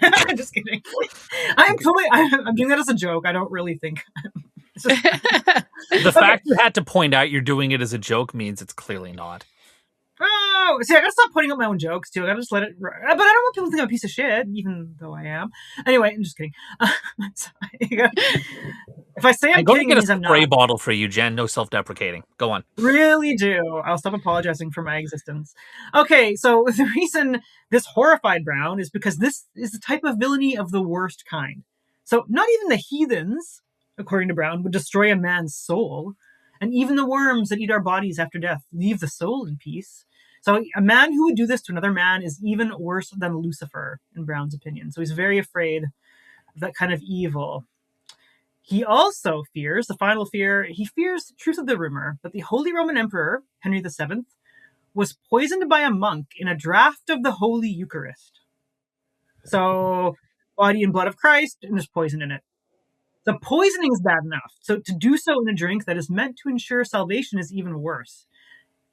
I'm just kidding. I'm doing that as a joke. I don't really think. The fact you had to point out you're doing it as a joke means it's clearly not. Oh, see, I gotta stop pointing out my own jokes too. I gotta just let it. But I don't want people to think I'm a piece of shit, even though I am. Anyway, I'm just kidding. If I say I'm kidding, it means I'm not. Spray bottle for you, Jen. No self-deprecating. Go on. Really do. I'll stop apologizing for my existence. Okay, so the reason this horrified Browne is because this is the type of villainy of the worst kind. So not even the heathens, according to Browne, would destroy a man's soul. And even the worms that eat our bodies after death leave the soul in peace. So a man who would do this to another man is even worse than Lucifer, in Browne's opinion. So he's very afraid of that kind of evil. He also fears, the final fear, he fears the truth of the rumor that the Holy Roman Emperor, Henry VII, was poisoned by a monk in a draught of the Holy Eucharist. So, body and blood of Christ, and there's poison in it. The poisoning is bad enough. So to do so in a drink that is meant to ensure salvation is even worse.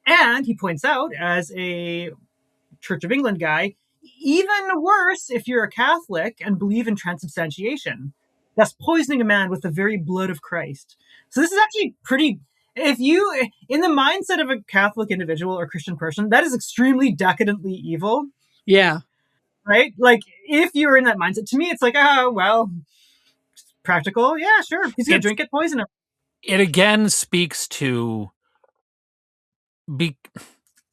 And he points out, as a Church of England guy, even worse if you're a Catholic and believe in transubstantiation. That's poisoning a man with the very blood of Christ. So this is actually pretty... If you, in the mindset of a Catholic individual or Christian person, that is extremely decadently evil. Yeah. Right? Like, if you're in that mindset, to me, it's like, oh, well... practical, yeah, sure. He's gonna drink it, poison him. it again speaks to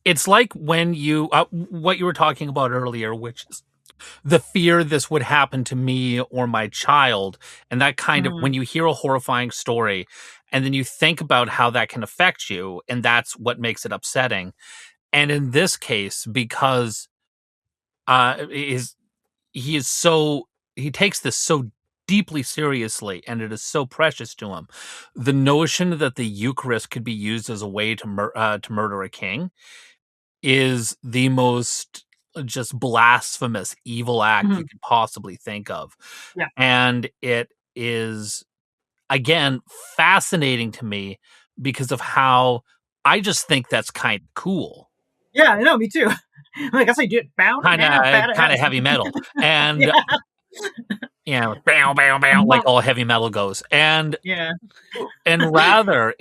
it's like when you what you were talking about earlier, which is the fear this would happen to me or my child, and that kind of when you hear a horrifying story and then you think about how that can affect you, and that's what makes it upsetting. And in this case, because is he is so he takes this so deeply seriously, and it is so precious to him. The notion that the Eucharist could be used as a way to murder a king is the most just blasphemous, evil act you could possibly think of. Yeah. And it is, again, fascinating to me because of how I just think that's kind of cool. Yeah, I know, me too. Like I say, do it bound Kind of heavy metal. And bam, bam, bam, like all heavy metal goes. And and rather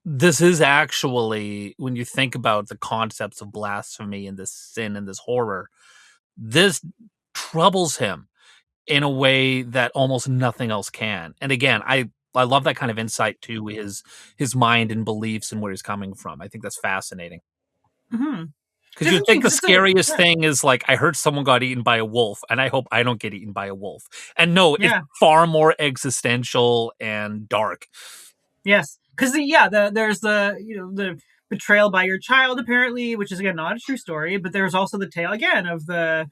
this is actually, when you think about the concepts of blasphemy and this sin and this horror, this troubles him in a way that almost nothing else can. And again, I love that kind of insight to his mind and beliefs and where he's coming from. I think that's fascinating. Because you think the scariest thing is like, I heard someone got eaten by a wolf, and I hope I don't get eaten by a wolf. And no, it's far more existential and dark. Yes, because there's the betrayal by your child, apparently, which is again not a true story, but there's also the tale again of the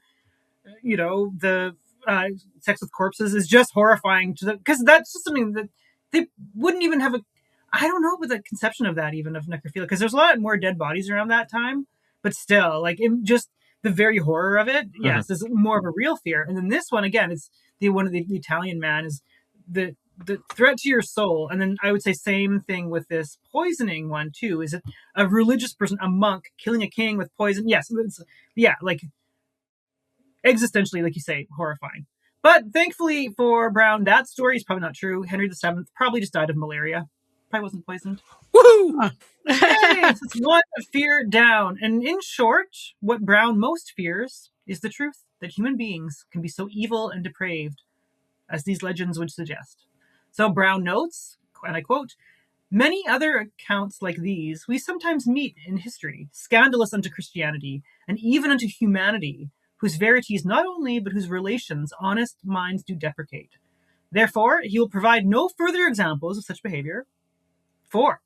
sex with corpses is just horrifying because that's just something that they wouldn't even have I don't know about the conception of that, even of necrophilia, because there's a lot more dead bodies around that time, but still, like, just the very horror of it, yes, is more of a real fear. And then this one, again, it's the Italian man is the threat to your soul. And then I would say same thing with this poisoning one too. Is it a religious person, a monk, killing a king with poison? Yes, like existentially, like you say, horrifying. But thankfully for Browne, that story is probably not true. Henry VII probably just died of malaria. Probably wasn't poisoned. Woohoo! Hey, it's one fear down. And in short, what Browne most fears is the truth that human beings can be so evil and depraved as these legends would suggest. So Browne notes, and I quote, "Many other accounts like these we sometimes meet in history, scandalous unto Christianity, and even unto humanity, whose verities not only, but whose relations honest minds do deprecate. Therefore, he will provide no further examples of such behavior. For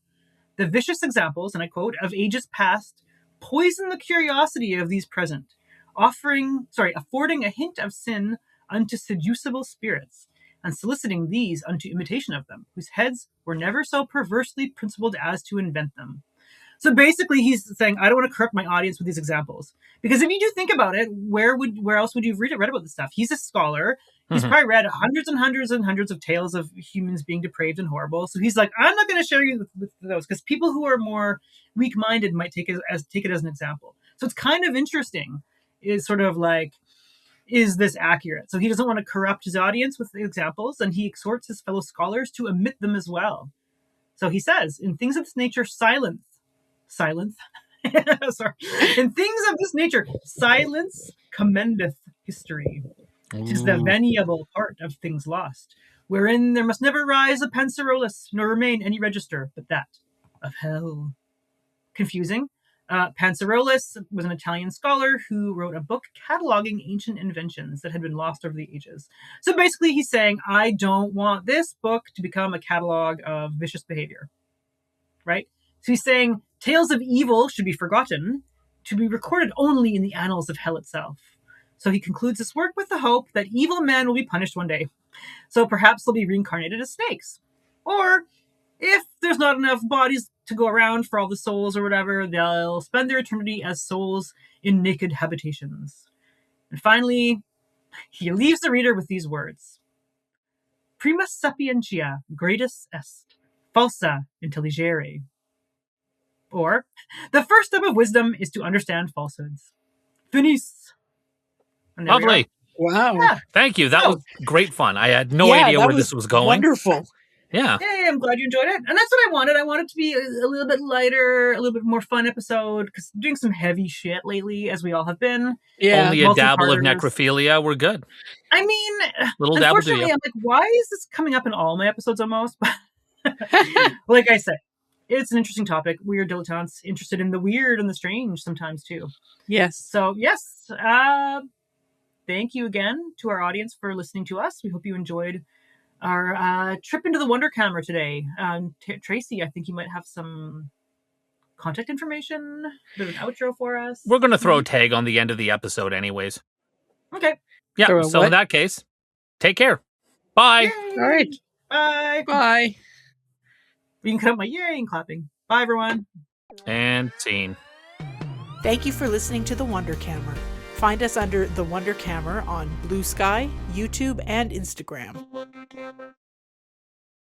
the vicious examples, and I quote, of ages past poison the curiosity of these present, affording a hint of sin unto seducible spirits, and soliciting these unto imitation of them, whose heads were never so perversely principled as to invent them." So basically, he's saying, I don't want to corrupt my audience with these examples. Because if you do think about it, where else would you have read about this stuff? He's a scholar. He's probably read hundreds and hundreds and hundreds of tales of humans being depraved and horrible. So he's like, I'm not going to share you with those, because people who are more weak-minded might take it as an example. So it's kind of interesting. Is sort of like, is this accurate? So he doesn't want to corrupt his audience with the examples, and he exhorts his fellow scholars to omit them as well. So he says, in things of this nature, silence. Sorry. In things of this nature, silence commendeth history. 'Tis the veniable part of things lost, wherein there must never rise a Pansarolus, nor remain any register but that of hell. Confusing. Pansarolus was an Italian scholar who wrote a book cataloging ancient inventions that had been lost over the ages. So basically he's saying, I don't want this book to become a catalog of vicious behavior. Right? So he's saying tales of evil should be forgotten, to be recorded only in the annals of hell itself. So he concludes this work with the hope that evil men will be punished one day. So perhaps they'll be reincarnated as snakes. Or if there's not enough bodies to go around for all the souls or whatever, they'll spend their eternity as souls in naked habitations. And finally, he leaves the reader with these words. Prima sapientia gradus est, falsa intelligere. Or, the first step of wisdom is to understand falsehoods. Finis. Lovely. Wow. Yeah. Thank you. That was great fun. I had no idea where this was going. Wonderful. Yeah. Hey, I'm glad you enjoyed it. And that's what I wanted. I wanted to be a little bit lighter, a little bit more fun episode, because doing some heavy shit lately, as we all have been. Yeah. Only a dabble of multi-parters. necrophilia. We're good. I mean, Little dabble do unfortunately, you. I'm like, why is this coming up in all my episodes almost? Like I said, it's an interesting topic. We're dilettantes, interested in the weird and the strange sometimes too. Yes. So, yes, thank you again to our audience for listening to us. We hope you enjoyed our trip into the Wonderkamer today. Tracy, I think you might have some contact information, a bit of an outro for us. We're going to throw a tag on the end of the episode anyways. Okay. Yeah, Throw a so what? in that case, take care. Bye. Yay! All right. Bye. Bye. You can cut out my yay and clapping. Bye, everyone. And scene. Thank you for listening to The Wonderkamer. Find us under The Wonderkamer on Blue Sky, YouTube, and Instagram.